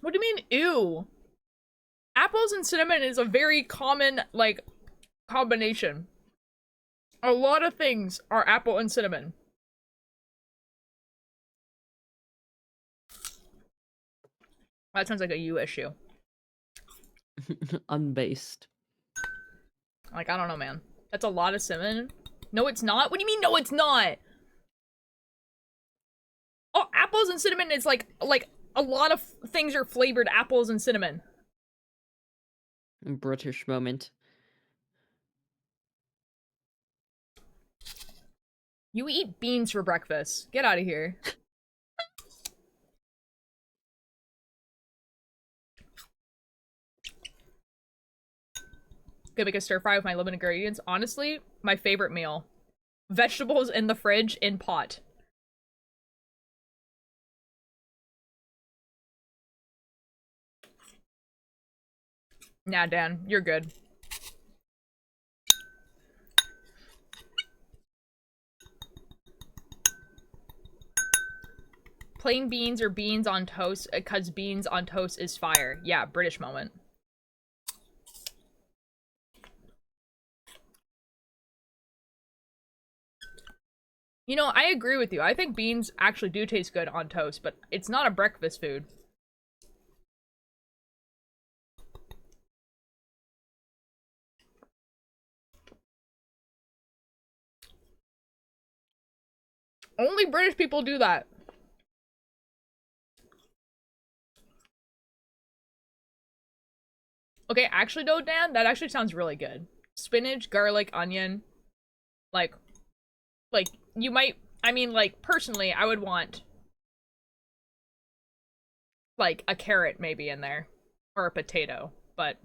What do you mean, ew? Apples and cinnamon is a very common, like, combination. A lot of things are apple and cinnamon. That sounds like a you issue. Unbased. Like, I don't know, man. That's a lot of cinnamon. No, it's not? What do you mean, no, it's not? Oh, apples and cinnamon is like a lot of things are flavored apples and cinnamon. British moment. You eat beans for breakfast. Get out of here. Gonna make a stir fry with my limited ingredients. Honestly, my favorite meal. Vegetables in the fridge in pot. Nah, Dan, you're good. Plain beans or beans on toast, because beans on toast is fire. Yeah, British moment. You know, I agree with you. I think beans actually do taste good on toast, but it's not a breakfast food. Only British people do that. Okay, actually though, Dan, that actually sounds really good. Spinach, garlic, onion. Like, you might, I mean, like, personally, I would want, like, a carrot maybe in there. Or a potato. But,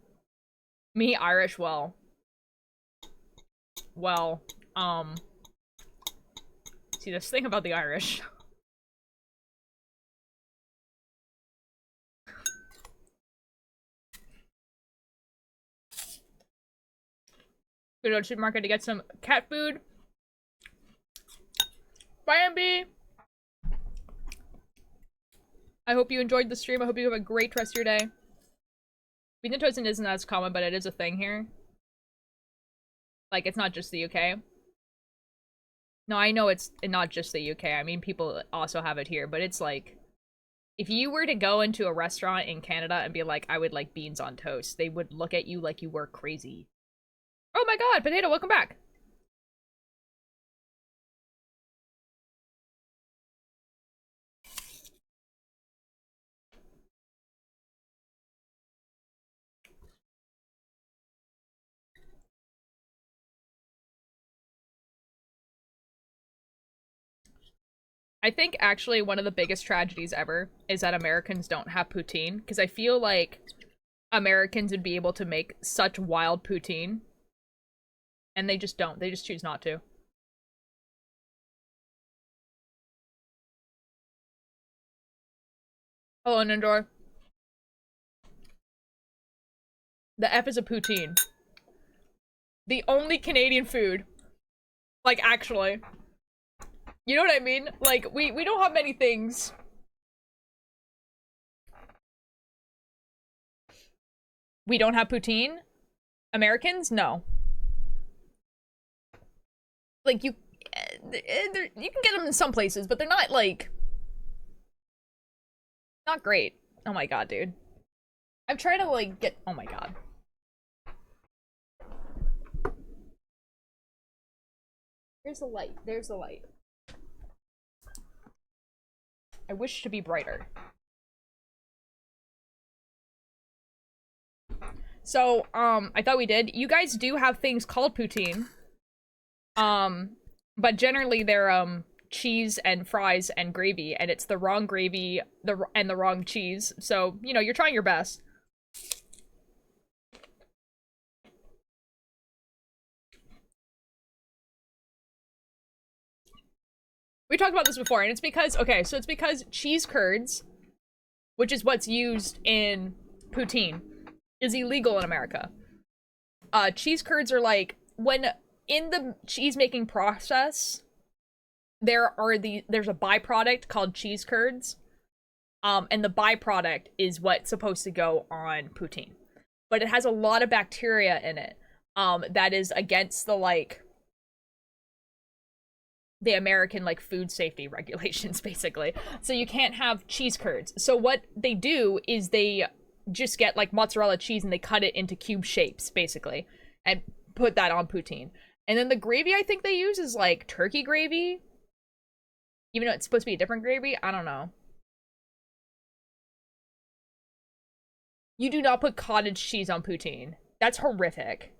me, Irish, well, see, this thing about the Irish. Go to the supermarket to get some cat food. Bye, MB! I hope you enjoyed the stream. I hope you have a great rest of your day. Beans and toast isn't as common, but it is a thing here. Like, it's not just the UK. No, I know it's not just the UK. I mean, people also have it here, but it's like, if you were to go into a restaurant in Canada and be like, I would like beans on toast, they would look at you like you were crazy. Oh my god, Potato, welcome back! I think actually one of the biggest tragedies ever is that Americans don't have poutine, because I feel like Americans would be able to make such wild poutine. And they just don't. They just choose not to. Hello, Nindor. The F is a poutine. The only Canadian food. Like, actually. You know what I mean? Like, we don't have many things. We don't have poutine? Americans? No. Like, you can get them in some places, but they're not, like, not great. Oh my god, dude. I'm trying to, like, get, oh my god. There's the light. There's the light. I wish to be brighter. So, I thought we did. You guys do have things called poutine. But generally they're, cheese and fries and gravy, and it's the wrong gravy and the wrong cheese. So, you know, you're trying your best. We talked about this before, and it's because, okay, so it's because cheese curds, which is what's used in poutine, is illegal in America. Cheese curds are like, when in the cheese making process, there's a byproduct called cheese curds, and the byproduct is what's supposed to go on poutine. But it has a lot of bacteria in it, that is against the American, like, food safety regulations, basically. So you can't have cheese curds. So what they do is they just get, like, mozzarella cheese and they cut it into cube shapes, basically, and put that on poutine. And then the gravy I think they use is, like, turkey gravy. Even though it's supposed to be a different gravy, I don't know. You do not put cottage cheese on poutine. That's horrific.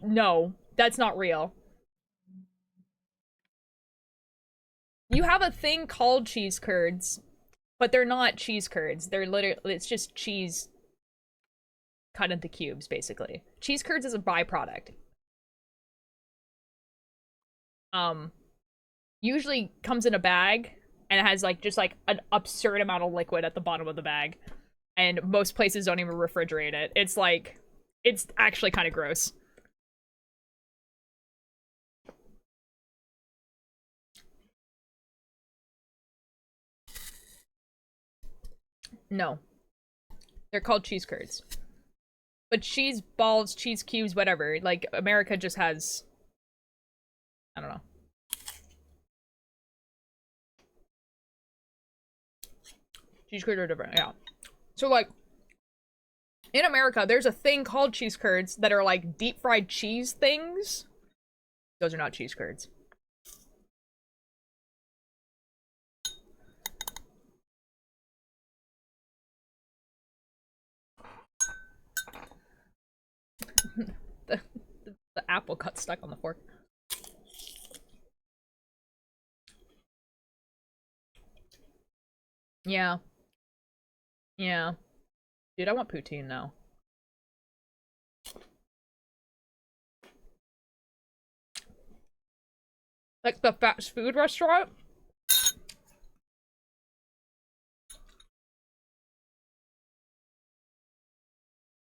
No, that's not real. You have a thing called cheese curds, but they're not cheese curds. They're literally, it's just cheese cut into cubes, basically. Cheese curds is a byproduct. Usually comes in a bag, and it has, like, just, like, an absurd amount of liquid at the bottom of the bag. And most places don't even refrigerate it. It's, like, it's actually kind of gross. No. They're called cheese curds. But cheese balls, cheese cubes, whatever. Like, America just has... I don't know. Cheese curds are different, yeah. So, like, in America, there's a thing called cheese curds that are, like, deep-fried cheese things. Those are not cheese curds. the apple got stuck on the fork. Yeah. Yeah. Dude, I want poutine now. Like the fast food restaurant?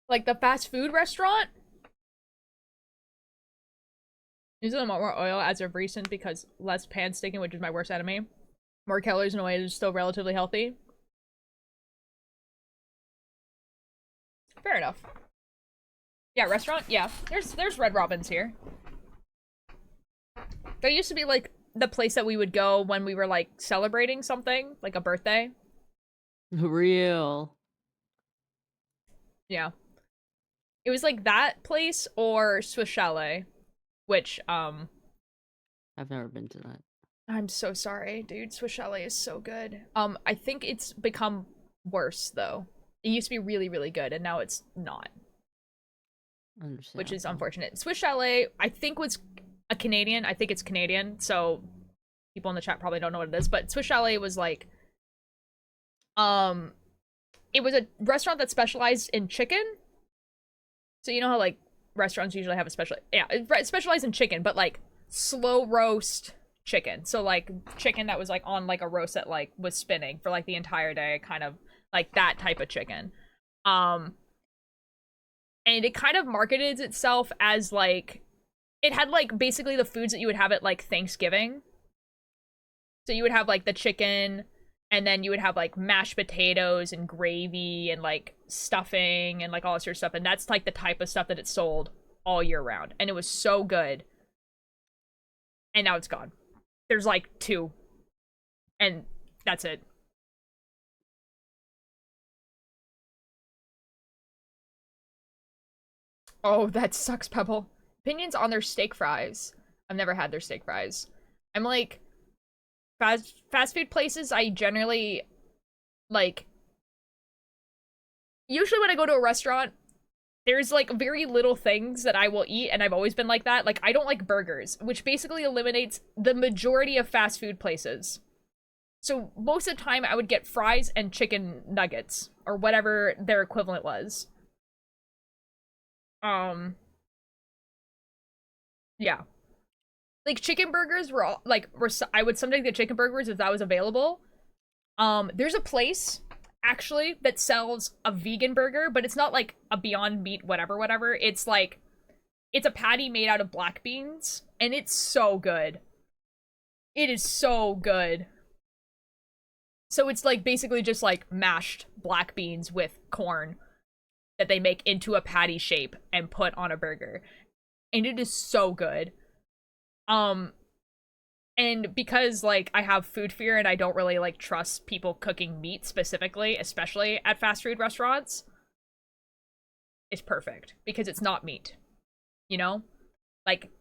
Like the fast food restaurant? Using a lot more oil as of recent because less pan sticking, which is my worst enemy. More calories in a way that is still relatively healthy. Fair enough. Yeah, restaurant? Yeah. There's Red Robin's here. There used to be, like, the place that we would go when we were, like, celebrating something, like a birthday. Real. Yeah. It was, like, that place or Swiss Chalet, which, I've never been to that. I'm so sorry, dude. Swiss Chalet is so good. I think it's become worse, though. It used to be really, really good, and now it's not. Which is unfortunate. Swiss Chalet, I think, was a Canadian. I think it's Canadian, so people in the chat probably don't know what it is, but Swiss Chalet was, like, it was a restaurant that specialized in chicken. So you know how, like, restaurants usually have a it specialized in chicken, but, like, slow roast chicken. So, like, chicken that was, like, on, like, a roast that, like, was spinning for, like, the entire day, kind of, like, that type of chicken. And it kind of marketed itself as, like, it had, like, basically the foods that you would have at, like, Thanksgiving. So you would have, like, the chicken, and then you would have, like, mashed potatoes and gravy and, like, stuffing and, like, all that sort of stuff. And that's, like, the type of stuff that it sold all year round. And it was so good. And now it's gone. There's, like, 2. And that's it. Oh, that sucks, Pebble. Opinions on their steak fries. I've never had their steak fries. I'm like, fast food places, I generally, like, usually when I go to a restaurant, there's, like, very little things that I will eat, and I've always been like that. Like, I don't like burgers, which basically eliminates the majority of fast food places. So most of the time, I would get fries and chicken nuggets, or whatever their equivalent was. Yeah. Like, chicken burgers were all, like, I would sometimes get chicken burgers if that was available. There's a place, actually, that sells a vegan burger, but it's not, like, a Beyond Meat whatever. It's, like, it's a patty made out of black beans, and it's so good. It is so good. So it's, like, basically just, like, mashed black beans with corn that they make into a patty shape and put on a burger. And it is so good. And because, like, I have food fear and I don't really, like, trust people cooking meat specifically, especially at fast food restaurants, it's perfect. Because it's not meat. You know? Like,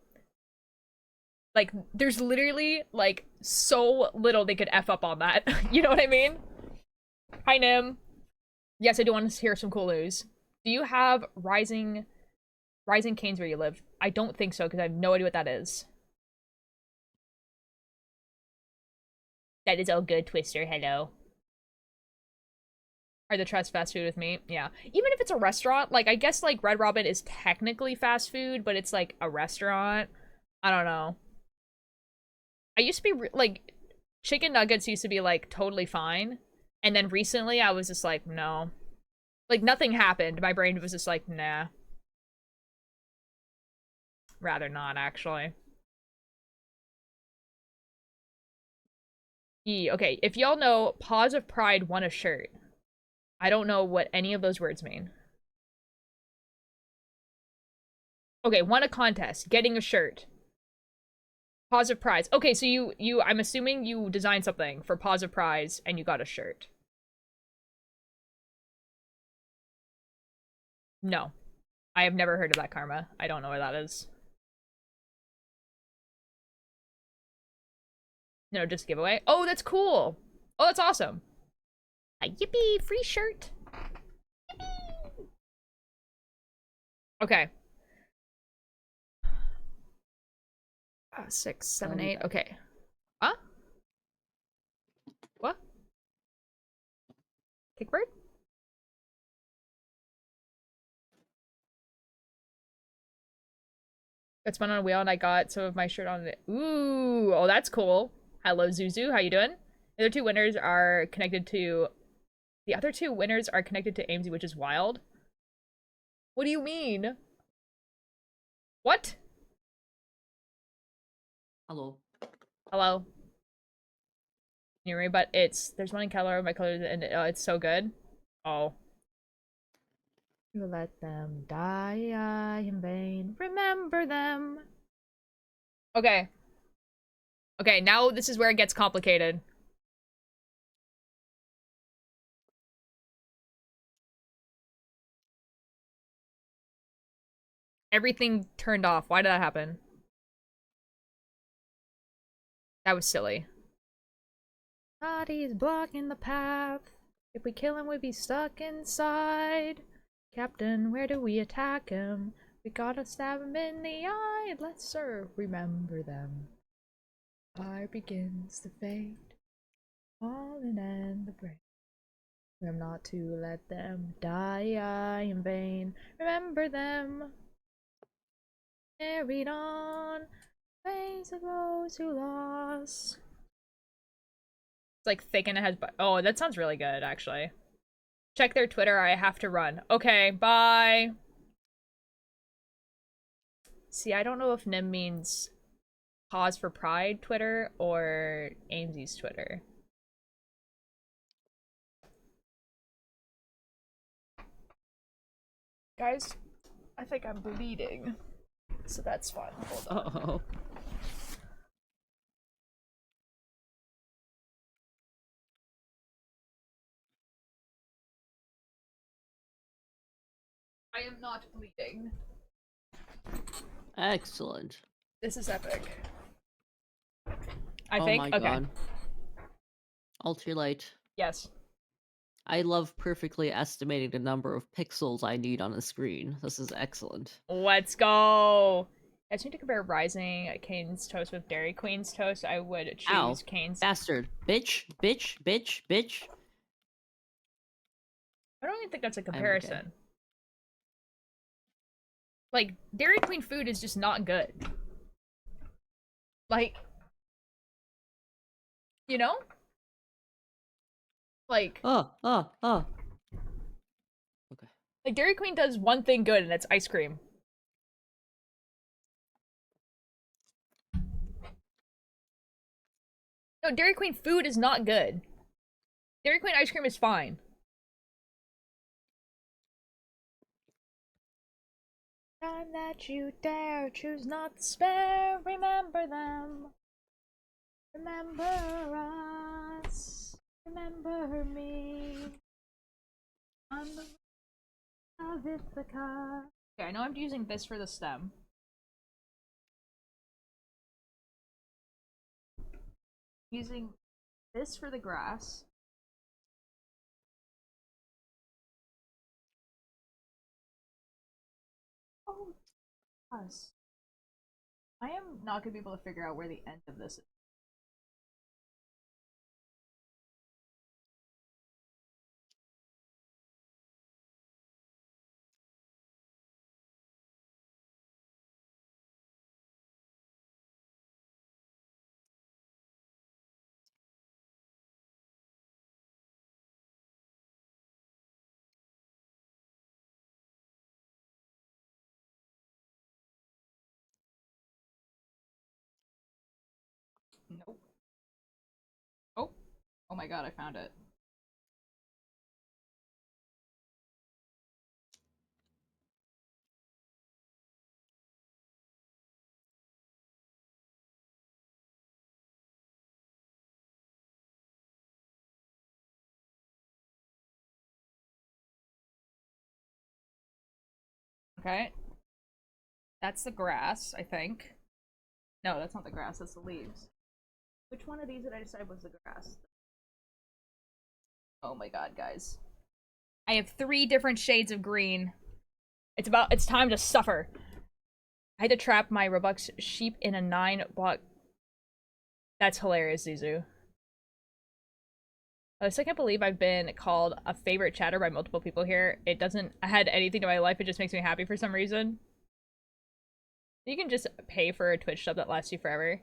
there's literally, like, so little they could F up on that. You know what I mean? Hi, Nim. Yes, I do want to hear some cool news. Do you have Rising Canes where you live? I don't think so, because I have no idea what that is. That is all good, Twister. Hello. Are the trust fast food with me? Yeah. Even if it's a restaurant, like, I guess, like, Red Robin is technically fast food, but it's, like, a restaurant. I don't know. I used to be, like, chicken nuggets used to be, like, totally fine. And then recently, I was just like, no. Like, nothing happened. My brain was just like, nah. Rather not, actually. Okay, if y'all know, Paws of Pride won a shirt. I don't know what any of those words mean. Okay, won a contest, getting a shirt. Paws of Prize. Okay, so I'm assuming you designed something for Paws of Prize and you got a shirt. No. I have never heard of that, Karma. I don't know where that is. No, just giveaway. Oh, that's cool. Oh, that's awesome. A yippee, free shirt. Yippee. Okay. 6, 7, 8. Okay. Huh? What? Kickbird? Got spun on a wheel and I got some of my shirt on it. Ooh, oh, that's cool. Hello, Zuzu. How you doing? The other two winners are connected to... The other two winners are connected to Amesy, which is wild. What do you mean? What? Hello. Hello. You hear me? But there's one in Keller, my colors, and it's so good. Oh. You let them die in vain. Remember them. Okay. Okay, now this is where it gets complicated. Everything turned off. Why did that happen? That was silly. Body's blocking the path. If we kill him, we'd be stuck inside. Captain, where do we attack him? We gotta stab him in the eye. Let's, sir, remember them. Fire begins to fade. Falling and the break. Remember not to let them die in vain. Remember them. Carried on. Face of those who lost. It's like thick and it has oh, that sounds really good, actually. Check their Twitter, I have to run. Okay, bye. See, I don't know if Nim means Pause for Pride Twitter or Amesy's Twitter. Guys, I think I'm bleeding. So that's fine. Hold on. Uh-oh. I am not bleeding. Excellent. This is epic. I oh think? my Okay. god. Ultralight. Yes. I love perfectly estimating the number of pixels I need on a screen. This is excellent. Let's go. I just need to compare Rising Cane's toast with Dairy Queen's toast. I would choose Ow. Cane's. Bastard. Bitch. Bitch. Bitch. Bitch. I don't even think that's a Okay. comparison. Like, Dairy Queen food is just not good. Like, you know? Like, Oh. Okay. like Dairy Queen does one thing good, and it's ice cream. No, Dairy Queen food is not good. Dairy Queen ice cream is fine. Time that you dare choose not to spare, remember them. Remember us. Remember me. I'm the of Ithaca. Okay, I know I'm using this for the stem. Using this for the grass. Oh, us. I am not gonna be able to figure out where the end of this is. Nope. Oh. Oh my god, I found it. Okay. That's the grass, I think. No, that's not the grass, that's the leaves. Which one of these did I decide was the grass? Oh my god, guys. I have 3 different shades of green. It's time to suffer. I had to trap my Robux sheep in a 9-block. That's hilarious, Zuzu. I still can't believe I've been called a favorite chatter by multiple people here. It doesn't add anything to my life, it just makes me happy for some reason. You can just pay for a Twitch sub that lasts you forever.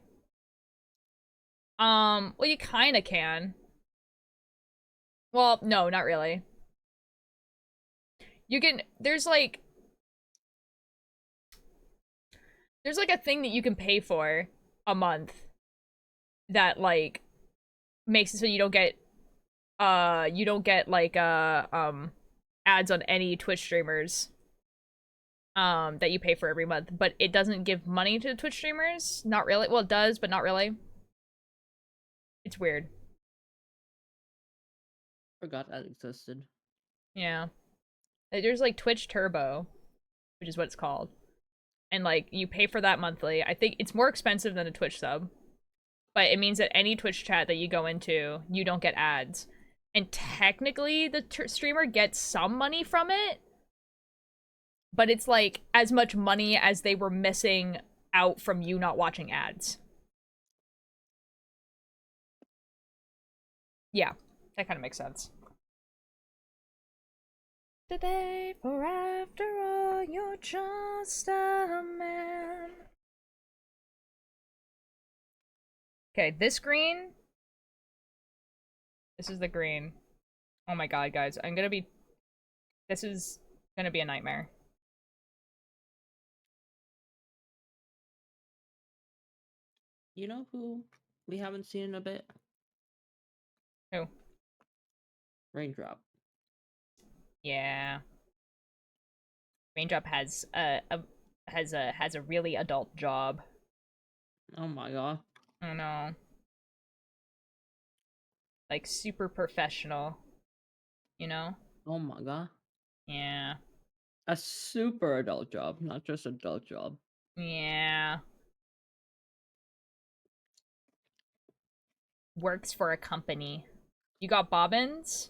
Well, you kinda can. Well, no, not really. You can, there's like a thing that you can pay for a month that like makes it so you don't get like ads on any Twitch streamers that you pay for every month, but it doesn't give money to the Twitch streamers. Not really. Well, it does, but not really. It's weird. Forgot that existed. Yeah. There's like Twitch Turbo, which is what it's called. And like you pay for that monthly. I think it's more expensive than a Twitch sub. But it means that any Twitch chat that you go into, you don't get ads. And technically the streamer gets some money from it, but it's like as much money as they were missing out from you not watching ads. Yeah, that kind of makes sense. Today, for after all, you're just a man. Okay, this green. This is the green. Oh my god, guys. This is gonna be a nightmare. You know who we haven't seen in a bit? Who? Raindrop. Yeah. Raindrop has a really adult job. Oh my god. I know. Like super professional. You know? Oh my god. Yeah. A super adult job, not just adult job. Yeah. Works for a company. You got bobbins?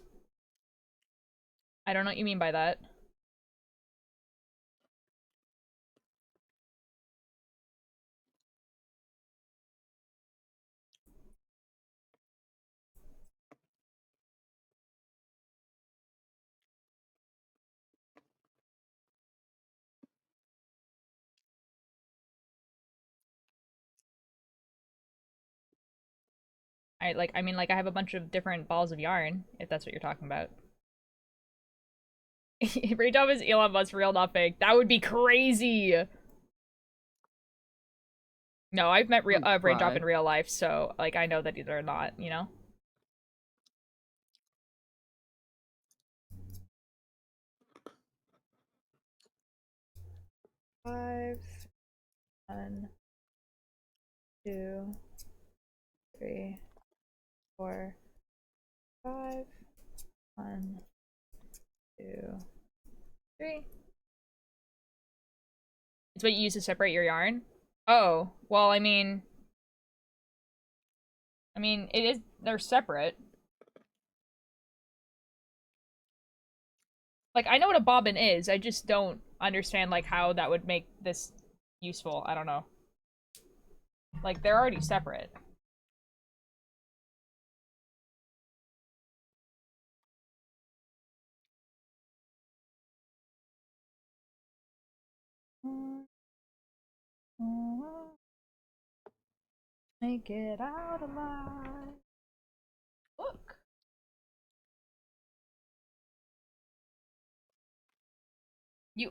I don't know what you mean by that. I mean, like, I have a bunch of different balls of yarn, if that's what you're talking about. Raindrop is Elon Musk, real, not fake. That would be crazy! No, I've met Raindrop in real life, so, like, I know that they're not, you know? Five, 1, 2, 3, 4, 5, 1, 2, 3. It's what you use to separate your yarn? Oh, well, I mean, it is, they're separate. Like, I know what a bobbin is, I just don't understand, like, how that would make this useful. I don't know. Like, they're already separate. Make it out alive. Look.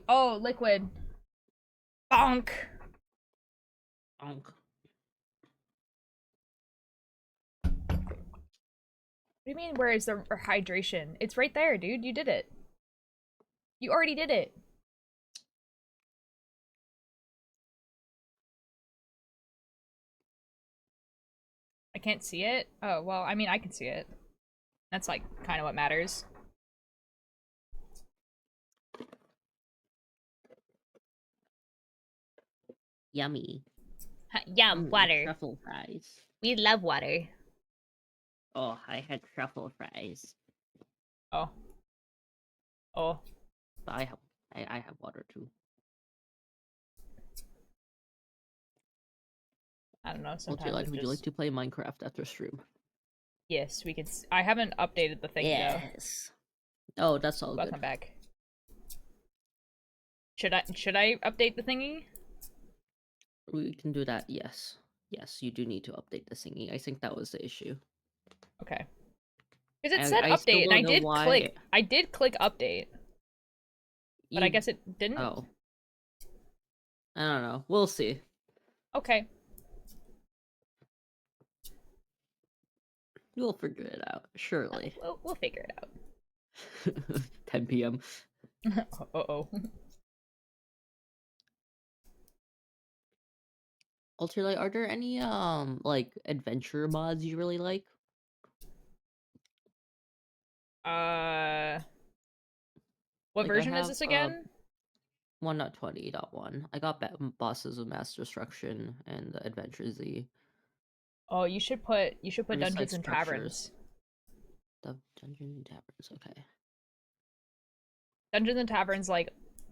Oh, liquid. Bonk. Bonk. What do you mean, where is the hydration? It's right there, dude. You did it. You already did it. I can't see it? Oh, well, I mean, I can see it. That's, like, kind of what matters. Yummy. Yum, water. Truffle fries. We love water. Oh, I had truffle fries. Oh. Oh. I have water too. I don't know, Would you like to play Minecraft after stream? Yes, we could. I haven't updated the thing, yes. Though. Oh, that's all Welcome good. back. Should I update the thingy? We can do that, yes. Yes, you do need to update the singing. I think that was the issue. Okay. Because it said update, and I did click update. But I guess it didn't? Oh. I don't know. We'll see. Okay. We'll figure it out, surely. We'll figure it out. 10 p.m. Uh-oh. Ultralight, are there any like adventure mods you really like? What version is this again? 1.20.1. I got Bosses of Mass Destruction and Adventure Z. Oh, you should put Dungeons like and Taverns. The Dungeons and Taverns, okay. Dungeons and Taverns, like,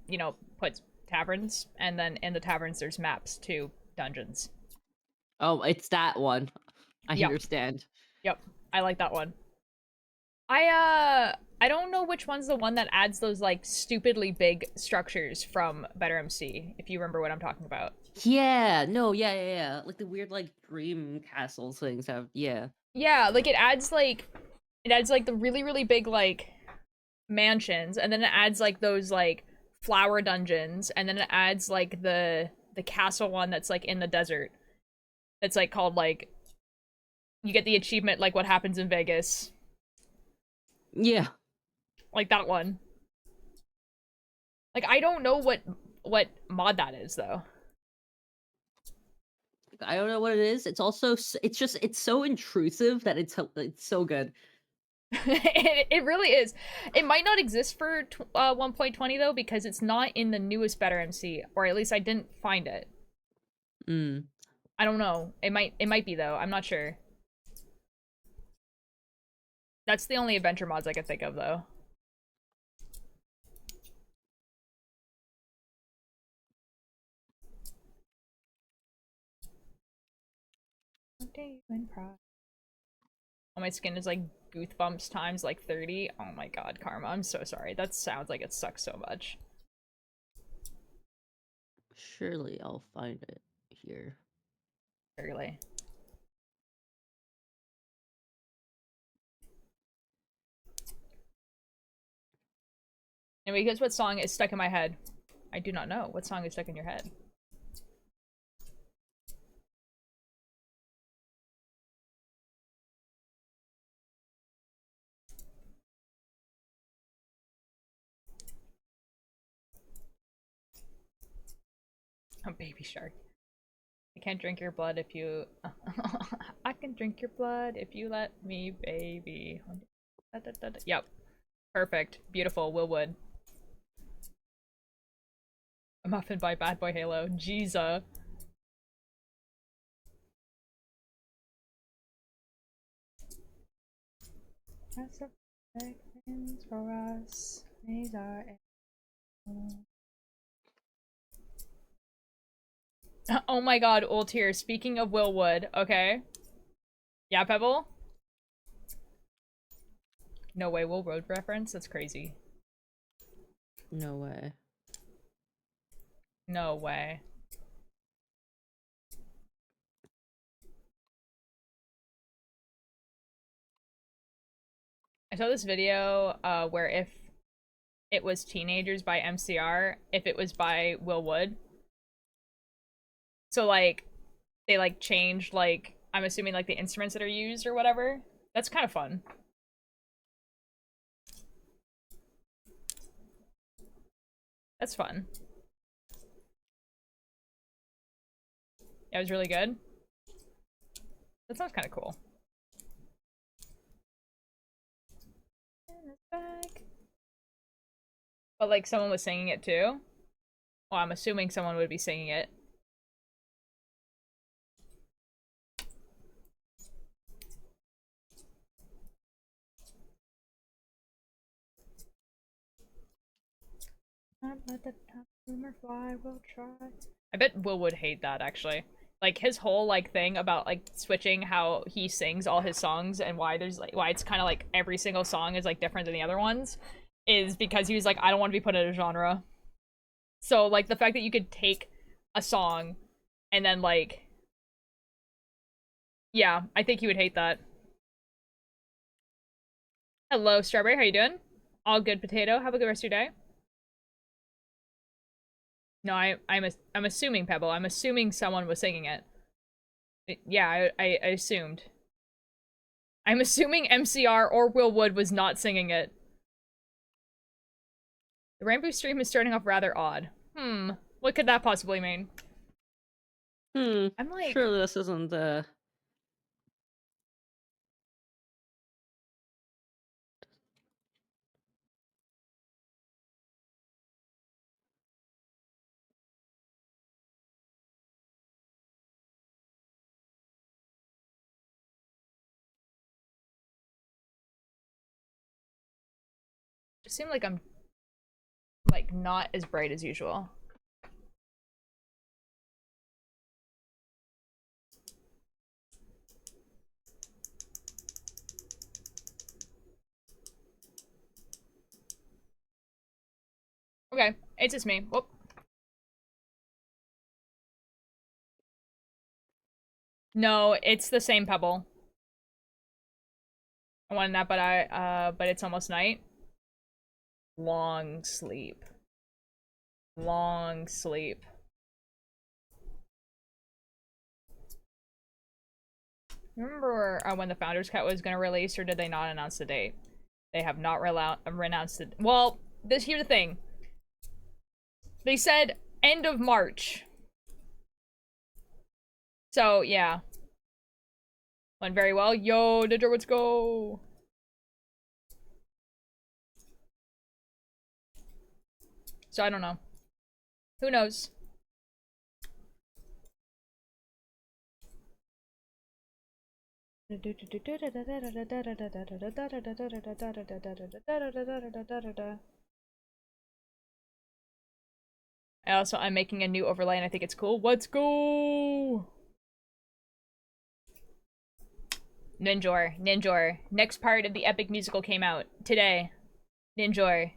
you know, puts taverns, and then in the taverns there's maps to dungeons. Oh, it's that one. I Yep. understand. Yep. I like that one. I don't know which one's the one that adds those, like, stupidly big structures from Better MC, if you remember what I'm talking about. Yeah, no, yeah. Like the weird, like, dream castle things have, yeah. Yeah, like, it adds, like, the really, really big, like, mansions, and then it adds, like, those, like, flower dungeons, and then it adds, like, the castle one that's, like, in the desert. That's, like, called, like, you get the achievement, like, what happens in Vegas. Yeah. Like that one. Like, I don't know what mod that is, though. I don't know what it is. It's also, it's so intrusive that it's so good. It really is. It might not exist for 1.20 though, because it's not in the newest Better MC, or at least I didn't find it. I don't know. It might be though. I'm not sure. That's the only adventure mods I could think of though. Oh, my skin is like goosebumps times like 30. Oh my god, Karma. I'm so sorry. That sounds like it sucks so much. Surely I'll find it here. Surely. Anyway, guess what song is stuck in my head? I do not know. What song is stuck in your head? A baby shark. I can't drink your blood if you... I can drink your blood if you let me, baby. Yep. Perfect. Beautiful. Willwood. A muffin by Bad Boy Halo. Jesus. That's a big things for us. These are... Oh my god, old here. Speaking of Willwood, okay. Yeah, Pebble? No way, Will Road reference? That's crazy. No way. No way. I saw this video where if it was Teenagers by MCR, if it was by Will Wood. So like they like changed like I'm assuming like the instruments that are used or whatever. That's kind of fun. That's fun. Yeah, it was really good. That sounds kind of cool. But like someone was singing it too. Well, I'm assuming someone would be singing it. Let the rumor fly, we'll try. I bet Will would hate that actually. Like his whole like thing about like switching how he sings all his songs and why there's like why it's kind of like every single song is like different than the other ones is because he was like I don't want to be put in a genre. So like the fact that you could take a song and then like yeah, I think he would hate that. Hello, Strawberry, how you doing? All good, Potato. Have a good rest of your day. No, I'm assuming Pebble. I'm assuming someone was singing it. Yeah, I assumed. I'm assuming MCR or Will Wood was not singing it. The Rainbow stream is starting off rather odd. What could that possibly mean? I'm like... Surely this isn't It seemed like I'm like not as bright as usual. Okay, it's just me. Whoop. No, it's the same Pebble. I want a nap, but it's almost night. Long sleep. Long sleep. Remember when the Founders Cut was gonna release, or did they not announce the date? They have not renounced it. Well, here's the thing. They said end of March. So, yeah. Went very well. Yo, Ninja, let's go! So, I don't know. Who knows? I'm making a new overlay and I think it's cool. Let's go! Ninjor. Next part of the epic musical came out today. Ninjor.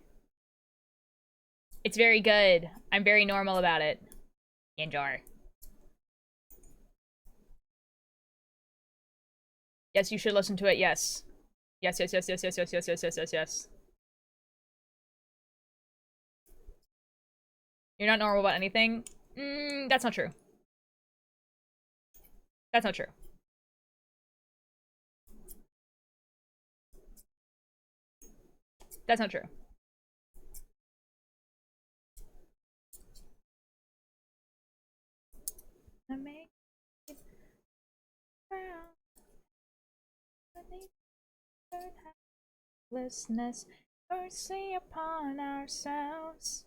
It's very good. I'm very normal about it. Ninjor. Yes, you should listen to it, yes. Yes. You're not normal about anything? That's not true. That's not true. That's not true. Helplessness, mercy upon ourselves.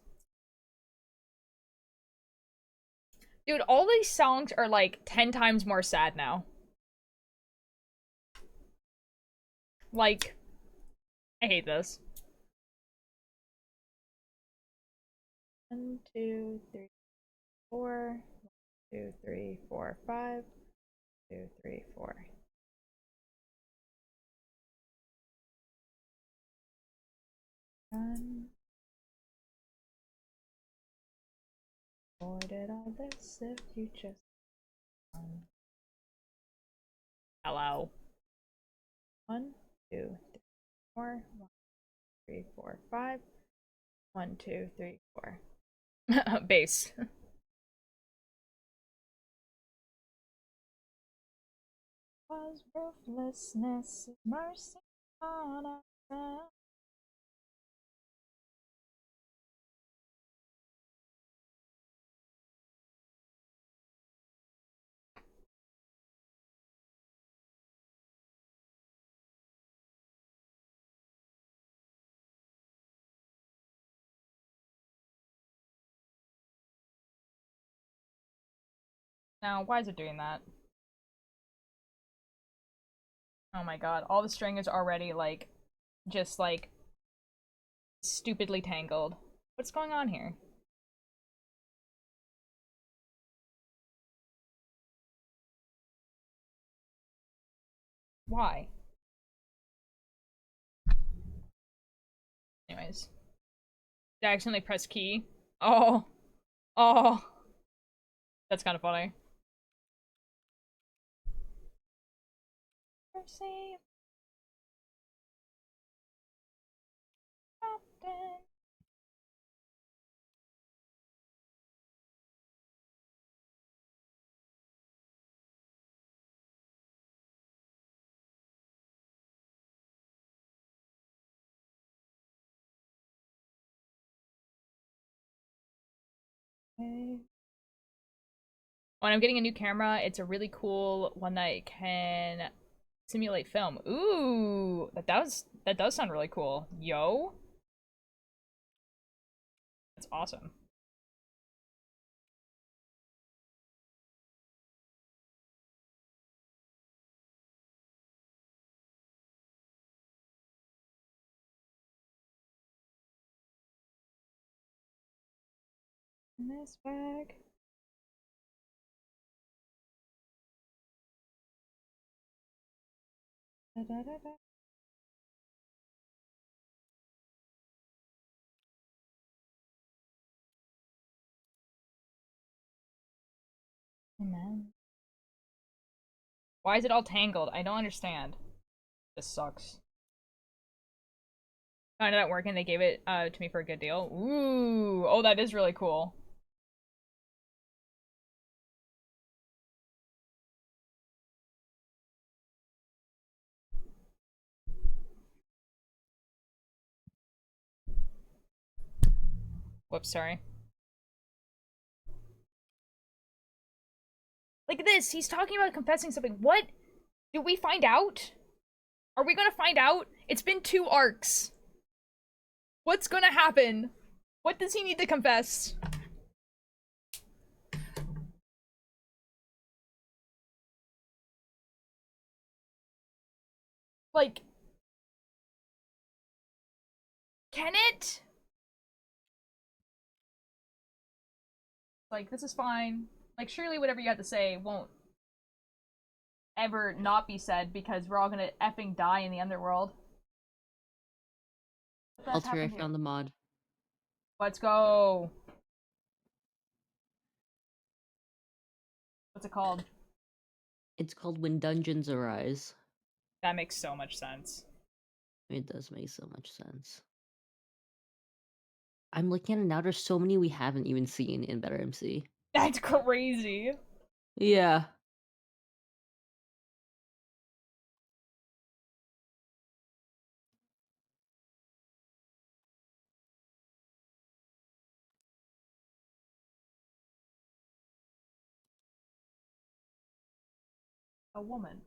Dude, all these songs are like 10 times more sad now. Like, I hate this. 1, 2, 3, 4. 1, 2, 3, 4, 5. 2, 3, 4. Avoided all this if you just. Hello. 1, 2, 3, 4. 1, 3, 4, 5. 1, 2, 3, 4. Bass. Was ruthlessness, mercy on ourselves. Now, why is it doing that? Oh my god, all the string is already, like, just, like, stupidly tangled. What's going on here? Why? Anyways. Did I accidentally press key? Oh. Oh. That's kind of funny. Mercy. Captain. Okay. When I'm getting a new camera, it's a really cool one that can simulate film. Ooh, that does sound really cool. Yo. That's awesome. In this bag. Da, da, da, da. Amen. Why is it all tangled? I don't understand. This sucks. Found it at work and they gave it to me for a good deal. Ooh, oh, that is really cool. Whoops, sorry. Like this, he's talking about confessing something. What? Did we find out? Are we gonna find out? It's been 2 arcs. What's gonna happen? What does he need to confess? Like, can it? Like, this is fine. Like, surely whatever you have to say won't ever not be said because we're all gonna effing die in the underworld. Alter, I found the mod. Let's go. What's it called? It's called When Dungeons Arise. That makes so much sense. It does make so much sense. I'm looking at it now. There's so many we haven't even seen in Better MC. That's crazy. Yeah. A woman.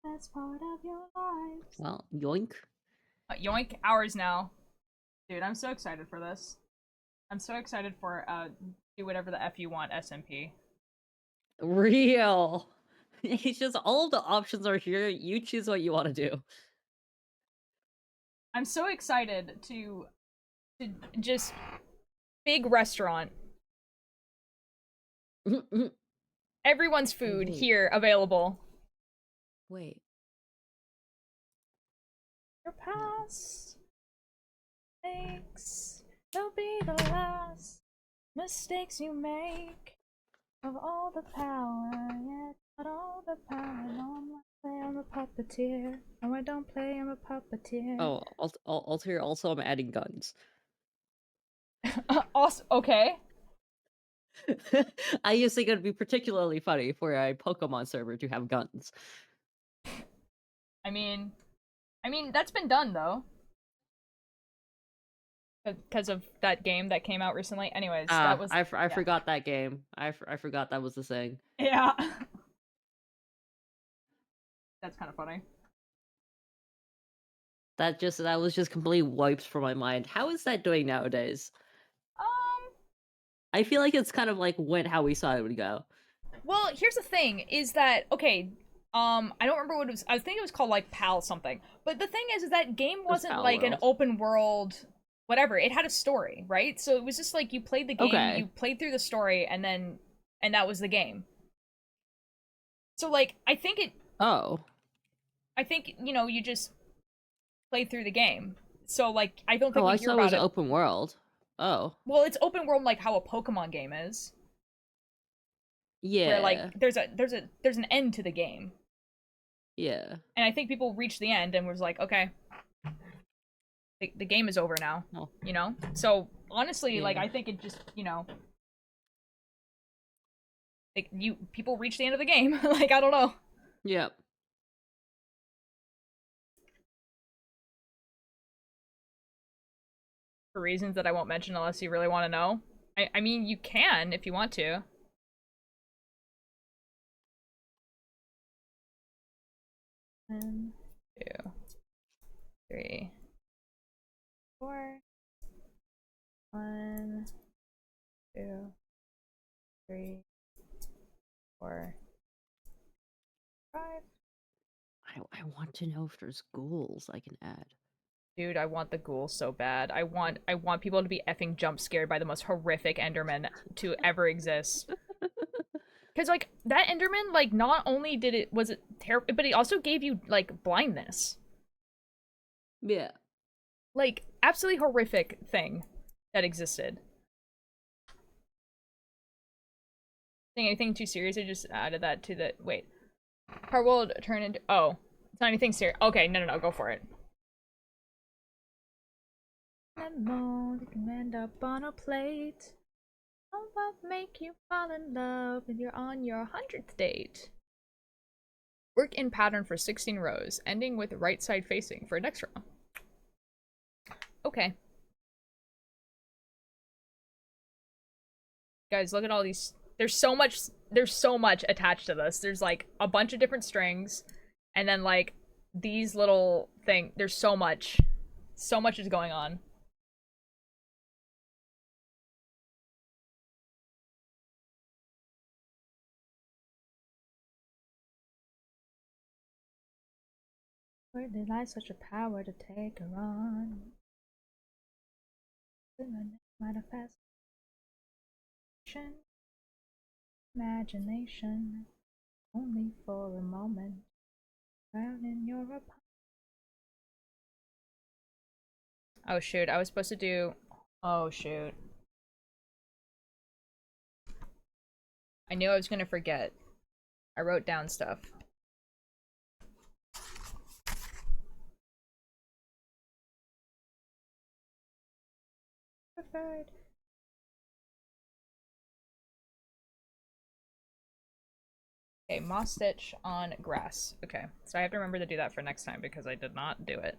That's part of your lives. Well, yoink. Yoink, hours now. Dude, I'm so excited for this. I'm so excited for do whatever the F you want SMP. Real. It's just all of the options are here. You choose what you want to do. I'm so excited to just big restaurant. Everyone's food Wait. here available. Wait. Your past mistakes, they'll be the last mistakes you make. Of all the power, yeah, got all the power. No, I'm not play, I'm a puppeteer. No, I don't play, I'm a puppeteer. Oh, Altair, also I'm adding guns. Also, okay. I just think it'd be particularly funny for a Pokemon server to have guns. I mean, that's been done though. Because of that game that came out recently. Anyways, that was. I yeah. forgot that game. I forgot that was the thing. Yeah. That's kind of funny. That was just completely wiped from my mind. How is that doing nowadays? I feel like it's kind of like went how we thought it would go. Well, here's the thing: is that okay? I don't remember what it was. I think it was called like PAL something. But the thing is that game wasn't PAL like an World. open world, whatever. It had a story, right? So it was just like you played the game, Okay. you played through the story, and that was the game. So like, I think you just played through the game. So like, I don't think we I hear thought it about was it. open world. Oh. Well, it's open world like how a Pokemon game is. Yeah. Where like there's an end to the game. Yeah. And I think people reached the end and was like, okay, the game is over now. Oh. You know? So honestly, Yeah. like I think it just, like people reach the end of the game. Like I don't know. Yep. For reasons that I won't mention unless you really want to know. I mean, you can if you want to. 1, 2, 3, 4. 1, 2, 3, 4, 5. I want to know if there's ghouls I can add. Dude, I want the ghoul so bad. I want people to be effing jump scared by the most horrific Enderman to ever exist. Because like that Enderman, like not only was it terrible, but it also gave you like blindness. Yeah. Like absolutely horrific thing that existed. Think anything too serious? I just added that to the wait. Our world turn into it's not anything serious. Okay, no, go for it. Lemon, you can end up on a plate. How about make you fall in love when you're on your 100th date? Work in pattern for 16 rows, ending with right side facing for next row. Okay. Guys, look at all these. There's so much attached to this. There's like a bunch of different strings, and then like these little thing. There's so much. So much is going on. Where did I such a power to take her on? Manifestation, imagination, only for a moment. Drown in your apartment. Oh shoot! I was supposed to do. Oh shoot! I knew I was gonna forget. I wrote down stuff. Perfect. Okay, moss stitch on grass. Okay, so I have to remember to do that for next time because I did not do it.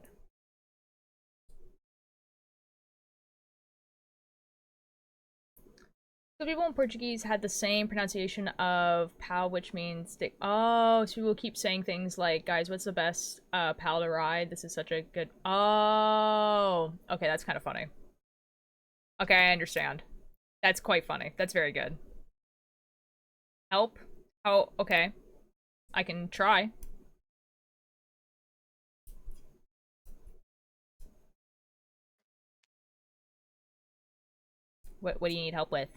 So people in Portuguese had the same pronunciation of pal, which means stick. Oh, so people keep saying things like, guys, what's the best pal to ride? This is such a good. Oh, okay, that's kind of funny. Okay, I understand. That's quite funny. That's very good. Help? Oh, okay. I can try. What do you need help with?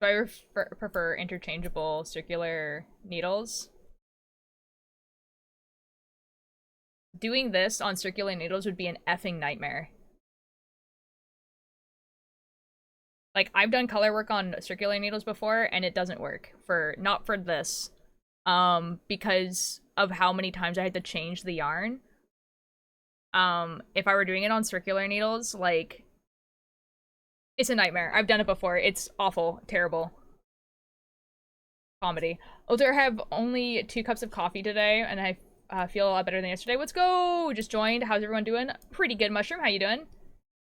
Do I prefer interchangeable circular needles? Doing this on circular needles would be an effing nightmare. Like, I've done color work on circular needles before, and it doesn't work. Not for this. Because of how many times I had to change the yarn. If I were doing it on circular needles, like, it's a nightmare. I've done it before. It's awful. Terrible. Comedy. Older have only 2 cups of coffee today, and I feel a lot better than yesterday. Let's go! Just joined. How's everyone doing? Pretty good, Mushroom. How you doing?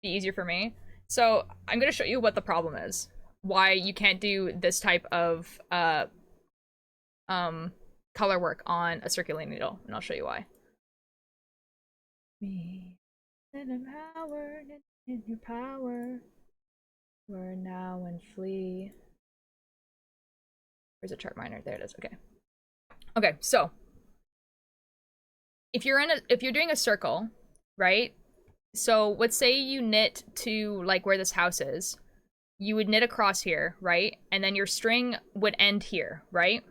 Be easier for me. So, I'm gonna show you what the problem is. Why you can't do this type of, color work on a circular needle, and I'll show you why. Me in power, in your power. We're now and flee. Where's a chart miner? There it is. Okay. Okay, so if you're doing a circle, right? So let's say you knit to like where this house is. You would knit across here, right? And then your string would end here, right?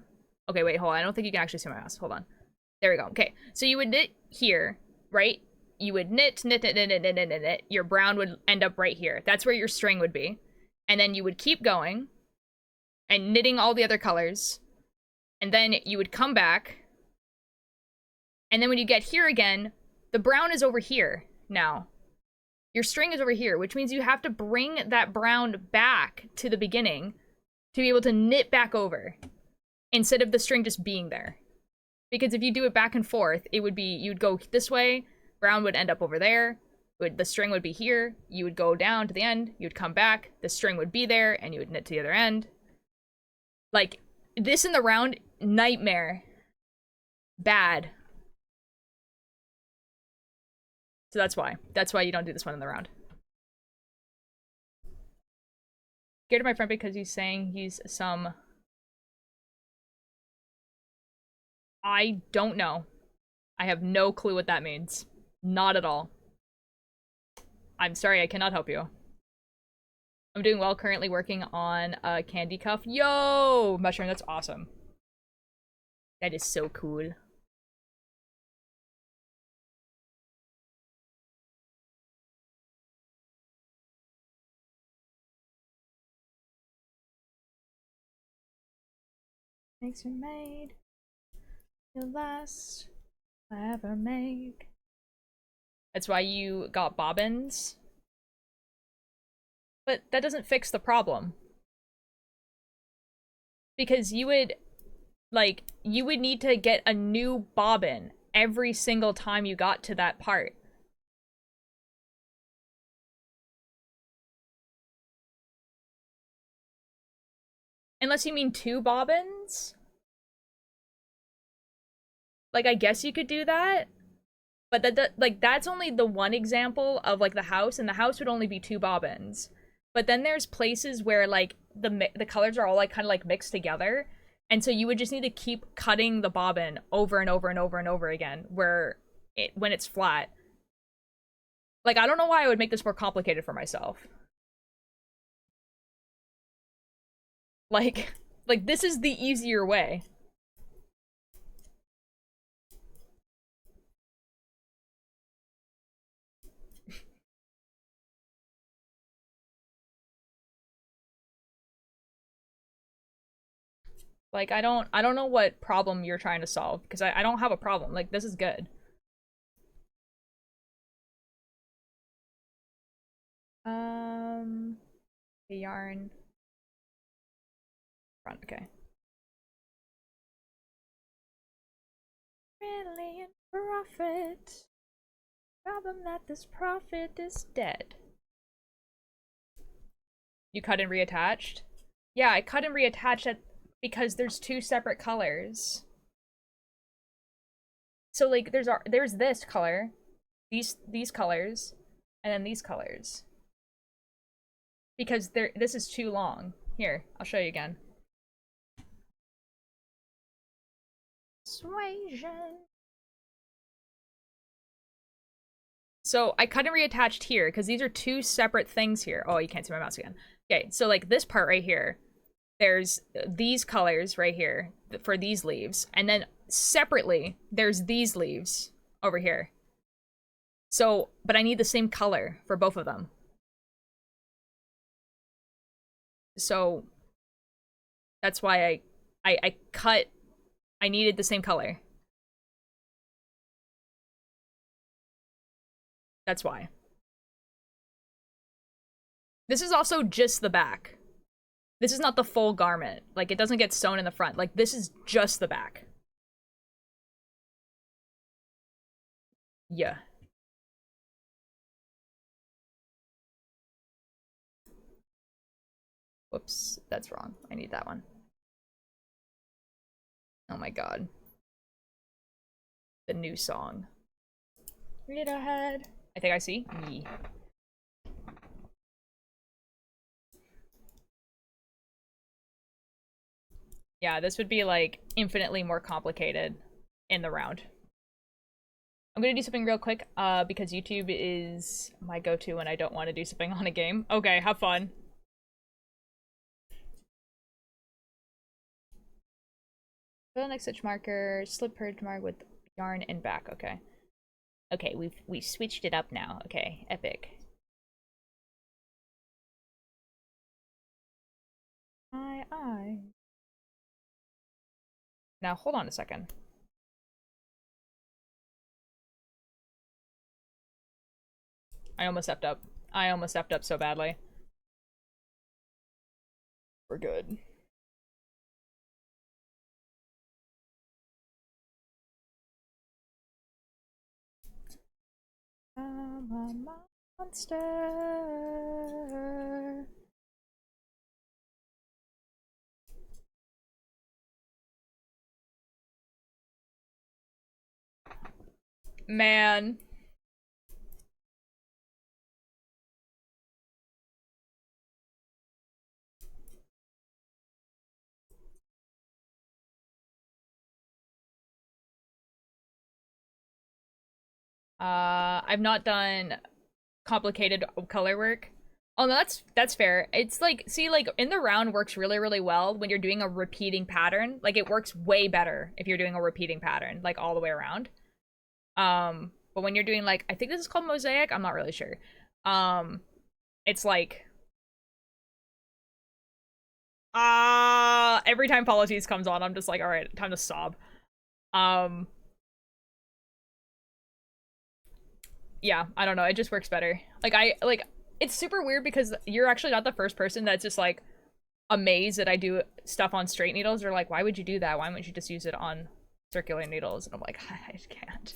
Okay, wait, hold on. I don't think you can actually see my mouse. Hold on. There we go. Okay, so you would knit here, right? You would knit. Your brown would end up right here. That's where your string would be. And then you would keep going and knitting all the other colors. And then you would come back. And then when you get here again, the brown is over here now. Your string is over here, which means you have to bring that brown back to the beginning to be able to knit back over instead of the string just being there. Because if you do it back and forth, it would be, you'd go this way, brown would end up over there, the string would be here, you would go down to the end, you'd come back, the string would be there, and you would knit to the other end. Like, this in the round, nightmare. Bad. So that's why. That's why you don't do this one in the round. Scared of my friend because he's saying he's some... I don't know. I have no clue what that means. Not at all. I'm sorry, I cannot help you. I'm doing well, currently working on a candy cuff. Yo! Mushroom, that's awesome. That is so cool. Makes you made the last I ever make. That's why you got bobbins. But that doesn't fix the problem. Because you would, like, you would need to get a new bobbin every single time you got to that part. Unless you mean 2 bobbins? Like, I guess you could do that. But that's only the one example of, like, the house, and the house would only be 2 bobbins. But then there's places where, like, the colors are all, like, kind of, like, mixed together. And so you would just need to keep cutting the bobbin over and over and over and over again, when it's flat. Like, I don't know why I would make this more complicated for myself. Like, this is the easier way. Like, I don't know what problem you're trying to solve, because I don't have a problem. Like, this is good. The yarn. Front, okay. Really in profit. Problem that this profit is dead. You cut and reattached? Yeah, I cut and reattached it because there's two separate colors. So like there's this color, these colors, and then these colors. Because this is too long. Here, I'll show you again. Persuasion. So I cut and reattached here because these are two separate things here. Oh, you can't see my mouse again. Okay, so like this part right here, there's these colors right here for these leaves, and then separately there's these leaves over here. So, but I need the same color for both of them. So that's why I cut. I needed the same color. That's why. This is also just the back. This is not the full garment. Like, it doesn't get sewn in the front. Like, this is just the back. Yeah. Whoops, that's wrong. I need that one. Oh my god. The new song. Read ahead. I think I see. Yee. Yeah, this would be like infinitely more complicated in the round. I'm gonna do something real quick, because YouTube is my go-to when I don't want to do something on a game. Okay, have fun. Fill next stitch marker, slip purge mark with yarn and back. Okay. Okay, we've switched it up now. Okay, epic. Aye. Now hold on a second. I almost effed up. I almost effed up so badly. We're good. I'm a monster. Man. I've not done complicated color work. Oh no, that's fair. It's like, see, like in the round works really, really well when you're doing a repeating pattern. Like it works way better if you're doing a repeating pattern, like all the way around. But when you're doing like, I think this is called mosaic, I'm not really sure. It's like every time Polities comes on, I'm just like, all right, time to sob. Yeah, I don't know, it just works better. Like it's super weird because you're actually not the first person that's just like amazed that I do stuff on straight needles. They're like, why would you do that? Why wouldn't you just use it on circular needles? And I'm like, I can't.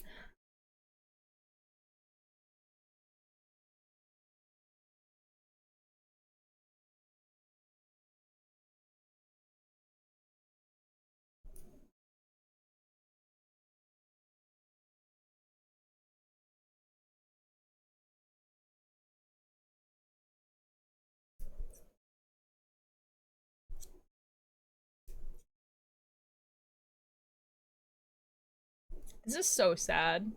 This is so sad.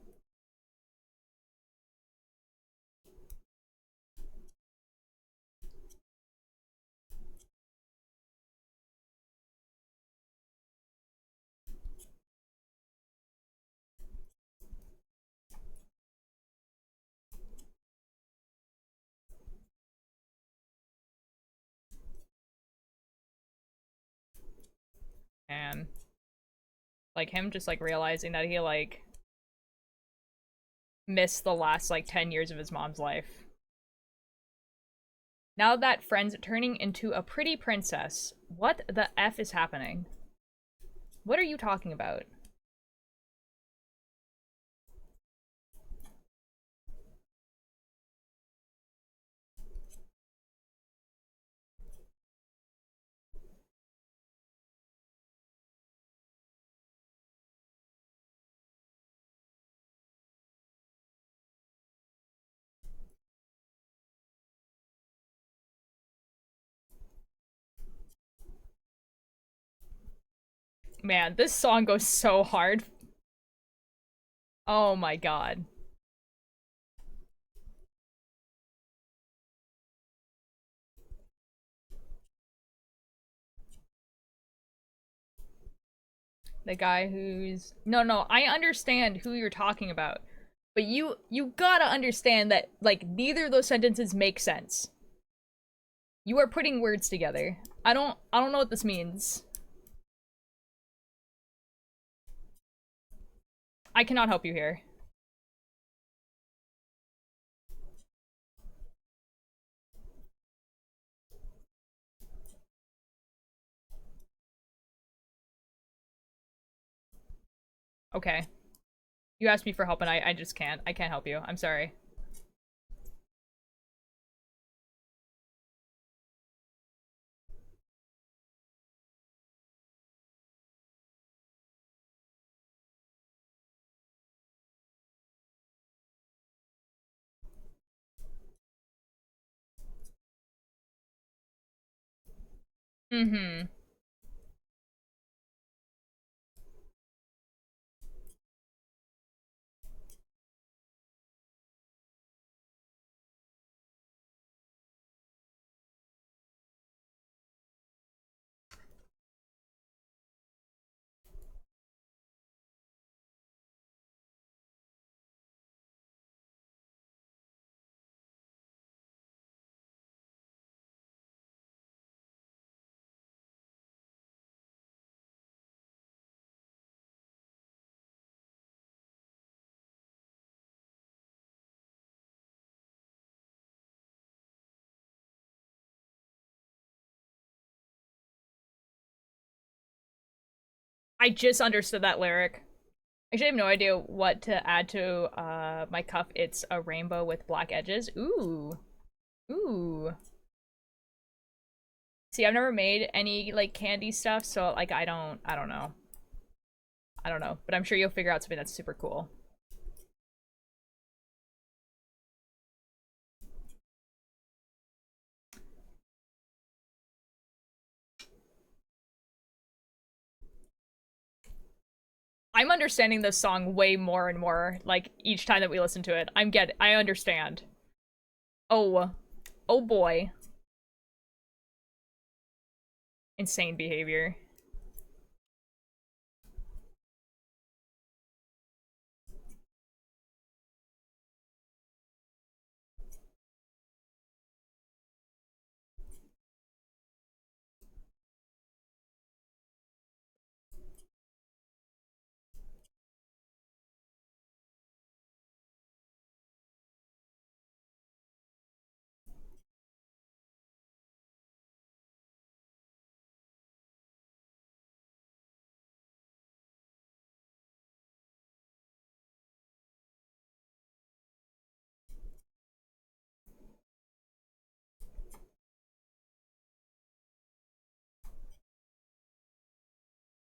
Okay. Like, him just, like, realizing that he, like, missed the last, like, 10 years of his mom's life. Now that friend's turning into a pretty princess. What the F is happening? What are you talking about? Man, this song goes so hard. Oh my god. The guy who's... No, I understand who you're talking about. But you gotta understand that, like, neither of those sentences make sense. You are putting words together. I don't know what this means. I cannot help you here. Okay. You asked me for help and I just can't. I can't help you. I'm sorry. Mm-hmm. I just understood that lyric. Actually, I have no idea what to add to my cuff. It's a rainbow with black edges. Ooh. Ooh. See, I've never made any, like, candy stuff, so, like, I don't know. I don't know, but I'm sure you'll figure out something that's super cool. I'm understanding this song way more and more, like, each time that we listen to it. I understand. Oh. Oh boy. Insane behavior.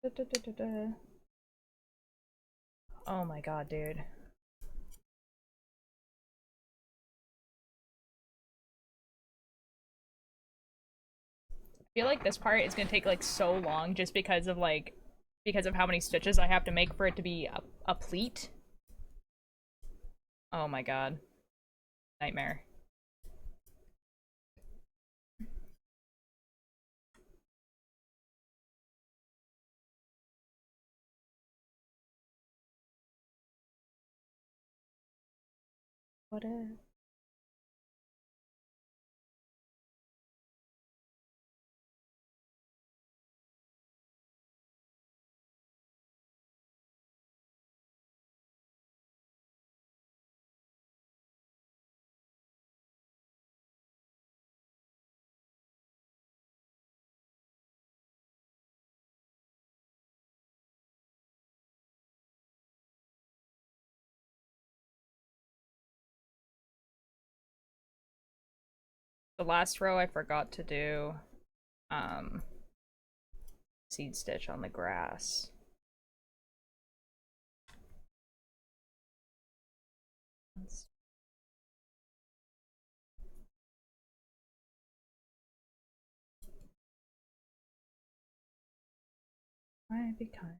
Da, da, da, da, da. Oh my god, dude. I feel like this part is gonna take, like, so long just because of, like, because of how many stitches I have to make for it to be a pleat. Oh my god. Nightmare. What if? The last row I forgot to do seed stitch on the grass. Might be kind.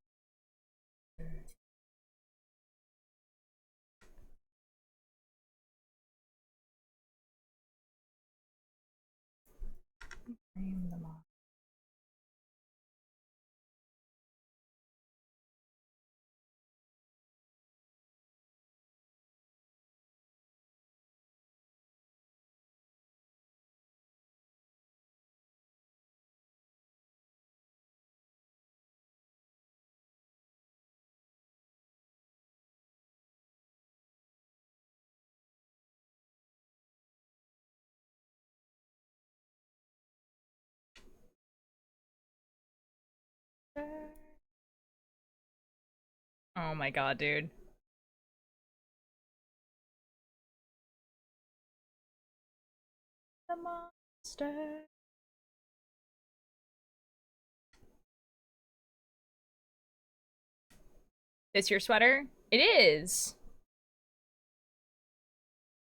Frame them off. Oh my god, dude. The monster. This your sweater? It is.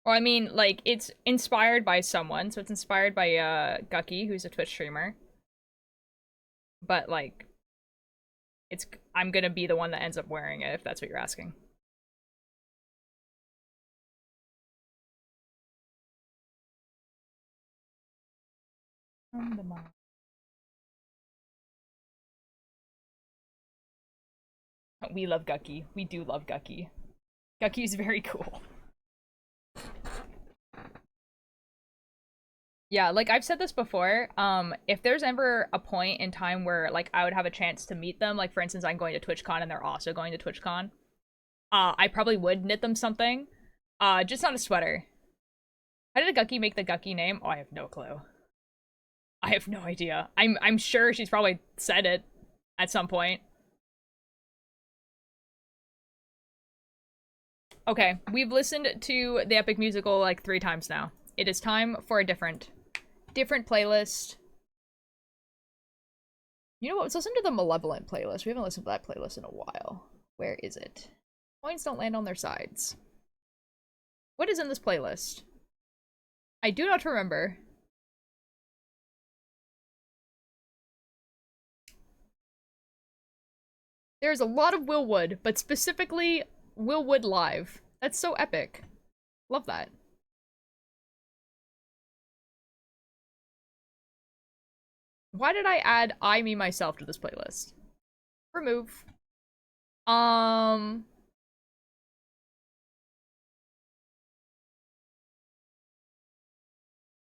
Well, I mean, like, it's inspired by someone, so it's inspired by Guqqie, who's a Twitch streamer. But like, I'm gonna be the one that ends up wearing it, if that's what you're asking. We love Guqqie. We do love Guqqie. Guqqie's very cool. Yeah, like I've said this before, if there's ever a point in time where like I would have a chance to meet them, like for instance I'm going to TwitchCon and they're also going to TwitchCon, I probably would knit them something. Just not a sweater. How did Guqqie make the Guqqie name? Oh, I have no clue. I have no idea. I'm sure she's probably said it at some point. Okay, we've listened to the epic musical like 3 times now. It is time for a different playlist. You know what? Let's listen to the Malevolent playlist. We haven't listened to that playlist in a while. Where is it? Coins don't land on their sides. What is in this playlist? I do not remember. There's a lot of Willwood, but specifically Willwood Live. That's so epic. Love that. Why did I add I, Me, Myself to this playlist? Remove.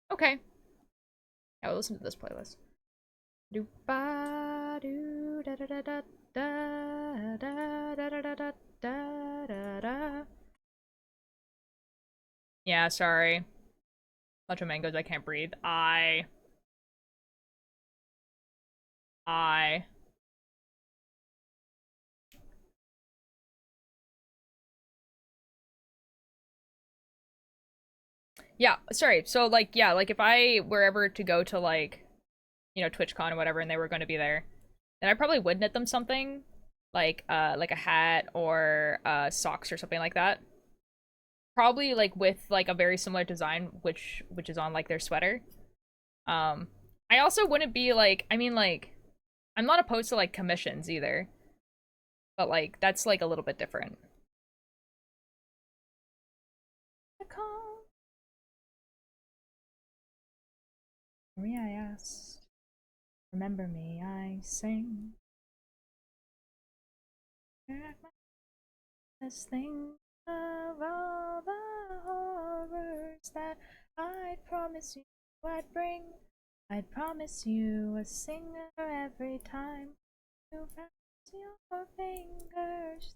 Okay. Yeah, we'll listen to this playlist. Do ba do da da da da da da da da da da da. Yeah, sorry. Bunch of mangoes, I can't breathe. Yeah, sorry. So, like, yeah, like, if I were ever to go to, like, you know, TwitchCon or whatever, and they were going to be there, then I probably would knit them something, like a hat or, socks or something like that. Probably, like, with, like, a very similar design, which is on, like, their sweater. I also wouldn't be, like, I mean, like, I'm not opposed to, like, commissions either. But, like, that's, like, a little bit different. Me, I asked. Remember me, I sing. This thing of all the horrors that I'd promise you I'd bring. I'd promise you a singer every time you press your fingers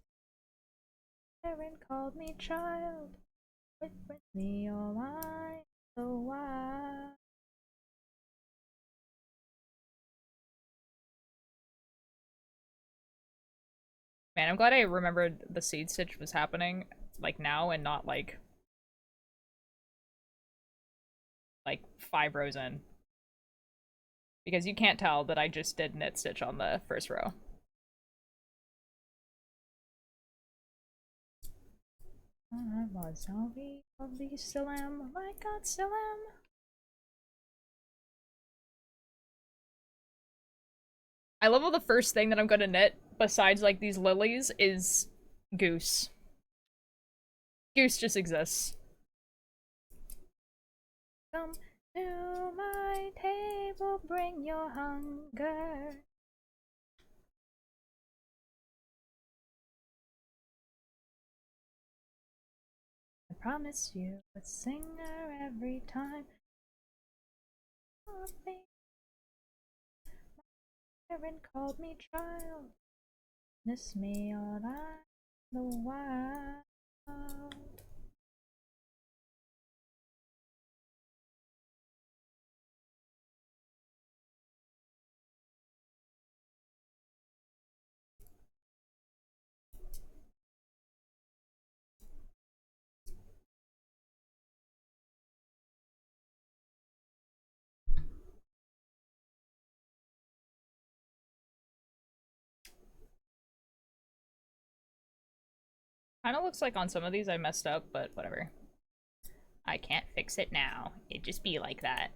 there and called me child. Whispered me all I the while. Man, I'm glad I remembered the seed stitch was happening, like, now and not, like 5 rows in. Because you can't tell that I just did knit stitch on the first row. I was obviously still am. Oh my god, still am. I love how the first thing that I'm gonna knit, besides like these lilies, is Goose. Goose just exists. Come to my table, bring your hunger. I promise you a singer every time. My parent called me child. Miss me all night the while. Kinda looks like on some of these I messed up, but whatever. I can't fix it now. It just be like that.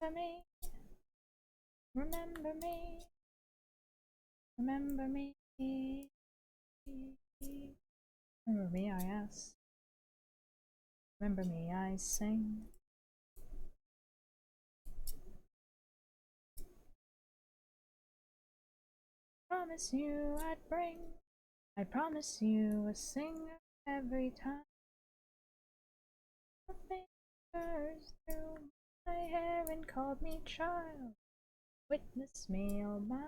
Remember me. Remember me. Remember me, I ask. Remember me, I sing. Promise you I'd bring. I promise you a singer every time. Your fingers through my hair and called me child. Witness me all my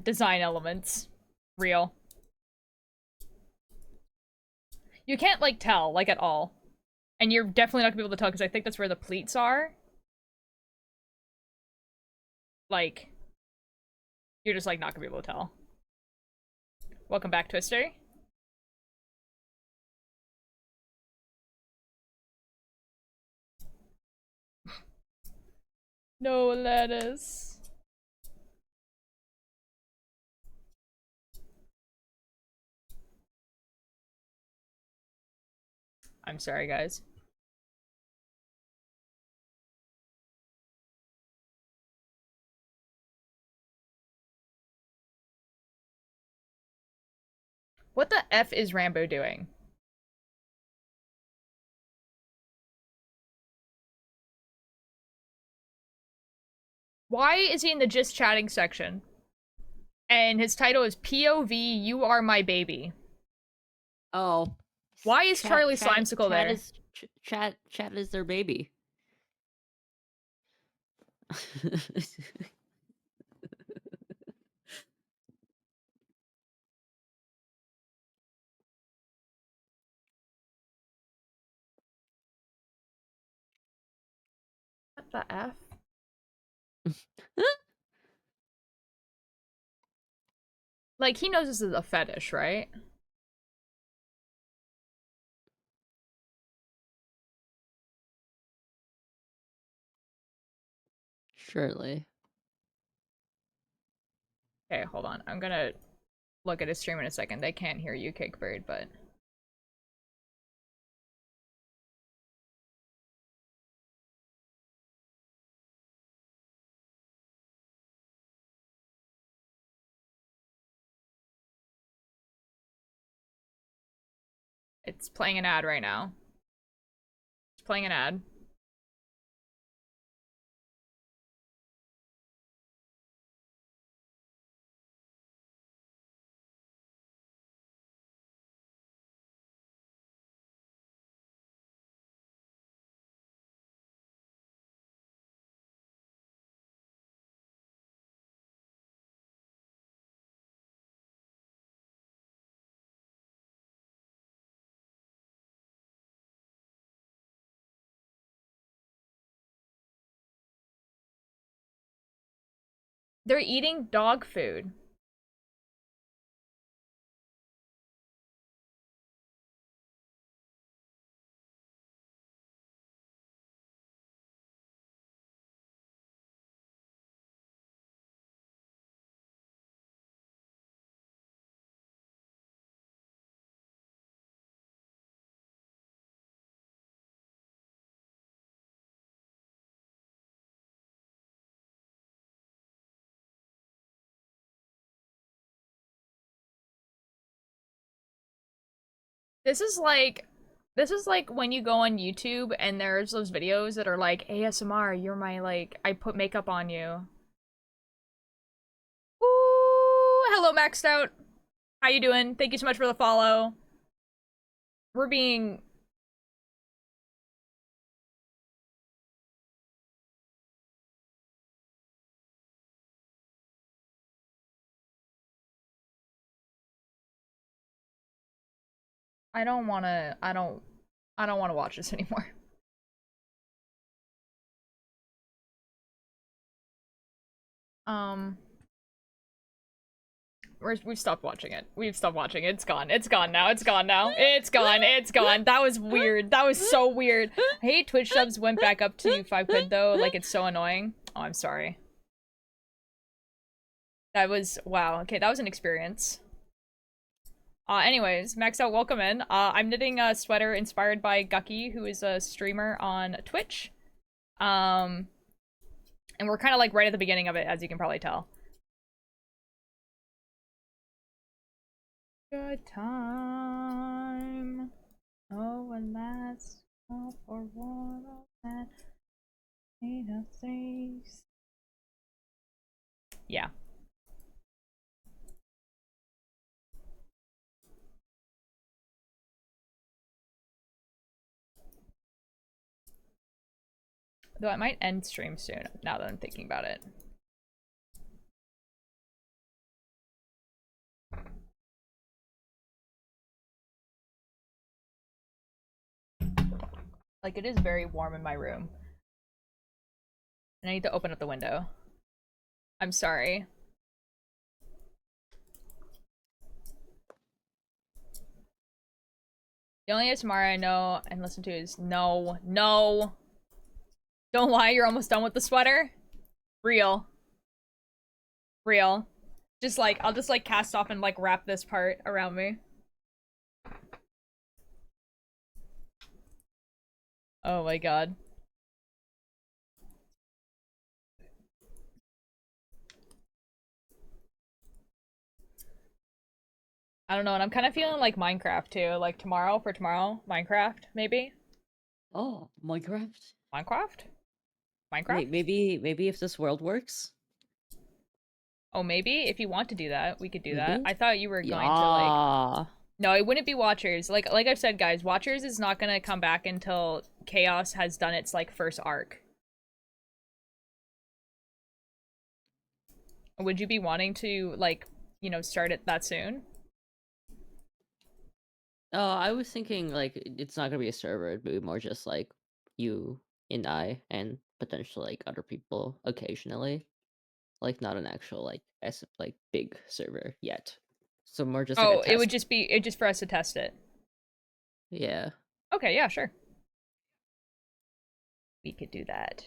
design elements. Real. You can't like tell, like at all. And you're definitely not gonna be able to tell because I think that's where the pleats are. Like, you're just like not gonna be able to tell. Welcome back, Twister. No lettuce. I'm sorry, guys. What the F is Rambo doing? Why is he in the just chatting section? And his title is POV, you are my baby. Oh. Why is Charlie Slimesicle there? Chat is their baby. What the F? Like, he knows this is a fetish, right? Surely. Okay, hold on. I'm gonna look at his stream in a second. They can't hear you, Cakebird, but... It's playing an ad right now. It's playing an ad. They're eating dog food. This is like when you go on YouTube and there's those videos that are like ASMR, you're my like I put makeup on you. Ooh, hello Maxed Out. How you doing? Thank you so much for the follow. We're being I don't wanna watch this anymore. Um we've stopped watching it. We've stopped watching it. It's gone. It's gone now. It's gone now. It's gone. It's gone. That was weird. That was so weird. I hate Twitch subs went back up to 5 quid though. Like, it's so annoying. Oh, I'm sorry. That was, wow. Okay, that was an experience. Anyways, Max Out, welcome in. I'm knitting a sweater inspired by Guqqie, who is a streamer on Twitch. And we're kind of like right at the beginning of it, as you can probably tell. Good time. Oh, one last call for one of that made of things. Yeah. Though I might end stream soon, now that I'm thinking about it. Like, it is very warm in my room. And I need to open up the window. I'm sorry. The only ASMR I know and listen to is no. No! Don't lie, you're almost done with the sweater? Real. Real. Just like, I'll just like cast off and like wrap this part around me. Oh my god. I don't know, and I'm kind of feeling like Minecraft too. Like tomorrow, Minecraft, maybe? Oh, Minecraft? Minecraft? Minecraft? Wait, maybe if this world works? Oh, maybe? If you want to do that, we could do that. Maybe? I thought you were going to like... Yeah. No, it wouldn't be Watchers. Like I've said, guys, Watchers is not gonna come back until Chaos has done its, like, first arc. Would you be wanting to, like, you know, start it that soon? Oh, I was thinking like it's not gonna be a server, it'd be more just like you and I and potentially like other people occasionally. Like not an actual like like big server yet. So more just like a Oh, it would test. just be, it just for us to test it. Yeah. Okay, yeah, sure. We could do that.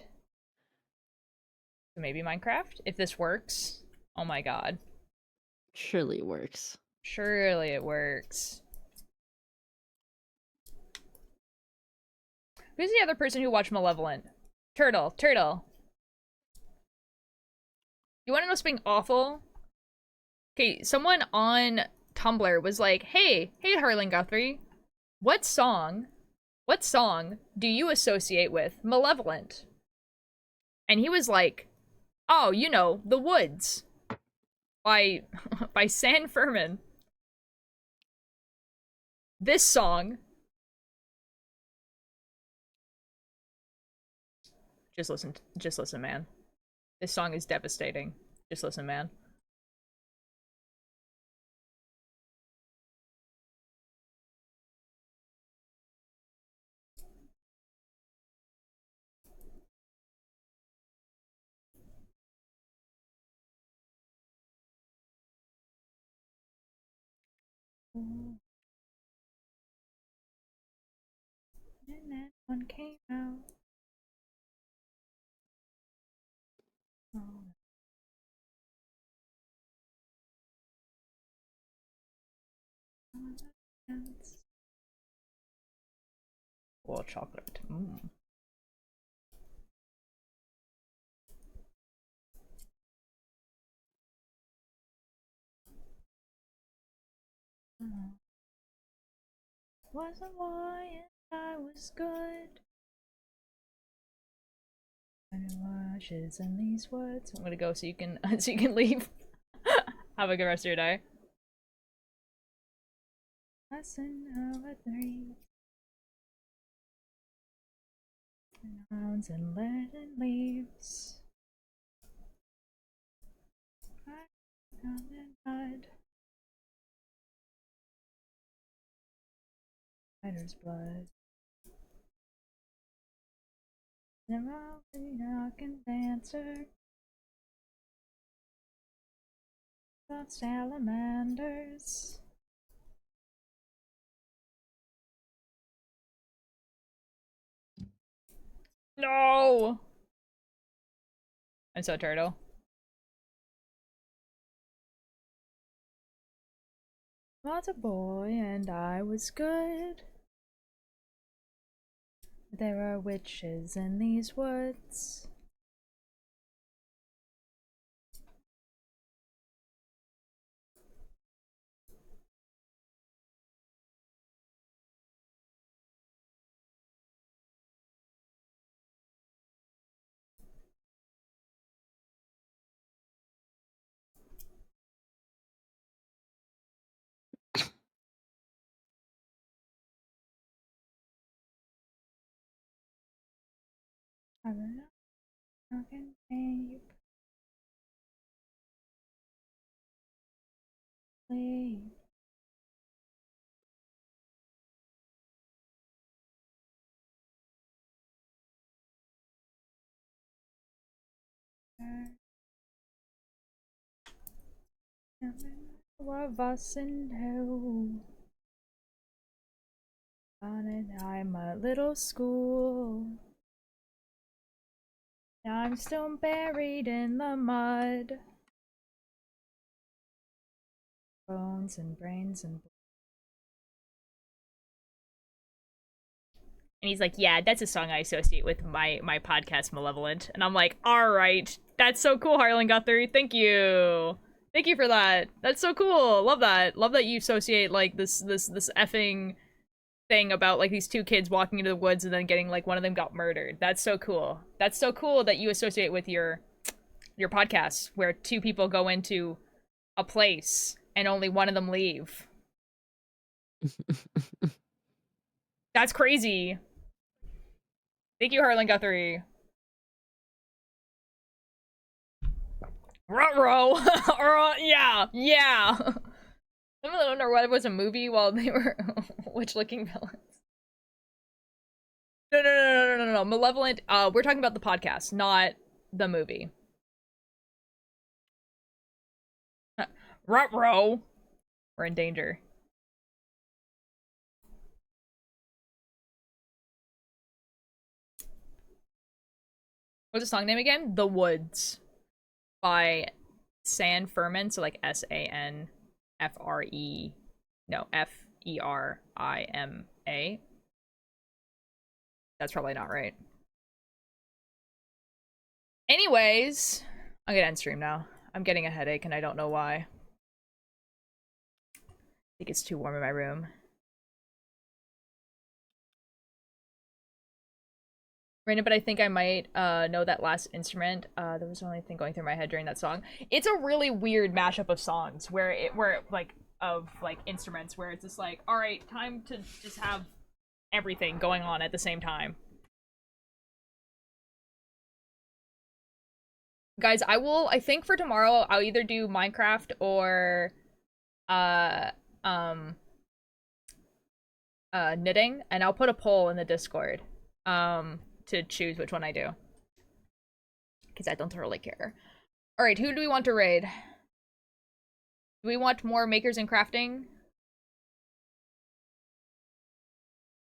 So maybe Minecraft? If this works. Oh my god. Surely it works. Surely it works. Who's the other person who watched Malevolent? Turtle. Turtle. You wanna know something awful? Okay, someone on Tumblr was like, hey Harlan Guthrie, what song do you associate with Malevolent? And he was like, oh, you know, The Woods by by San Furman. This song, just listen, man. This song is devastating. Just listen, man. And that one came out. Oh. Oh, chocolate. Mm. Was a boy and I was good. And it washes in these woods. I'm gonna go so you can leave. Have a good rest of your day. Lesson over 3. Rounds and leaden leaves. I found in mud. Spider's blood. The mountain knocking dancer. Of salamanders. No! I'm so turtle. Was a boy and I was good. There are witches in these woods. I don't know. I can tape. Sleep. Of us and who on it, I'm a little school. Now I'm still buried in the mud. Bones and brains and he's like, yeah, that's a song I associate with my podcast Malevolent. And I'm like, all right, that's so cool, Harlan Guthrie. Thank you. Thank you for that. That's so cool. Love that. Love that you associate like this effing thing about like these two kids walking into the woods and then getting like one of them got murdered. That's so cool. That's so cool that you associate with your podcast where two people go into a place and only one of them leave. That's crazy. Thank you, Harlan Guthrie. Ruh-roh. Yeah, yeah. Some of them don't know what it was a movie while they were witch-looking villains. No. Malevolent, we're talking about the podcast, not the movie. Ruh-roh. We're in danger. What's the song name again? The Woods. By San Furman, so like S-A-N-F-R-E. No, F-E-R-I-M-A. That's probably not right. Anyways, I'm gonna end stream now. I'm getting a headache and I don't know why. I think it's too warm in my room. Random, but I think I might know that last instrument. There was the only thing going through my head during that song. It's a really weird mashup of songs where instruments where it's just like, all right, time to just have everything going on at the same time. Guys, I think for tomorrow I'll either do Minecraft or knitting, and I'll put a poll in the Discord to choose which one I do, because I don't really care. All right, who do we want to raid? Do we want more makers and crafting?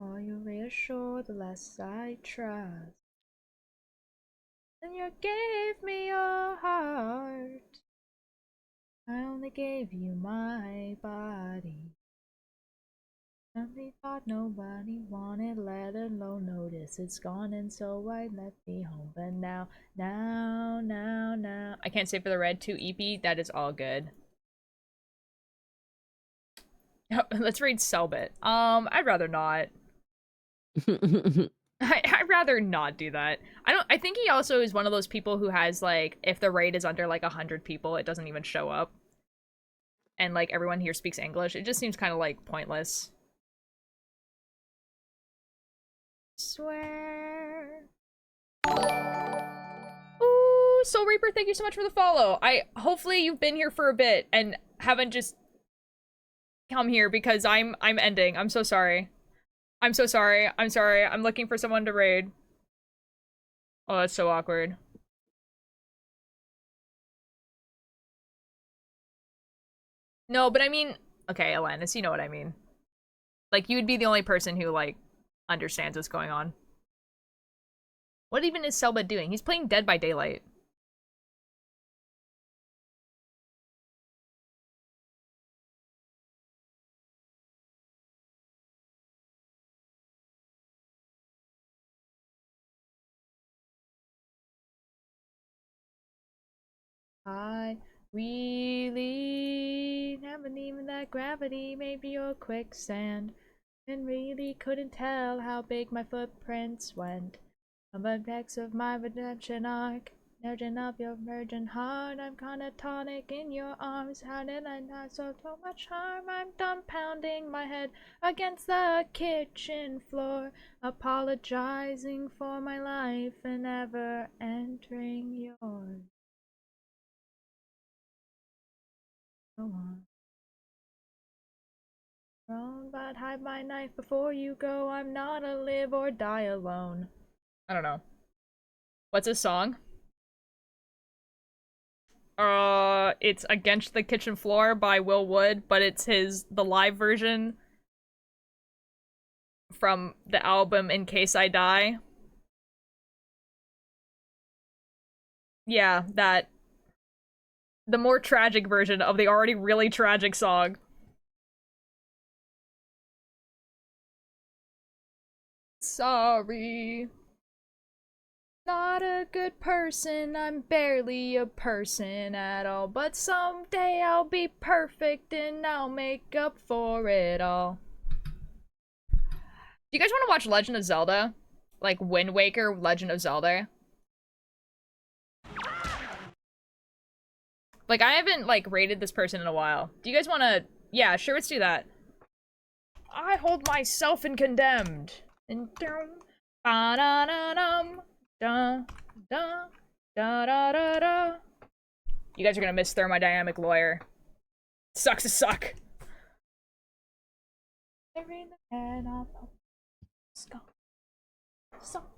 Oh, you reassure the less I trust. Then you gave me your heart. I only gave you my body. Something thought nobody wanted, let alone notice it's gone, and so I left me home. But now. I can't say for the red 2 EP. That is all good. Let's read Selbit. I'd rather not. I'd rather not do that. I think he also is one of those people who has, like, if the raid is under, like, 100 people, it doesn't even show up. And, like, everyone here speaks English. It just seems kind of, like, pointless. Swear. Ooh, Soul Reaper, thank you so much for the follow. Hopefully you've been here for a bit and haven't just come here because I'm ending. I'm so sorry. I'm so sorry. I'm sorry. I'm looking for someone to raid. Oh, that's so awkward. No, but I mean, okay, Alanis, you know what I mean. Like, you would be the only person who, like, understands what's going on. What even is Selba doing? He's playing Dead by Daylight. I really haven't even that gravity made me your quicksand, and really couldn't tell how big my footprints went. On the decks of my redemption arc, urging up your virgin heart, I'm kinda tonic in your arms. How did I not so much harm? I'm dumbpounding my head against the kitchen floor, apologizing for my life and never entering yours. Go on. But hide my knife before you go. I'm not a live or die alone. I don't know. What's his song? It's Against the Kitchen Floor by Will Wood, but it's the live version from the album In Case I Die. Yeah, the more tragic version of the already really tragic song. Sorry. Not a good person, I'm barely a person at all. But someday I'll be perfect and I'll make up for it all. Do you guys want to watch Legend of Zelda? Like Wind Waker, Legend of Zelda? Like, I haven't, like, rated this person in a while. Do you guys want to... Yeah, sure, let's do that. I hold myself in condemned. And ba-da-da-dum. Da, da, da, da, da, da. You guys are gonna miss Thermodynamic Lawyer. Sucks to suck.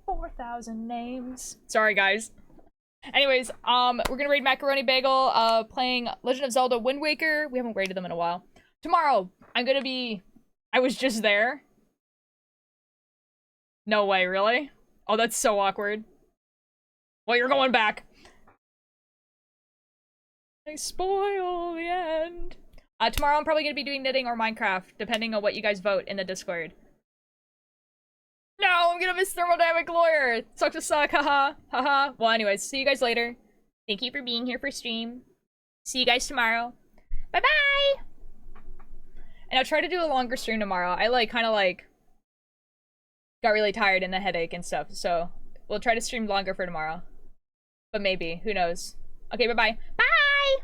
4,000 names. Sorry, guys. Anyways, we're gonna raid Macaroni Bagel, playing Legend of Zelda Wind Waker. We haven't raided them in a while. Tomorrow, I'm gonna be... I was just there. No way, really? Oh, that's so awkward. Well, you're going back. I spoil the end. Tomorrow I'm probably gonna be doing knitting or Minecraft, depending on what you guys vote in the Discord. No, I'm gonna miss Thermodynamic Lawyer. Sucks to suck, haha, haha. Well, anyways, see you guys later. Thank you for being here for stream. See you guys tomorrow. Bye-bye! And I'll try to do a longer stream tomorrow. I, like, kind of, like, got really tired and a headache and stuff, so we'll try to stream longer for tomorrow. But maybe, who knows. Okay, bye-bye. Bye!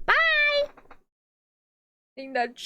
Bye! I think that